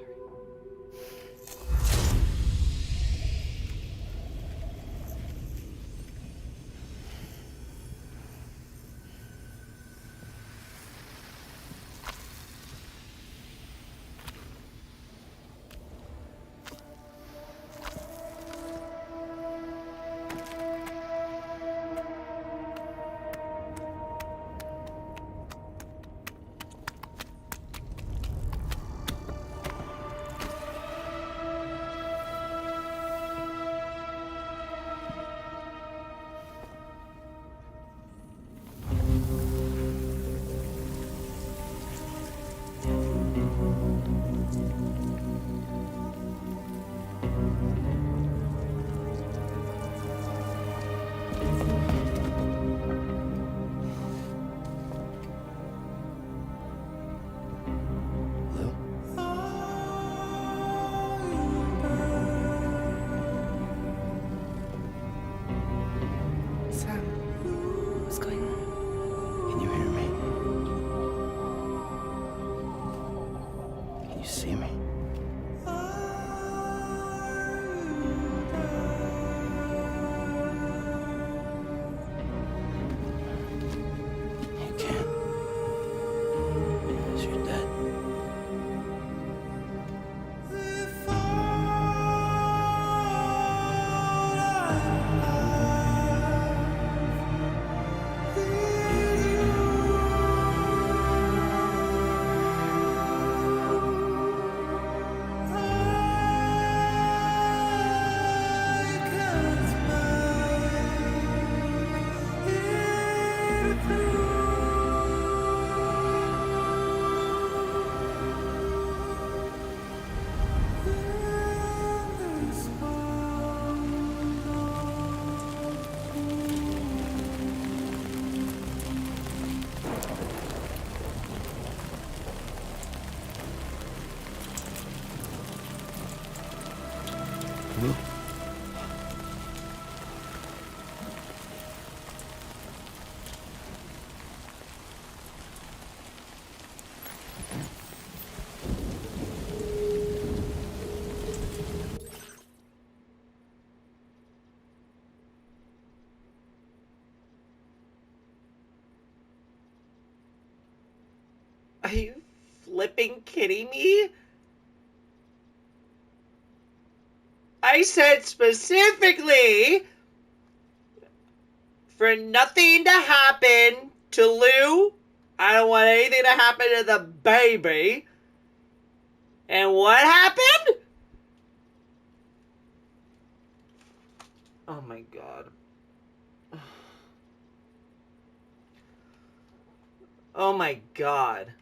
Speaker 2: you flipping kidding me? I said specifically for nothing to happen to Lou. I don't want anything to happen to the baby. And what happened? Oh my god. Oh my god.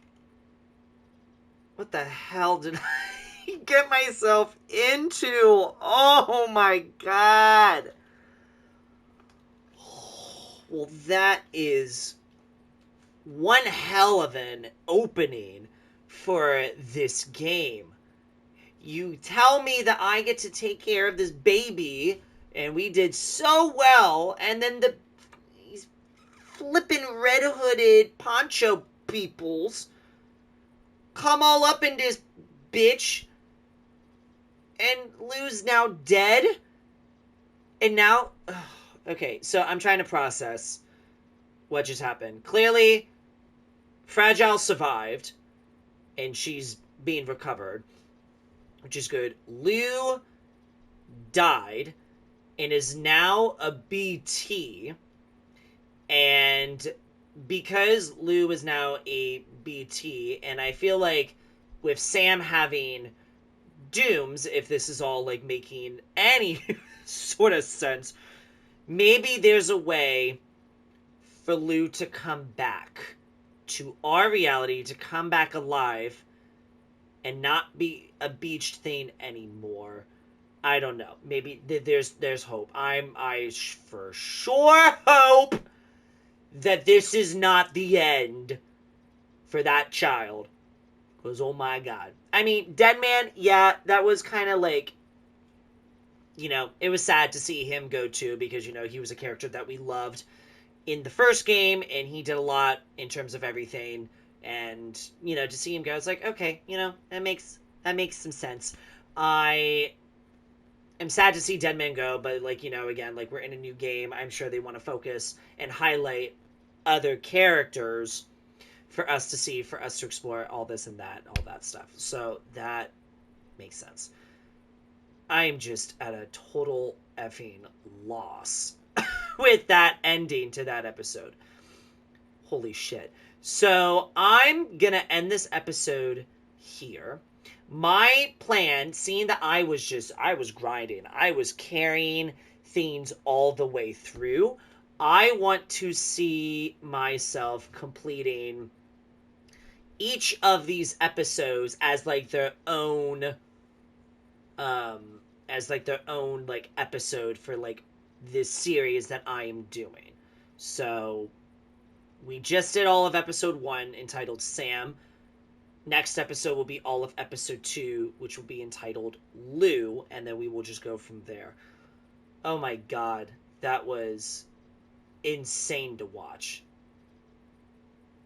Speaker 2: What the hell did I get myself into? Oh my god. Well, that is one hell of an opening for this game. You tell me that I get to take care of this baby, and we did so well, and then these flippin' red-hooded poncho peoples come all up in this bitch, and Lou's now dead, and now... Okay, so I'm trying to process what just happened. Clearly, Fragile survived, and she's being recovered, which is good. Lou died and is now a BT, and because Lou is now a BT, and I feel like with Sam having dooms, if this is all like making any sort of sense, maybe there's a way for Lou to come back to our reality, to come back alive and not be a beached thing anymore. I don't know. Maybe there's hope. I for sure hope that this is not the end for that child. Because, oh my god. I mean, Deadman, yeah, that was kind of like, you know, it was sad to see him go too, because, you know, he was a character that we loved in the first game, and he did a lot in terms of everything, and, you know, to see him go, it's like, okay, you know, that makes some sense. I am sad to see Deadman go, but, like, you know, again, like, we're in a new game. I'm sure they want to focus and highlight other characters for us to see, for us to explore all this and that, all that stuff. So that makes sense. I'm just at a total effing loss with that ending to that episode. Holy shit. So I'm gonna end this episode here. My plan, seeing that I was grinding, I was carrying things all the way through, I want to see myself completing each of these episodes as like their own like episode for like this series that I am doing. So we just did all of episode 1 entitled Sam. Next episode will be all of episode 2, which will be entitled Lou, and then we will just go from there. Oh my god, that was insane to watch.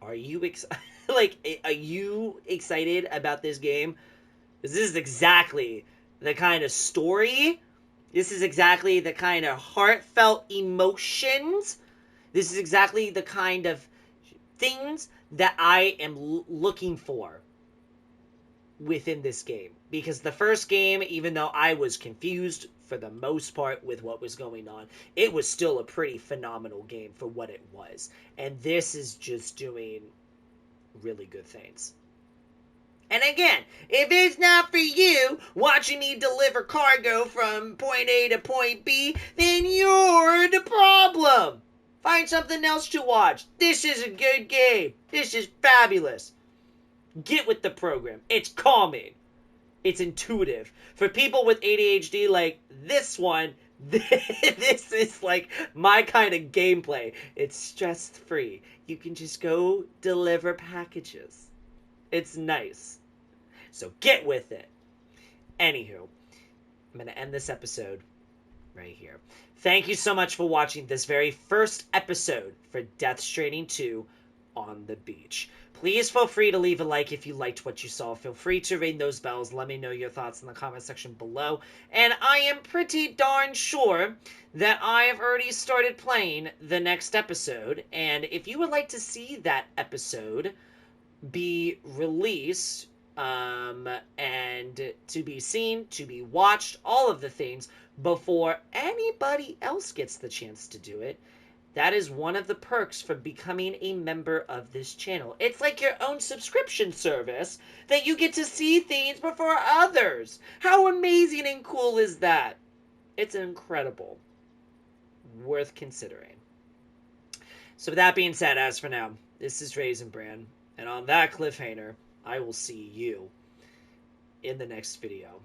Speaker 2: Are you are you excited about this game? Because this is exactly the kind of story, this is exactly the kind of heartfelt emotions, this is exactly the kind of things that I am looking for within this game. Because the first game, even though I was confused for the most part with what was going on, it was still a pretty phenomenal game for what it was. And this is just doing really good things. And again, if it's not for you watching me deliver cargo from point A to point B, then you're the problem. Find something else to watch. This is a good game. This is fabulous. Get with the program. It's calming. It's intuitive. For people with ADHD like this one, this is like my kind of gameplay. It's stress-free. You can just go deliver packages. It's nice. So get with it. Anywho, I'm going to end this episode right here. Thank you so much for watching this very first episode for Death Stranding 2 on the beach. Please feel free to leave a like if you liked what you saw. Feel free to ring those bells. Let me know your thoughts in the comment section below. And I am pretty darn sure that I have already started playing the next episode. And if you would like to see that episode, be released and to be seen, to be watched, all of the things before anybody else gets the chance to do it. That is one of the perks for becoming a member of this channel. It's like your own subscription service that you get to see things before others. How amazing and cool is that? It's incredible. Worth considering. So with that being said, as for now, this is RaisinBran, and on that cliffhanger, I will see you in the next video.